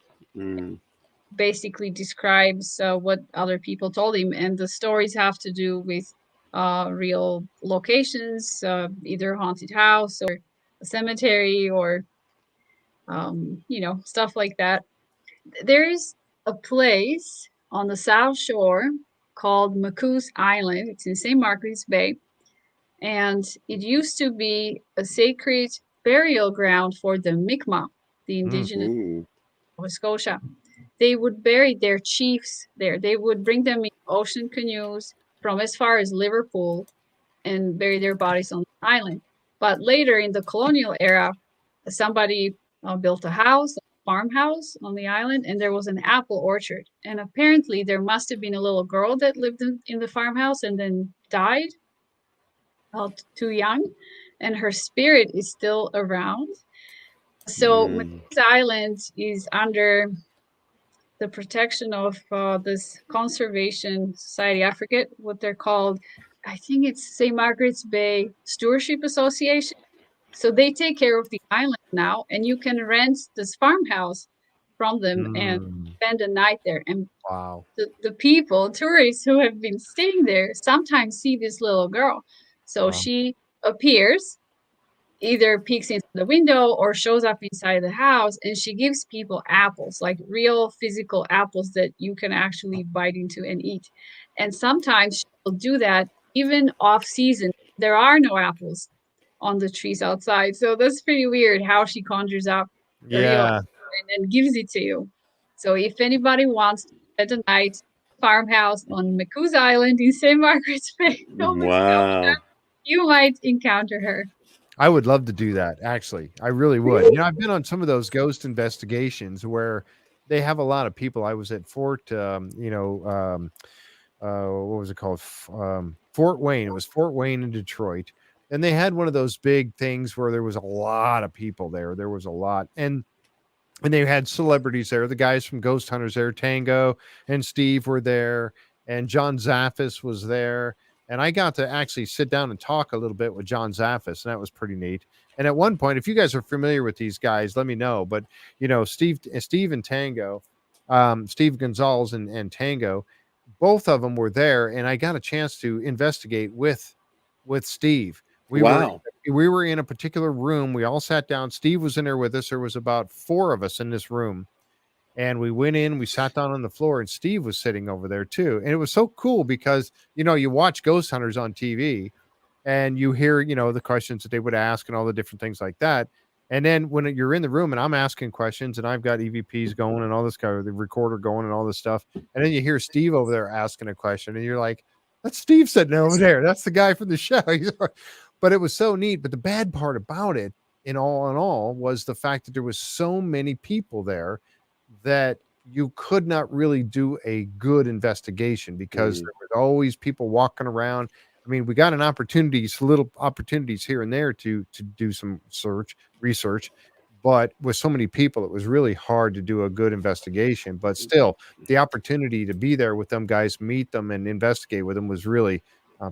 Speaker 5: Basically describes what other people told him, and the stories have to do with real locations, either a haunted house or a cemetery or stuff like that. There's a place on the South Shore called McCoos Island. It's in St. Margaret's Bay. And it used to be a sacred burial ground for the Mi'kmaq, the indigenous Nova Scotia. They would bury their chiefs there. They would bring them in ocean canoes from as far as Liverpool and bury their bodies on the island. But later in the colonial era, somebody built a farmhouse on the island, and there was an apple orchard. And apparently there must have been a little girl that lived in the farmhouse and then died too young, and her spirit is still around. So McCoos Island is under the protection of this conservation society. I forget what they're called. I think it's St. Margaret's Bay Stewardship Association. So they take care of the island now, and you can rent this farmhouse from them and spend a night there. And the people, tourists who have been staying there, sometimes see this little girl. So she appears, either peeks into the window or shows up inside the house, and she gives people apples, like real physical apples that you can actually bite into and eat. And sometimes she'll do that even off season. There are no apples on the trees outside. So that's pretty weird how she conjures up the real apple and then gives it to you. So if anybody wants to spend a night farmhouse on McCoos Island in St. Margaret's Bay, Nova Scotia, you might encounter her.
Speaker 7: I would love to do that. Actually, I really would. I've been on some of those ghost investigations where they have a lot of people. I was at Fort, what was it called? Fort Wayne. It was Fort Wayne in Detroit. And they had one of those big things where there was a lot of people there. There was a lot. And they had celebrities there. The guys from Ghost Hunters there, Tango and Steve were there. And John Zaffis was there. And I got to actually sit down and talk a little bit with John Zaffis, and that was pretty neat. And at one point, if you guys are familiar with these guys, let me know. But, Steve and Tango, Steve Gonzalez and Tango, both of them were there. And I got a chance to investigate with Steve. We were in a particular room. We all sat down. Steve was in there with us. There was about 4 of us in this room. And we went in, we sat down on the floor, and Steve was sitting over there too. And it was so cool because, you watch Ghost Hunters on TV and you hear, the questions that they would ask and all the different things like that. And then when you're in the room and I'm asking questions and I've got EVPs going and all this kind of the recorder going and all this stuff, and then you hear Steve over there asking a question, and you're like, "That's Steve sitting over there. That's the guy from the show." But it was so neat. But the bad part about it, in all, was the fact that there was so many people there that you could not really do a good investigation because there was always people walking around. I mean, we got little opportunities here and there to do some research, but with so many people, it was really hard to do a good investigation. But still, the opportunity to be there with them guys, meet them, and investigate with them was really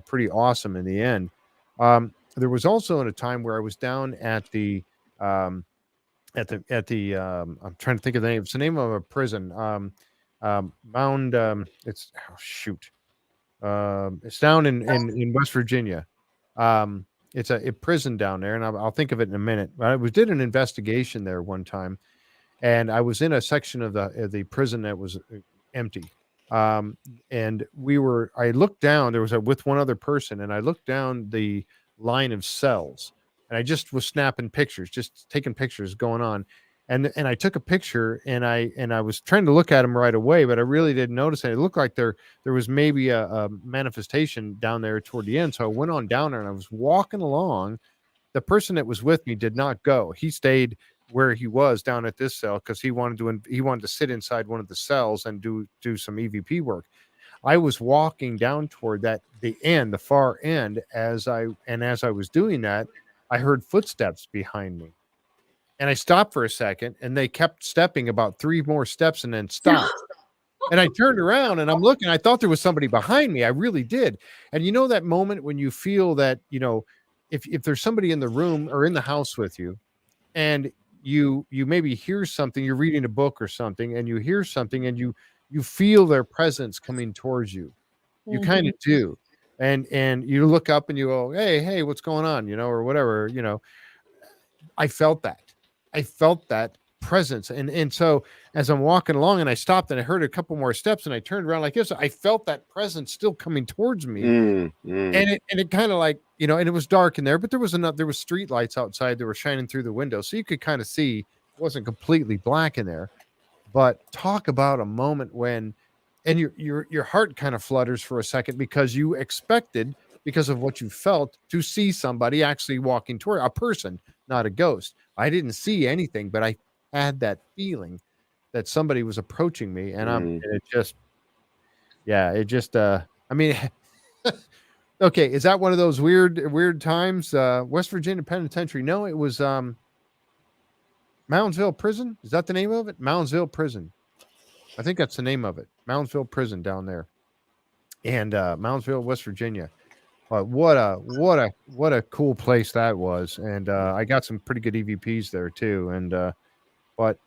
Speaker 7: pretty awesome in the end. There was also in a time where I was down at the I'm trying to think of the name. It's the name of a prison. Mound. It's it's down in West Virginia. It's a prison down there, and I'll think of it in a minute. I did an investigation there one time, and I was in a section of the prison that was empty. And I looked down. There was with one other person, and I looked down the line of cells, and I just was snapping pictures, just taking pictures going on. And I took a picture, and I was trying to look at them right away, but I really didn't notice it. It looked like there was maybe a manifestation down there toward the end. So I went on down there, and I was walking along. The person that was with me did not go. He stayed where he was down at this cell because he wanted to sit inside one of the cells and do some EVP work. I was walking down toward the far end, as I was doing that, I heard footsteps behind me. And I stopped for a second, and they kept stepping about 3 more steps and then stopped. And I turned around and I'm looking. I thought there was somebody behind me. I really did. And you know that moment when you feel that, if there's somebody in the room or in the house with you, and you maybe hear something, you're reading a book or something, and you hear something, and you feel their presence coming towards you. You kind of do. And you look up and you go, hey, what's going on? Or whatever, I felt that presence. And so as I'm walking along, and I stopped, and I heard a couple more steps, and I turned around like this, I felt that presence still coming towards me. And it kind of like, and it was dark in there, but there was street lights outside that were shining through the window. So you could kind of see it wasn't completely black in there. But talk about a moment when, and your heart kind of flutters for a second, because you expected, because of what you felt, to see somebody actually walking toward a person, not a ghost. I didn't see anything, but I had that feeling that somebody was approaching me, and I mean, okay, is that one of those weird times? West Virginia Penitentiary? No, it was Moundsville Prison. Is that the name of it? Moundsville Prison. I think that's the name of it. Moundsville Prison down there, and Moundsville, West Virginia. What a cool place that was. And I got some pretty good EVPs there too. And but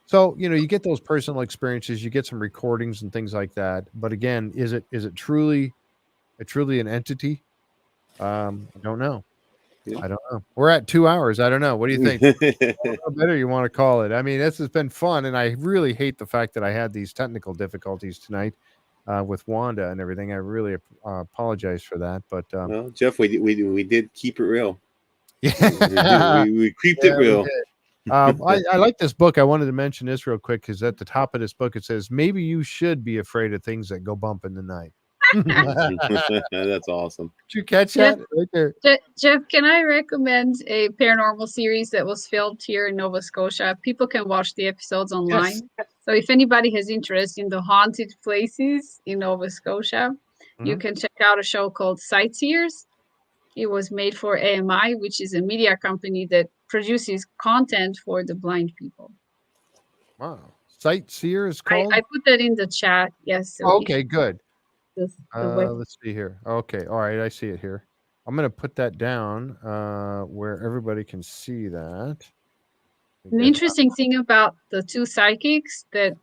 Speaker 7: so you get those personal experiences, you get some recordings and things like that. But again, is it truly an entity? I don't know.
Speaker 2: Yeah.
Speaker 7: I don't know. We're at 2 hours. I don't know. What do you think? How better you want to call it? I mean, this has been fun, and I really hate the fact that I had these technical difficulties tonight. With Wanda and everything. I really apologize for that, but
Speaker 2: well, Jeff, we did keep it real.
Speaker 7: Yeah,
Speaker 2: we creeped it real.
Speaker 7: I like this book. I wanted to mention this real quick, because at the top of this book it says, maybe you should be afraid of things that go bump in the night.
Speaker 2: That's awesome.
Speaker 7: Did you catch that right there?
Speaker 5: Jeff, can I recommend a paranormal series that was filmed here in Nova Scotia? People can watch the episodes online. Yes. So if anybody has interest in the haunted places in Nova Scotia, you can check out a show called Sightseers. It was made for AMI, which is a media company that produces content for the blind people.
Speaker 7: Wow. Sightseers called?
Speaker 5: I put that in the chat. Yes. So
Speaker 7: okay, good. Let's see here. Okay. All right. I see it here. I'm going to put that down where everybody can see that.
Speaker 5: The interesting thing about the 2 psychics that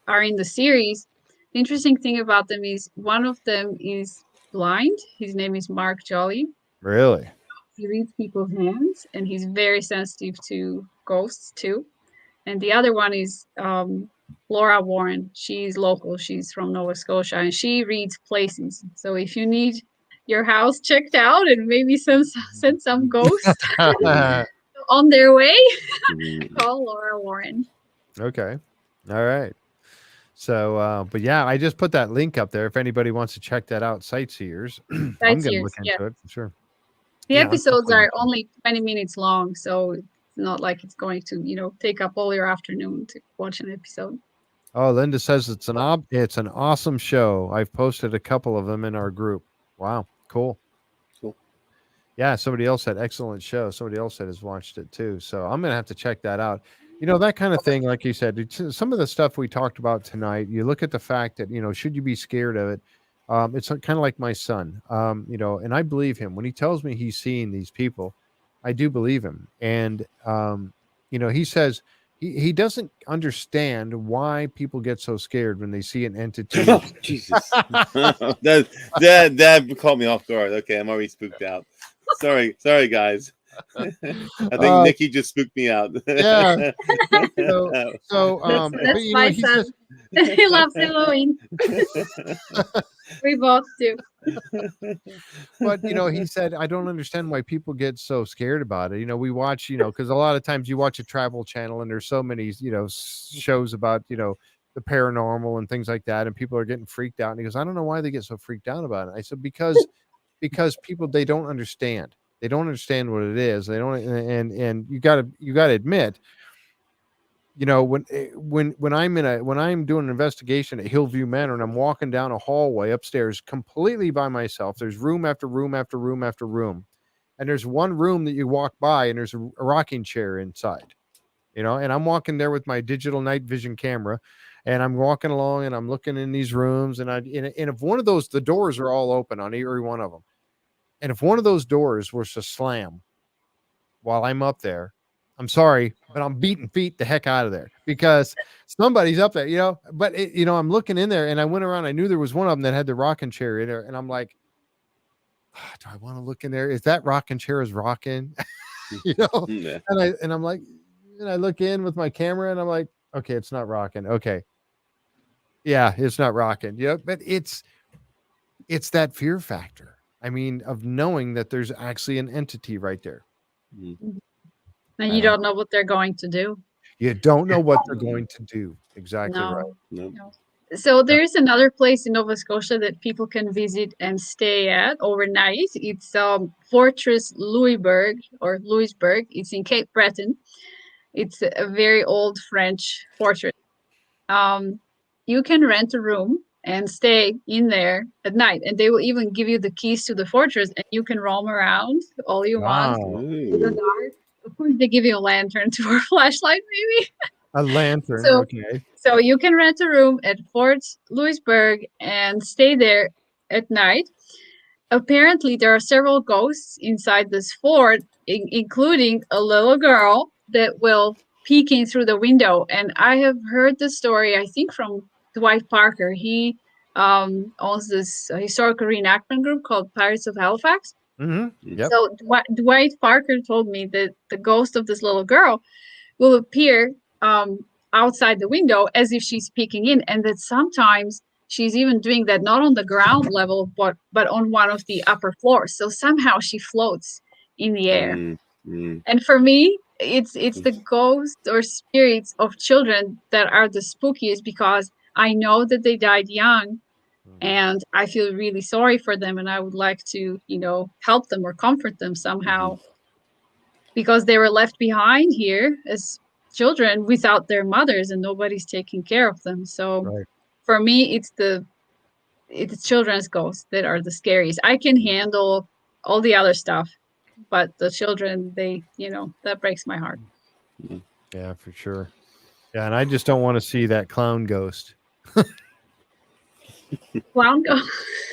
Speaker 5: are in the series, the interesting thing about them is one of them is blind. His name is Mark Jolly.
Speaker 7: Really?
Speaker 5: He reads people's hands, and he's very sensitive to ghosts too. And the other one is Laura Warren. She's local. She's from Nova Scotia, and she reads places. So if you need your house checked out and maybe send some ghosts, on their way,
Speaker 2: Mm.
Speaker 5: call Laura Warren.
Speaker 7: Okay. All right. So, but yeah, I just put that link up there. If anybody wants to check that out, Sightseers, I'm going to look
Speaker 5: Sightseers, yeah.
Speaker 7: into it for sure.
Speaker 5: The
Speaker 7: Yeah, I'm
Speaker 5: episodes
Speaker 7: definitely
Speaker 5: are only 20 minutes long, so it's not like it's going to, take up all your afternoon to watch an episode.
Speaker 7: Oh, Linda says it's an awesome show. I've posted a couple of them in our group. Wow, cool.
Speaker 2: Cool.
Speaker 7: Yeah, somebody else said excellent show. Somebody else said has watched it too. So I'm gonna have to check that out. That kind of thing, like you said, some of the stuff we talked about tonight. You look at the fact that should you be scared of it? It's kind of like my son, and I believe him when he tells me he's seeing these people. I do believe him, and he says. He doesn't understand why people get so scared when they see an entity.
Speaker 2: Oh, Jesus. that caught me off guard. Okay, I'm already spooked out. Sorry, guys. I think Nikki just spooked me out.
Speaker 7: Yeah. So,
Speaker 5: That's my son. He loves Halloween. We both do.
Speaker 7: But he said, I don't understand why people get so scared about it. We watch, because a lot of times you watch a travel channel and there's so many, shows about, the paranormal and things like that, and people are getting freaked out. And he goes, I don't know why they get so freaked out about it. I said, because people, they don't understand. They don't understand what it is. They don't, and you gotta admit, when I'm doing an investigation at Hillview Manor and I'm walking down a hallway upstairs completely by myself, there's room after room after room after room, and there's one room that you walk by and there's a rocking chair inside, and I'm walking there with my digital night vision camera, and I'm walking along and I'm looking in these rooms, and if one of those, the doors are all open on every one of them, and if one of those doors was to slam while I'm up there, I'm sorry, but I'm beating feet the heck out of there because somebody's up there, but I'm looking in there and I went around. I knew there was one of them that had the rocking chair in there. And I'm like, do I want to look in there? Is that rocking chair is rocking?
Speaker 2: Yeah.
Speaker 7: And I'm like, and I look in with my camera and I'm like, okay, it's not rocking. Okay. Yeah, it's not rocking. But it's that fear factor. I mean, of knowing that there's actually an entity right there.
Speaker 2: Mm.
Speaker 5: And you don't know what they're going to do.
Speaker 7: You don't know what they're going to do. Exactly right.
Speaker 2: No.
Speaker 5: So there's another place in Nova Scotia that people can visit and stay at overnight. It's Fortress Louisbourg. It's in Cape Breton. It's a very old French fortress. You can rent a room and stay in there at night, and they will even give you the keys to the fortress, and you can roam around all you want in the dark. Of course, they give you a lantern or a flashlight, maybe.
Speaker 7: A lantern, okay.
Speaker 5: So you can rent a room at Fort Louisbourg and stay there at night. Apparently, there are several ghosts inside this fort, including a little girl that will peek in through the window. And I have heard the story, I think, from Dwight Parker. He owns this historical reenactment group called Pirates of Halifax.
Speaker 7: Mm-hmm. Yep.
Speaker 5: So Dwight Parker told me that the ghost of this little girl will appear outside the window as if she's peeking in, and that sometimes she's even doing that not on the ground level, but on one of the upper floors. So somehow she floats in the air.
Speaker 2: Mm.
Speaker 5: And for me, it's the ghosts or spirits of children that are the spookiest, because I know that they died young. And I feel really sorry for them, and I would like to, help them or comfort them somehow, because they were left behind here as children without their mothers, and nobody's taking care of them. So for me, it's children's ghosts that are the scariest. I can handle all the other stuff, but the children, that breaks my heart.
Speaker 7: Yeah, for sure. Yeah, and I just don't want to see that clown ghost.
Speaker 5: Clown ghost.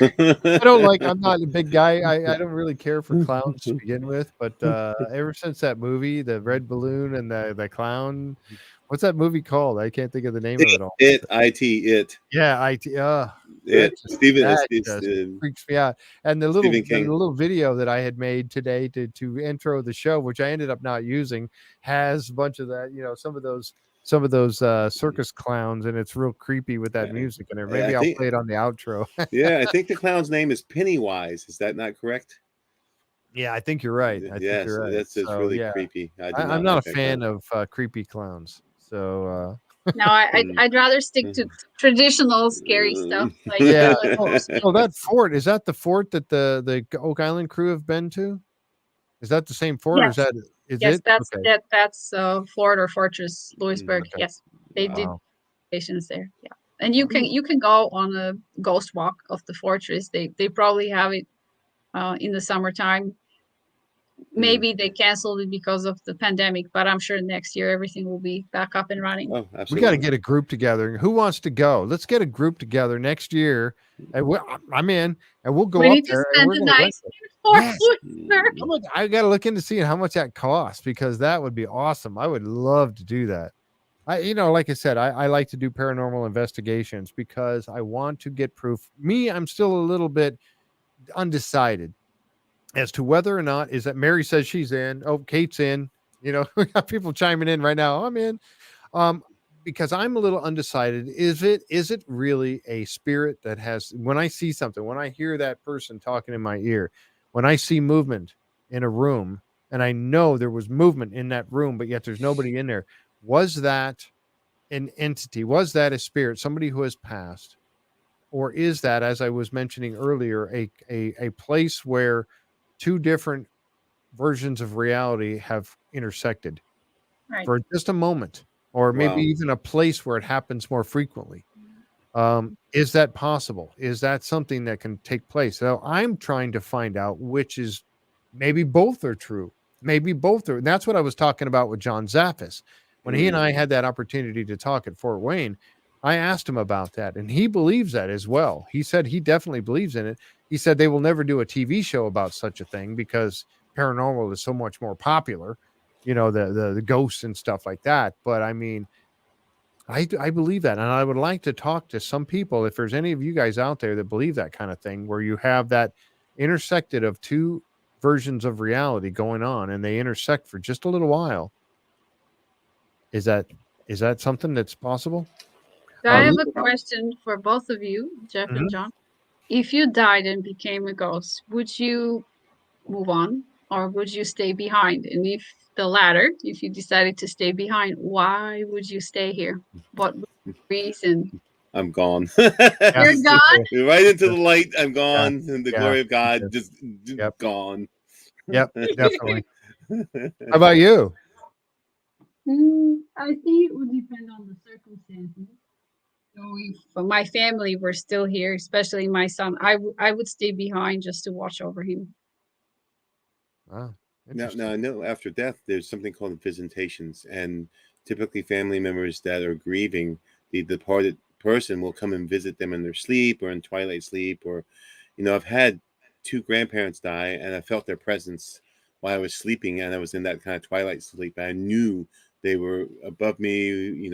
Speaker 7: I'm not a big guy. I don't really care for clowns to begin with, but ever since that movie, the red balloon and the clown, what's that movie called? I can't think of the name of it all.
Speaker 2: It.
Speaker 7: Yeah, it.
Speaker 2: Steven
Speaker 7: freaks me out. And the little video that I had made today to intro the show, which I ended up not using, has a bunch of that, some of those circus clowns, and it's real creepy with that music in there. Maybe I'll play it on the outro.
Speaker 2: Yeah, I think the clown's name is Pennywise. Is that not correct?
Speaker 7: Yeah, I think you're right. I think
Speaker 2: Yes,
Speaker 7: you're right.
Speaker 2: that's just
Speaker 7: So
Speaker 2: really
Speaker 7: yeah,
Speaker 2: creepy. I do
Speaker 7: I'm
Speaker 2: not
Speaker 7: not
Speaker 2: like
Speaker 7: a
Speaker 2: that
Speaker 7: fan
Speaker 2: clown.
Speaker 7: of creepy clowns. So
Speaker 5: No,
Speaker 2: Mm.
Speaker 5: I'd rather stick to traditional scary stuff like
Speaker 7: yeah.
Speaker 5: ghosts.
Speaker 7: Oh, that fort, is that the fort that the Oak Island crew have been to? Is that the same fort, or
Speaker 5: Yes,
Speaker 7: is
Speaker 5: yes,
Speaker 7: it?
Speaker 5: that's
Speaker 7: Okay.
Speaker 5: that's Fort or Fortress Louisburg.
Speaker 2: Mm,
Speaker 7: Okay.
Speaker 5: Yes, they did
Speaker 7: Wow.
Speaker 5: stations there. Yeah, and you can go on a ghost walk of the fortress. They probably have it in the summertime.
Speaker 2: mm.
Speaker 5: Maybe they canceled it because of the pandemic, but I'm sure next year everything will be back up and running.
Speaker 2: Oh,
Speaker 7: We got to
Speaker 2: absolutely.
Speaker 7: get a group together. Who wants to go? Let's get a group together next year. And I'm in, and we'll go
Speaker 5: We
Speaker 7: up
Speaker 5: need to
Speaker 7: there, and
Speaker 5: spend
Speaker 7: we're
Speaker 5: the
Speaker 7: going to
Speaker 5: night
Speaker 7: rent it.
Speaker 5: in Fort
Speaker 7: Yes.
Speaker 5: Louisburg.
Speaker 2: Mm.
Speaker 7: I got to look into seeing how much that costs, because that would be awesome. I would love to do that. Like I said, I like to do paranormal investigations because I want to get proof. I'm still a little bit undecided as to whether or not is that Mary says she's in. Oh, Kate's in. We got people chiming in right now. I'm in. Um, because I'm a little undecided. Is it really a spirit that has, when I see something, when I hear that person talking in my ear, when I see movement in a room, and I know there was movement in that room, but yet there's nobody in there, was that an entity? Was that a spirit, somebody who has passed? Or is that, as I was mentioning earlier, a place where two different versions of reality have intersected
Speaker 5: Right.
Speaker 7: for just a moment, or maybe
Speaker 2: Wow.
Speaker 7: even a place where it happens more frequently? Is that possible? Is that something that can take place? So I'm trying to find out which is, maybe both are true. Maybe both are. And that's what I was talking about with John Zaffis. When he and
Speaker 2: Mm.
Speaker 7: I had that opportunity to talk at Fort Wayne, I asked him about that, and he believes that as well. He said he definitely believes in it. He said they will never do a TV show about such a thing because paranormal is so much more popular, the ghosts and stuff like that. But I mean, I believe that, and I would like to talk to some people. If there's any of you guys out there that believe that kind of thing, where you have that intersected of two versions of reality going on, and they intersect for just a little while, is that something that's possible?
Speaker 5: So I have
Speaker 7: Lu-
Speaker 5: a question for both of you, Jeff
Speaker 7: Mhm.
Speaker 5: and John. If you died and became a ghost, would you move on or would you stay behind? And if the latter, if you decided to stay behind, why would you stay here? What reason?
Speaker 2: I'm gone.
Speaker 7: Yeah,
Speaker 5: You're
Speaker 2: Just
Speaker 5: gone?
Speaker 2: right into the light. I'm
Speaker 7: yeah,
Speaker 2: gone. And the
Speaker 7: yeah.
Speaker 2: glory of
Speaker 7: Me
Speaker 2: God
Speaker 7: too.
Speaker 2: just
Speaker 7: Yep,
Speaker 2: gone.
Speaker 7: yep, definitely. How about you?
Speaker 5: I think it would depend on the circumstances. So if my family were still here, especially my son, I would stay behind just to watch over him.
Speaker 7: Wow,
Speaker 2: Now
Speaker 7: interesting.
Speaker 2: I know after death there's something called visitations, and typically family members that are grieving the departed person will come and visit them in their sleep or in twilight sleep. Or, I've had two grandparents die, and I felt their presence while I was sleeping, and I was in that kind of twilight sleep. I knew they were above me,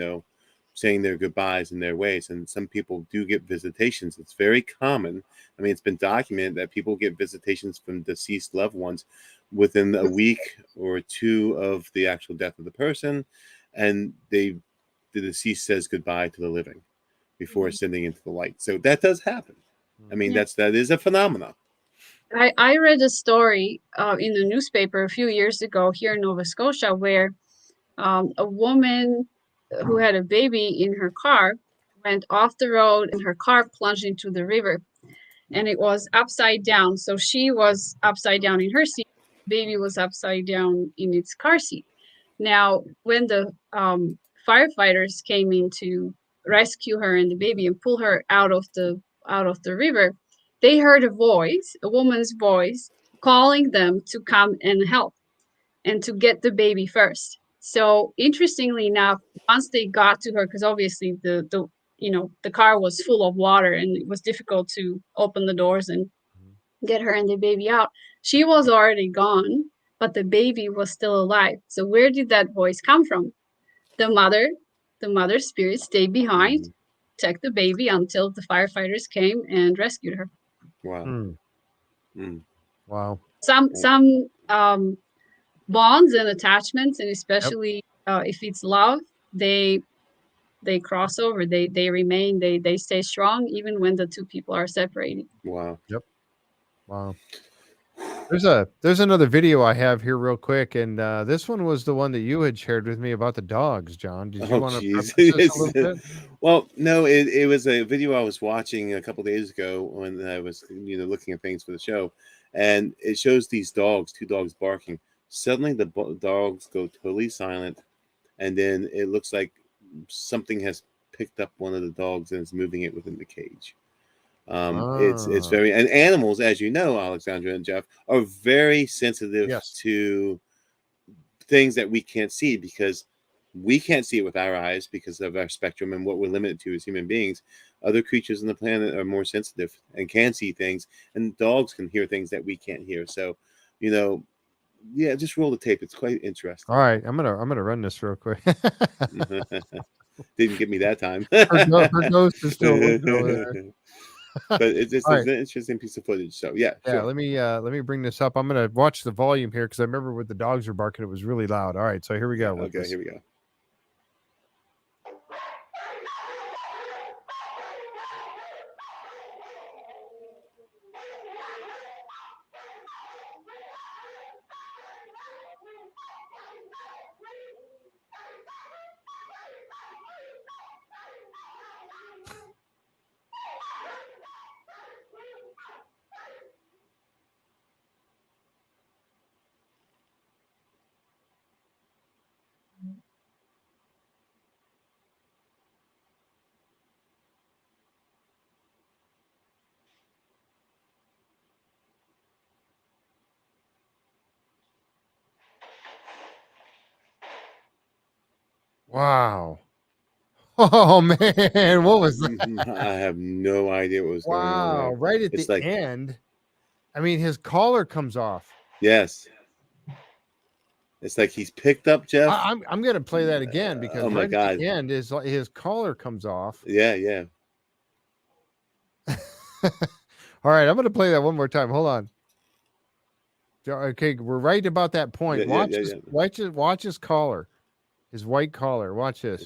Speaker 2: saying their goodbyes in their ways. And some people do get visitations. It's very common. I mean, it's been documented that people get visitations from deceased loved ones within a week or two of the actual death of the person, and the deceased says goodbye to the living before ascending into the light. So that does happen. I mean,
Speaker 5: Yeah.
Speaker 2: that is a phenomenon.
Speaker 5: I read a story in the newspaper a few years ago here in Nova Scotia where a woman who had a baby in her car went off the road and her car plunged into the river and it was upside down. So she was upside down in her seat, baby was upside down in its car seat. Now, when the firefighters came in to rescue her and the baby and pull her out of the river, they heard a woman's voice, calling them to come and help and to get the baby first. So interestingly enough, once they got to her, because obviously the car was full of water and it was difficult to open the doors and get her and the baby out. She was already gone, but the baby was still alive. So where did that voice come from? The mother's spirit stayed behind,
Speaker 2: Mhm.
Speaker 5: checked the baby until the firefighters came and rescued her.
Speaker 2: Wow.
Speaker 7: Hmm.
Speaker 2: Mm.
Speaker 7: Wow.
Speaker 5: Some bonds and attachments, and
Speaker 7: Yep.
Speaker 5: especially if it's love, they cross over. They remain. They stay strong even when the two people are separated.
Speaker 2: Wow.
Speaker 7: Yep. Wow. There's another video I have here real quick, and this one was the one that you had shared with me about the dogs, John. Did you
Speaker 2: Oh,
Speaker 7: want to
Speaker 2: jeez.
Speaker 7: preface this a little bit?
Speaker 2: Well, no, it was a video I was watching a couple days ago when I was, looking at things for the show, and it shows these dogs, two dogs barking. Suddenly, the dogs go totally silent, and then it looks like something has picked up one of the dogs and is moving it within the cage. It's
Speaker 7: Ah,
Speaker 2: very, and animals, as you know, Alexandra and Jeff, are very sensitive
Speaker 7: yes.
Speaker 2: to things that we can't see because we can't see it with our eyes because of our spectrum and what we're limited to as human beings. Other creatures on the planet are more sensitive and can see things, and dogs can hear things that we can't hear. So, yeah, just roll the tape. It's quite interesting.
Speaker 7: All right, I'm gonna run this real quick.
Speaker 2: Didn't get me that time.
Speaker 7: Her ghost is still looking over there.
Speaker 2: But it's
Speaker 7: All
Speaker 2: an
Speaker 7: right.
Speaker 2: interesting piece of footage. So yeah,
Speaker 7: Yeah,
Speaker 2: sure.
Speaker 7: let me bring this up. I'm gonna watch the volume here because I remember when the dogs were barking, it was really loud. All right, so here we go. with
Speaker 2: Okay,
Speaker 7: this.
Speaker 2: here we go.
Speaker 7: Wow. Oh man, what was that?
Speaker 2: I have no idea what was going on
Speaker 7: Wow,
Speaker 2: there.
Speaker 7: right at
Speaker 2: It's
Speaker 7: the
Speaker 2: like,
Speaker 7: end. I mean, his collar comes off.
Speaker 2: yes, it's like he's picked up Jeff.
Speaker 7: I'm gonna play that again because
Speaker 2: Oh my
Speaker 7: right at
Speaker 2: God.
Speaker 7: the end is his collar comes off.
Speaker 2: Yeah.
Speaker 7: All right, I'm gonna play that one more time. Hold on. Okay, we're right about that point. Watch his collar, his white collar. Watch this.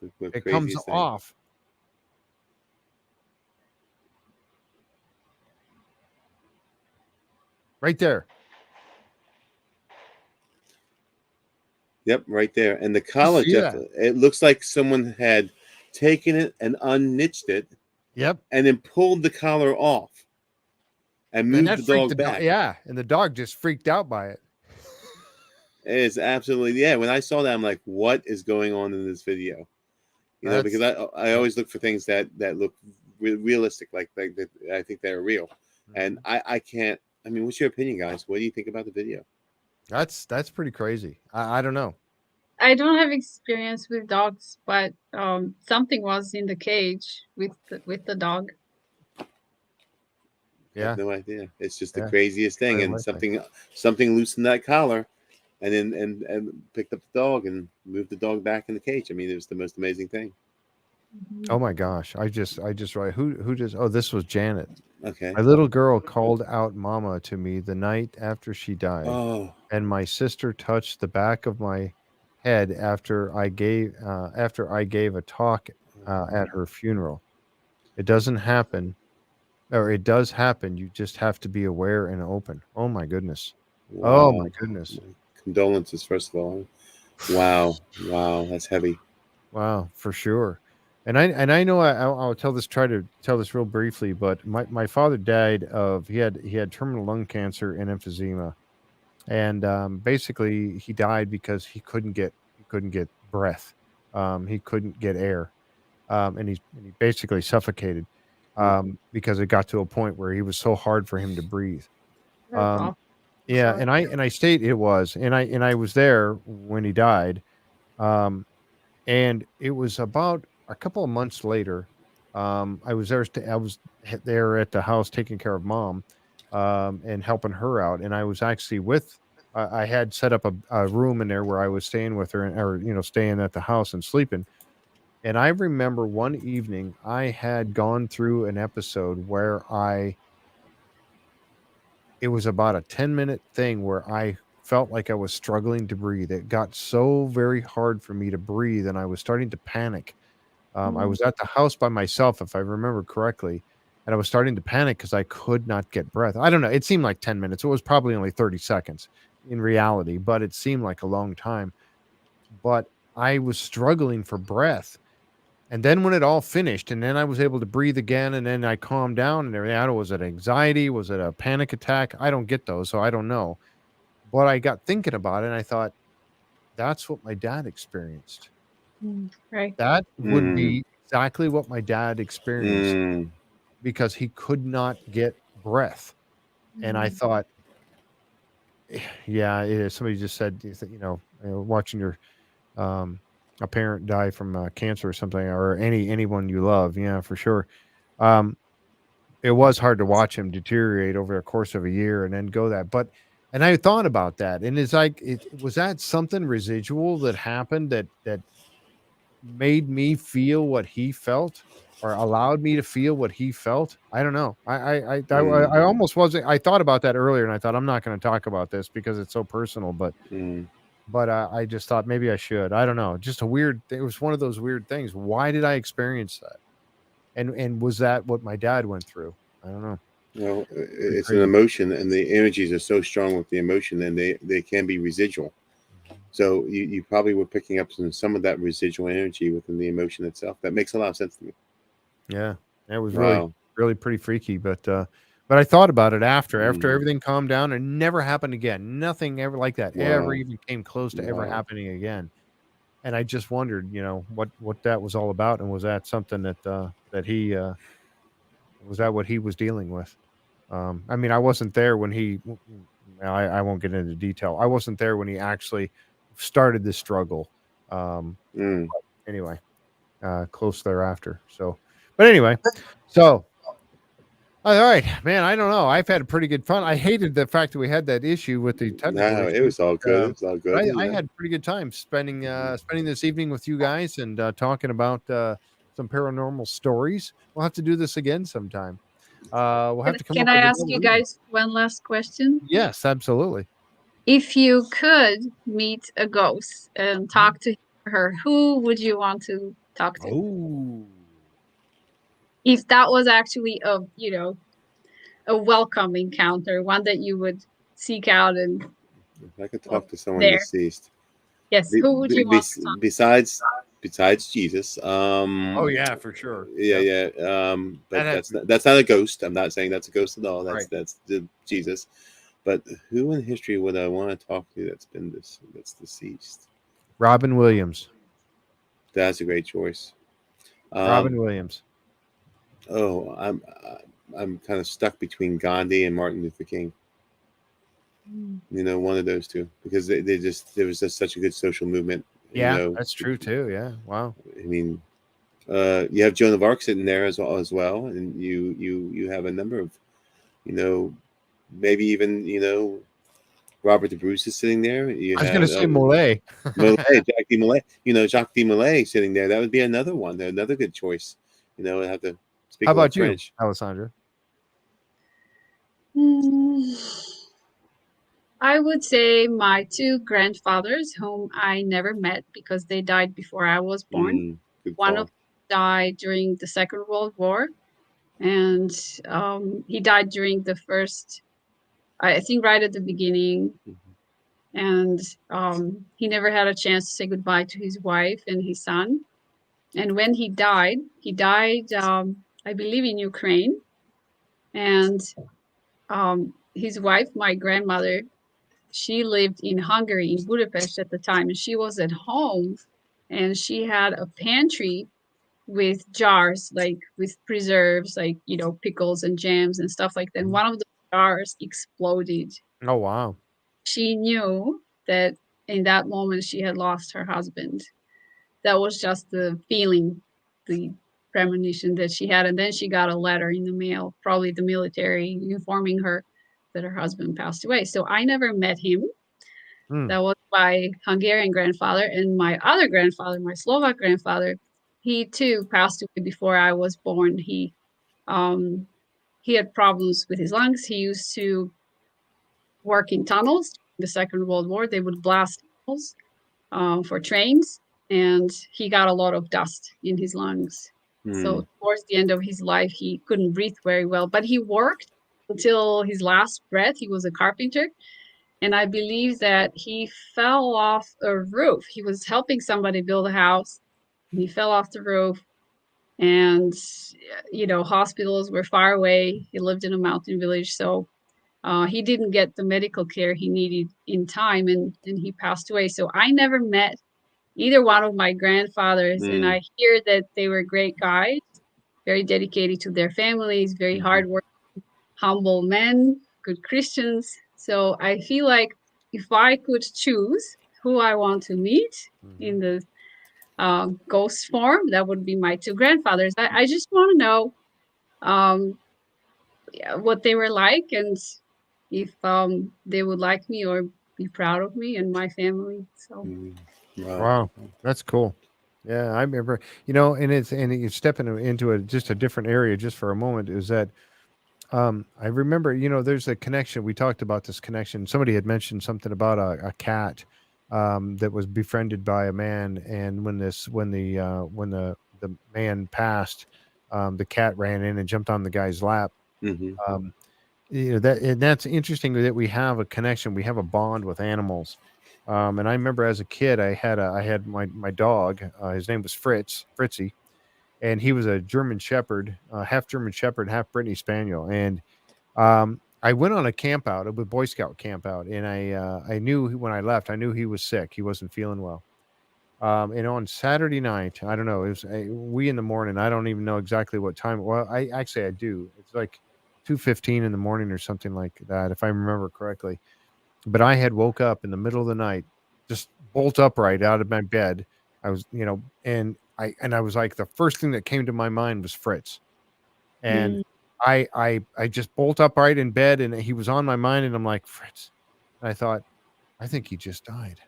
Speaker 2: It's the
Speaker 7: It comes
Speaker 2: craziest thing.
Speaker 7: off. Right there.
Speaker 2: Yep, right there. And the collar,
Speaker 7: see
Speaker 2: Jeff,
Speaker 7: that?
Speaker 2: it looks like someone had taken it and unknitched it
Speaker 7: Yep.
Speaker 2: and then pulled the collar off and
Speaker 7: And
Speaker 2: moved
Speaker 7: that
Speaker 2: the
Speaker 7: freaked
Speaker 2: dog
Speaker 7: the dog.
Speaker 2: back.
Speaker 7: Yeah, and the dog just freaked out by it.
Speaker 2: It's absolutely, yeah. When I saw that, I'm like, what is going on in this video? Because I always look for things that look realistic, like that. I think they're real. And I can't. I mean, what's your opinion, guys? What do you think about the video?
Speaker 7: That's pretty crazy. I don't know.
Speaker 5: I don't have experience with dogs, but something was in the cage with the dog.
Speaker 2: I
Speaker 7: Yeah.
Speaker 2: have no idea. It's just the
Speaker 7: Yeah.
Speaker 2: craziest thing,
Speaker 7: Very
Speaker 2: and
Speaker 7: likely.
Speaker 2: something loosened that collar, and then and picked up the dog and moved the dog back in the cage. I mean, it was the most amazing thing.
Speaker 7: Oh my gosh. I just write who just oh, this was Janet.
Speaker 2: Okay.
Speaker 7: My little girl called out mama to me the night after she died,
Speaker 2: Oh,
Speaker 7: and my sister touched the back of my head after I gave a talk at her funeral. It doesn't happen, or it does happen. You just have to be aware and open. Oh my goodness. Oh my
Speaker 2: wow.
Speaker 7: goodness.
Speaker 2: Condolences, first of all. Wow, that's heavy.
Speaker 7: Wow, for sure. And I know I'll try to tell this real briefly, but my father died of he had terminal lung cancer and emphysema, and basically he died because he couldn't get breath, he couldn't get air, and he basically suffocated because it got to a point where he was so hard for him to breathe.
Speaker 5: That's
Speaker 7: Um,
Speaker 5: awful.
Speaker 7: yeah,
Speaker 5: Sorry.
Speaker 7: and I state it was, and I was there when he died. Um, and it was about a couple of months later. I was there. I was there at the house taking care of mom, and helping her out. And I was actually with. I had set up a room in there where I was staying with her, or staying at the house and sleeping. And I remember one evening I had gone through an episode where it was about a 10-minute thing where I felt like I was struggling to breathe. It got so very hard for me to breathe, and I was starting to panic. I was at the house by myself, if I remember correctly, and I was starting to panic because I could not get breath. I don't know. It seemed like 10 minutes. It was probably only 30 seconds in reality, but it seemed like a long time. But I was struggling for breath. And then when it all finished, and then I was able to breathe again, and then I calmed down and everything. I don't know, was it anxiety? Was it a panic attack? I don't get those, so I don't know. But I got thinking about it, and I thought, that's what my dad experienced.
Speaker 5: Right.
Speaker 7: That would
Speaker 2: Mm.
Speaker 7: be exactly what my dad experienced
Speaker 2: Mm.
Speaker 7: because he could not get breath. And I thought, yeah, somebody just said, watching your a parent die from cancer or something, or anyone you love, yeah, for sure. It was hard to watch him deteriorate over the course of a year and then go that. But and I thought about that, and it's like, was that something residual that happened that made me feel what he felt, or allowed me to feel what he felt? I don't know. I almost wasn't. I thought about that earlier, and I thought, I'm not going to talk about this because it's so personal. But
Speaker 2: Mm.
Speaker 7: I just thought maybe I should. I don't know. Just a weird. It was one of those weird things. Why did I experience that? And was that what my dad went through? I don't know.
Speaker 2: Well, it's an
Speaker 7: crazy.
Speaker 2: emotion, and the energies are so strong with the emotion, and they can be residual. So you probably were picking up some of that residual energy within the emotion itself. That makes a lot of sense to me.
Speaker 7: Yeah, it was
Speaker 2: Wow.
Speaker 7: really pretty freaky. But I thought about it after
Speaker 2: Mm.
Speaker 7: everything calmed down, and never happened again. Nothing ever like that ever
Speaker 2: Wow.
Speaker 7: even came close to ever
Speaker 2: Wow.
Speaker 7: happening again. And I just wondered, what that was all about, and was that something that he was that what he was dealing with? I mean, I wasn't there when he. I won't get into detail. I wasn't there when he actually started the struggle.
Speaker 2: Mm.
Speaker 7: Anyway, close thereafter. So, but anyway, so all right, man. I don't know. I've had a pretty good fun. I hated the fact that we had that issue with the technical
Speaker 2: No, it
Speaker 7: issue.
Speaker 2: was all good. It was all good.
Speaker 7: I had a pretty good time spending this evening with you guys and talking about some paranormal stories. We'll have to do this again sometime. We'll have to come
Speaker 5: Can
Speaker 7: up
Speaker 5: I
Speaker 7: with
Speaker 5: ask
Speaker 7: another
Speaker 5: you
Speaker 7: reason.
Speaker 5: guys one last question?
Speaker 7: Yes, absolutely.
Speaker 5: If you could meet a ghost and talk to him or her, who would you want to talk to?
Speaker 7: Oh,
Speaker 5: If that was actually a welcome encounter, one that you would seek out and
Speaker 2: If I could
Speaker 5: well,
Speaker 2: talk to someone
Speaker 5: there.
Speaker 2: deceased,
Speaker 5: Yes, who would you want to talk
Speaker 2: besides Jesus,
Speaker 7: oh yeah, for sure.
Speaker 2: yeah,
Speaker 7: Yep.
Speaker 2: yeah, but
Speaker 7: That had to be
Speaker 2: that's not a ghost. I'm not saying that's a ghost at all.
Speaker 7: right.
Speaker 2: That's the Jesus. But who in history would I want to talk to that's deceased?
Speaker 7: Robin Williams.
Speaker 2: That's a great choice.
Speaker 7: Robin Williams.
Speaker 2: Oh, I'm kind of stuck between Gandhi and Martin Luther King. One of those two, because there was just such a good social movement.
Speaker 7: Yeah, that's true too. Yeah. Wow.
Speaker 2: I mean, you have Joan of Arc sitting there as well, and you have a number of, maybe even Robert the Bruce is sitting there. You
Speaker 7: I was going to
Speaker 2: have
Speaker 7: say Molay.
Speaker 2: Jacques D. Molay. Jacques D. Molay sitting there. That would be another one, another good choice. I'd have to speak
Speaker 7: How
Speaker 2: a little
Speaker 7: about you,
Speaker 2: French.
Speaker 7: Alessandra?
Speaker 5: I would say my two grandfathers, whom I never met because they died before I was born.
Speaker 2: Good
Speaker 5: One
Speaker 2: call.
Speaker 5: of them died during the Second World War, and he died during the first, I think, right at the beginning. And he never had a chance to say goodbye to his wife and his son. And when he died, I believe, in Ukraine. And his wife, my grandmother, she lived in Hungary, in Budapest at the time, and she was at home, and she had a pantry with jars, like with preserves, like pickles and jams and stuff like that. And one of the jars exploded.
Speaker 7: Oh wow.
Speaker 5: She knew that in that moment she had lost her husband. That was just the feeling, the premonition that she had. And then she got a letter in the mail, probably the military, informing her that her husband passed away. So I never met him. That was my Hungarian grandfather. And my other grandfather, my Slovak grandfather, he too passed away before I was born. He had problems with his lungs. He used to work in tunnels during the Second World War. They would blast tunnels for trains, and he got a lot of dust in his lungs. So towards the end of his life, he couldn't breathe very well, but he worked until his last breath. He was a carpenter. And I believe that he fell off a roof. He was helping somebody build a house. And he fell off the roof. And, hospitals were far away. He lived in a mountain village. So he didn't get the medical care he needed in time, and he passed away. So I never met either one of my grandfathers. And I hear that they were great guys, very dedicated to their families, very hardworking, humble men, good Christians. So I feel like if I could choose who I want to meet in the ghost form, that would be my two grandfathers. I just want to know what they were like, and if they would like me or be proud of me and my family. So
Speaker 7: Wow, that's cool. Yeah, I remember, and you're stepping into just a different area just for a moment, is that I remember, there's a connection. We talked about this connection. Somebody had mentioned something about a cat that was befriended by a man, and when the man passed, the cat ran in and jumped on the guy's lap. That's interesting that we have a connection. We have a bond with animals. And I remember as a kid, I had my dog. His name was Fritzy, and he was a German Shepherd, half German Shepherd, half Brittany Spaniel. And I went on a camp out, a Boy Scout camp out, and I knew when I left, I knew he was sick. He wasn't feeling well. And on Saturday night, I don't know, it was wee in the morning. I don't even know exactly what time. Well, I do. It's like 2:15 in the morning or something like that, if I remember correctly. But I had woke up in the middle of the night, just bolt upright out of my bed. I was, and I was like, the first thing that came to my mind was Fritz. And I just bolt upright in bed, and he was on my mind, and I'm like, Fritz. And I thought, I think he just died.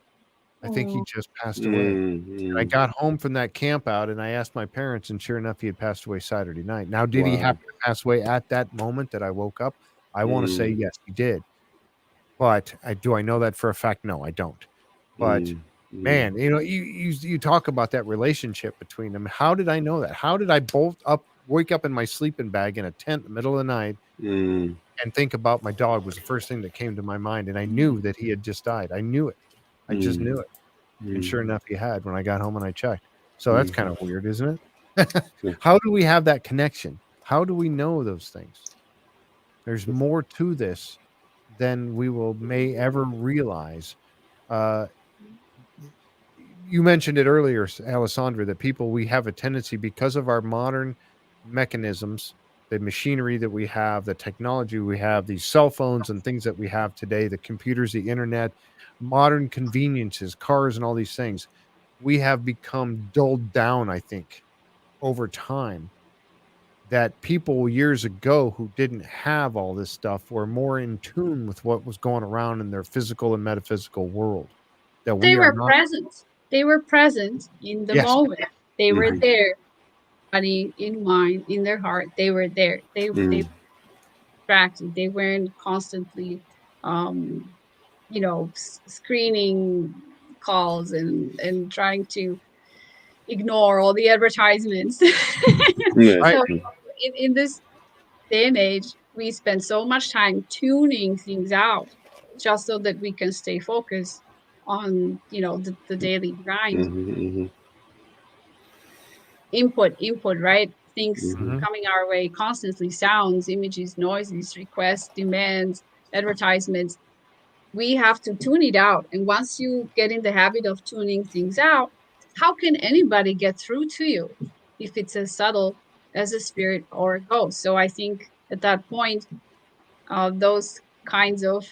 Speaker 7: I think he just passed away. And I got home from that camp out, and I asked my parents, and sure enough, he had passed away Saturday night. Now, did he happen to pass away at that moment that I woke up? I want to say yes, he did. But do I know that for a fact? No, I don't. But man, you talk about that relationship between them. How did I know that? How did I wake up in my sleeping bag in a tent in the middle of the night and think about my dog was the first thing that came to my mind. And I knew that he had just died. I knew it. I just knew it. And sure enough, he had when I got home and I checked. So that's kind of weird, isn't it? How do we have that connection? How do we know those things? There's more to this than we may ever realize. You mentioned it earlier, Alessandra, that we have a tendency, because of our modern mechanisms, the machinery that we have, the technology we have, these cell phones and things that we have today, the computers, the internet, modern conveniences, cars, and all these things, we have become dulled down, I think, over time. That people years ago who didn't have all this stuff were more in tune with what was going around in their physical and metaphysical world. That
Speaker 5: they were present. They were present in the moment. They were there, body, in mind, in their heart. They were there. They were distracted. They weren't constantly, screening calls and trying to ignore all the advertisements. So in this day and age, we spend so much time tuning things out just so that we can stay focused on, the daily grind. Input, right? Things coming our way constantly, sounds, images, noises, requests, demands, advertisements. We have to tune it out. And once you get in the habit of tuning things out, how can anybody get through to you if it's as subtle as a spirit or a ghost? So I think at that point, those kinds of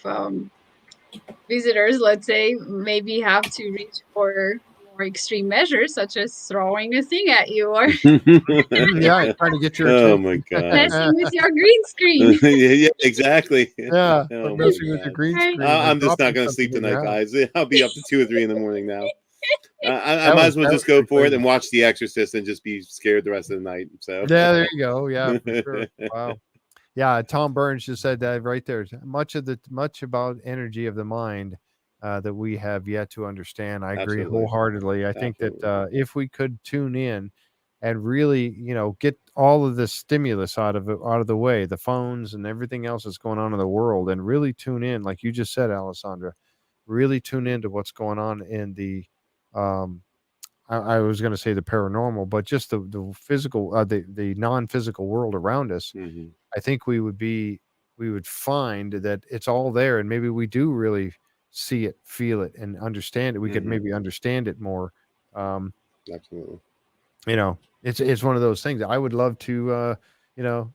Speaker 5: visitors, let's say, maybe have to reach for more extreme measures, such as throwing a thing at you or
Speaker 7: trying to get your attention.
Speaker 2: Oh my god,
Speaker 5: messing with your green screen.
Speaker 2: yeah, exactly.
Speaker 7: Yeah,
Speaker 2: Oh
Speaker 7: messing with your green screen.
Speaker 2: I'm just not going to sleep tonight, guys. I'll be up to 2 or 3 in the morning now. I might as well just go for it and watch The Exorcist and just be scared the rest of the night. So
Speaker 7: yeah, there you go. Yeah, for sure. Wow. Yeah, Tom Burns just said that right there. Much about energy of the mind that we have yet to understand. I agree wholeheartedly. I think that if we could tune in and really, get all of this stimulus out of the way, the phones and everything else that's going on in the world, and really tune in, like you just said, Alessandra, really tune into what's going on in the, um, I was going to say the paranormal, but just the physical, the non-physical world around us.
Speaker 2: Hmm.
Speaker 7: I think we would find that it's all there, and maybe we do really see it, feel it, and understand it. We could
Speaker 2: Mhm.
Speaker 7: maybe understand it more. Um,
Speaker 2: Absolutely.
Speaker 7: it's one of those things that I would love to.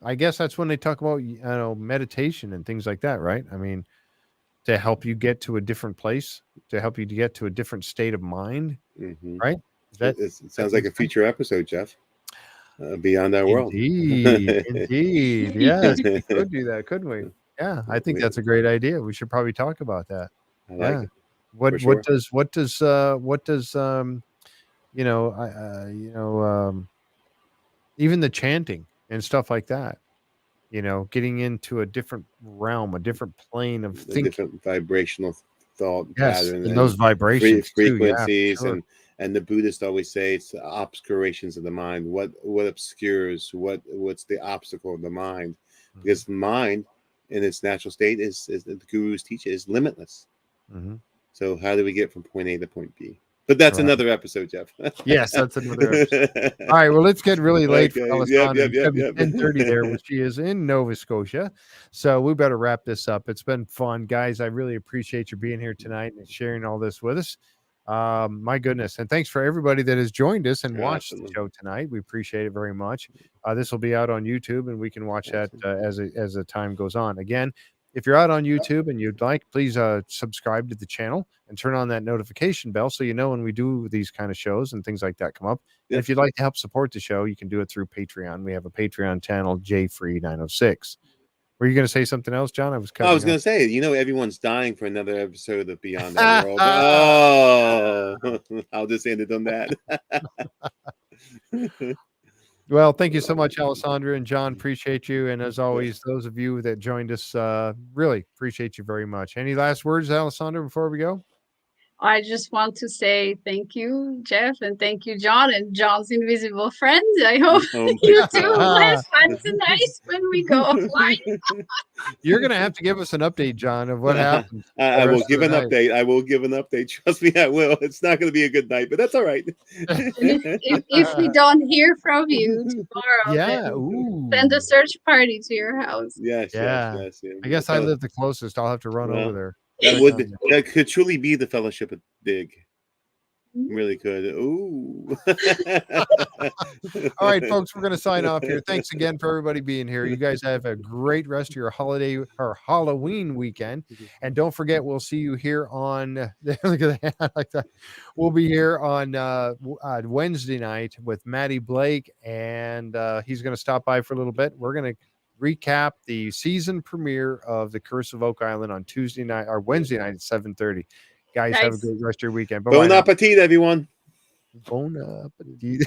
Speaker 7: I guess that's when they talk about meditation and things like that, right? I mean, to help you get to a different place, to help you to get to a different state of mind,
Speaker 2: Hmm.
Speaker 7: right? Is
Speaker 2: It,
Speaker 7: that
Speaker 2: it sounds like a future episode, Jeff. Beyond our world.
Speaker 7: indeed. Yes, we could do that, couldn't we? Yeah, I think that's a great idea. We should probably talk about that.
Speaker 2: I like
Speaker 7: Yeah.
Speaker 2: it.
Speaker 7: What
Speaker 2: For sure.
Speaker 7: what does even the chanting and stuff like that, getting into a different realm, a different plane of
Speaker 2: The
Speaker 7: thinking.
Speaker 2: different vibrational thought
Speaker 7: Yes,
Speaker 2: pattern
Speaker 7: and those vibrations too. Yeah, for
Speaker 2: frequencies,
Speaker 7: sure.
Speaker 2: and the Buddhists always say it's the obscurations of the mind. What obscures, what's the obstacle of the mind? Because the mind in its natural state is the gurus teach it, is limitless.
Speaker 7: Mhm.
Speaker 2: So how do we get from point A to point B? But that's
Speaker 7: Right.
Speaker 2: another episode, Jeff.
Speaker 7: Yes, that's another episode. All right, well, it's getting really late for
Speaker 2: Okay. Yep.
Speaker 7: Alessandra. It's gonna be
Speaker 2: Yep.
Speaker 7: 10:30 there, where she is in Nova Scotia. So we better wrap this up. It's been fun, guys. I really appreciate you being here tonight and sharing all this with us. My goodness, and thanks for everybody that has joined us and watched the
Speaker 2: Absolutely.
Speaker 7: show tonight. We appreciate it very much. This will be out on YouTube, and we can watch that as the time goes on. Again, if you're out on YouTube and you'd like, please subscribe to the channel and turn on that notification bell so you know when we do these kind of shows and things like that come up. And if you'd like to help support the show, you can do it through Patreon. We have a Patreon channel, JFree906. Were you going to say something else, John? I was
Speaker 2: going
Speaker 7: cutting
Speaker 2: to say, everyone's dying for another episode of Beyond Our World. Oh, I'll just end it on that.
Speaker 7: Well, thank you so much, Alessandra and John. Appreciate you. And as always, those of you that joined us, really appreciate you very much. Any last words, Alessandra, before we go?
Speaker 5: I just want to say thank you, Jeff, and thank you, John, and John's invisible friends. I hope you two will have fun tonight when we go offline.
Speaker 7: You're going to have to give us an update, John, of what happened.
Speaker 2: I will give an update. I will give an update. Trust me, I will. It's not going to be a good night, but that's all right.
Speaker 5: if we don't hear from you tomorrow, send a search party to your house.
Speaker 2: Yes.
Speaker 7: I guess I live the closest. I'll have to run over there.
Speaker 2: That could truly be the Fellowship of Dig. Really could. Ooh.
Speaker 7: All right, folks, we're going to sign off here. Thanks again for everybody being here. You guys have a great rest of your holiday or Halloween weekend. And don't forget, we'll see you here on look at that. I like that. We'll be here on Wednesday night with Maddie Blake, and he's going to stop by for a little bit. We're going to recap the season premiere of The Curse of Oak Island on Tuesday night or Wednesday night at 7:30. Guys, have a great rest of your weekend.
Speaker 2: Bon appetit, everyone.
Speaker 7: Bon appetit.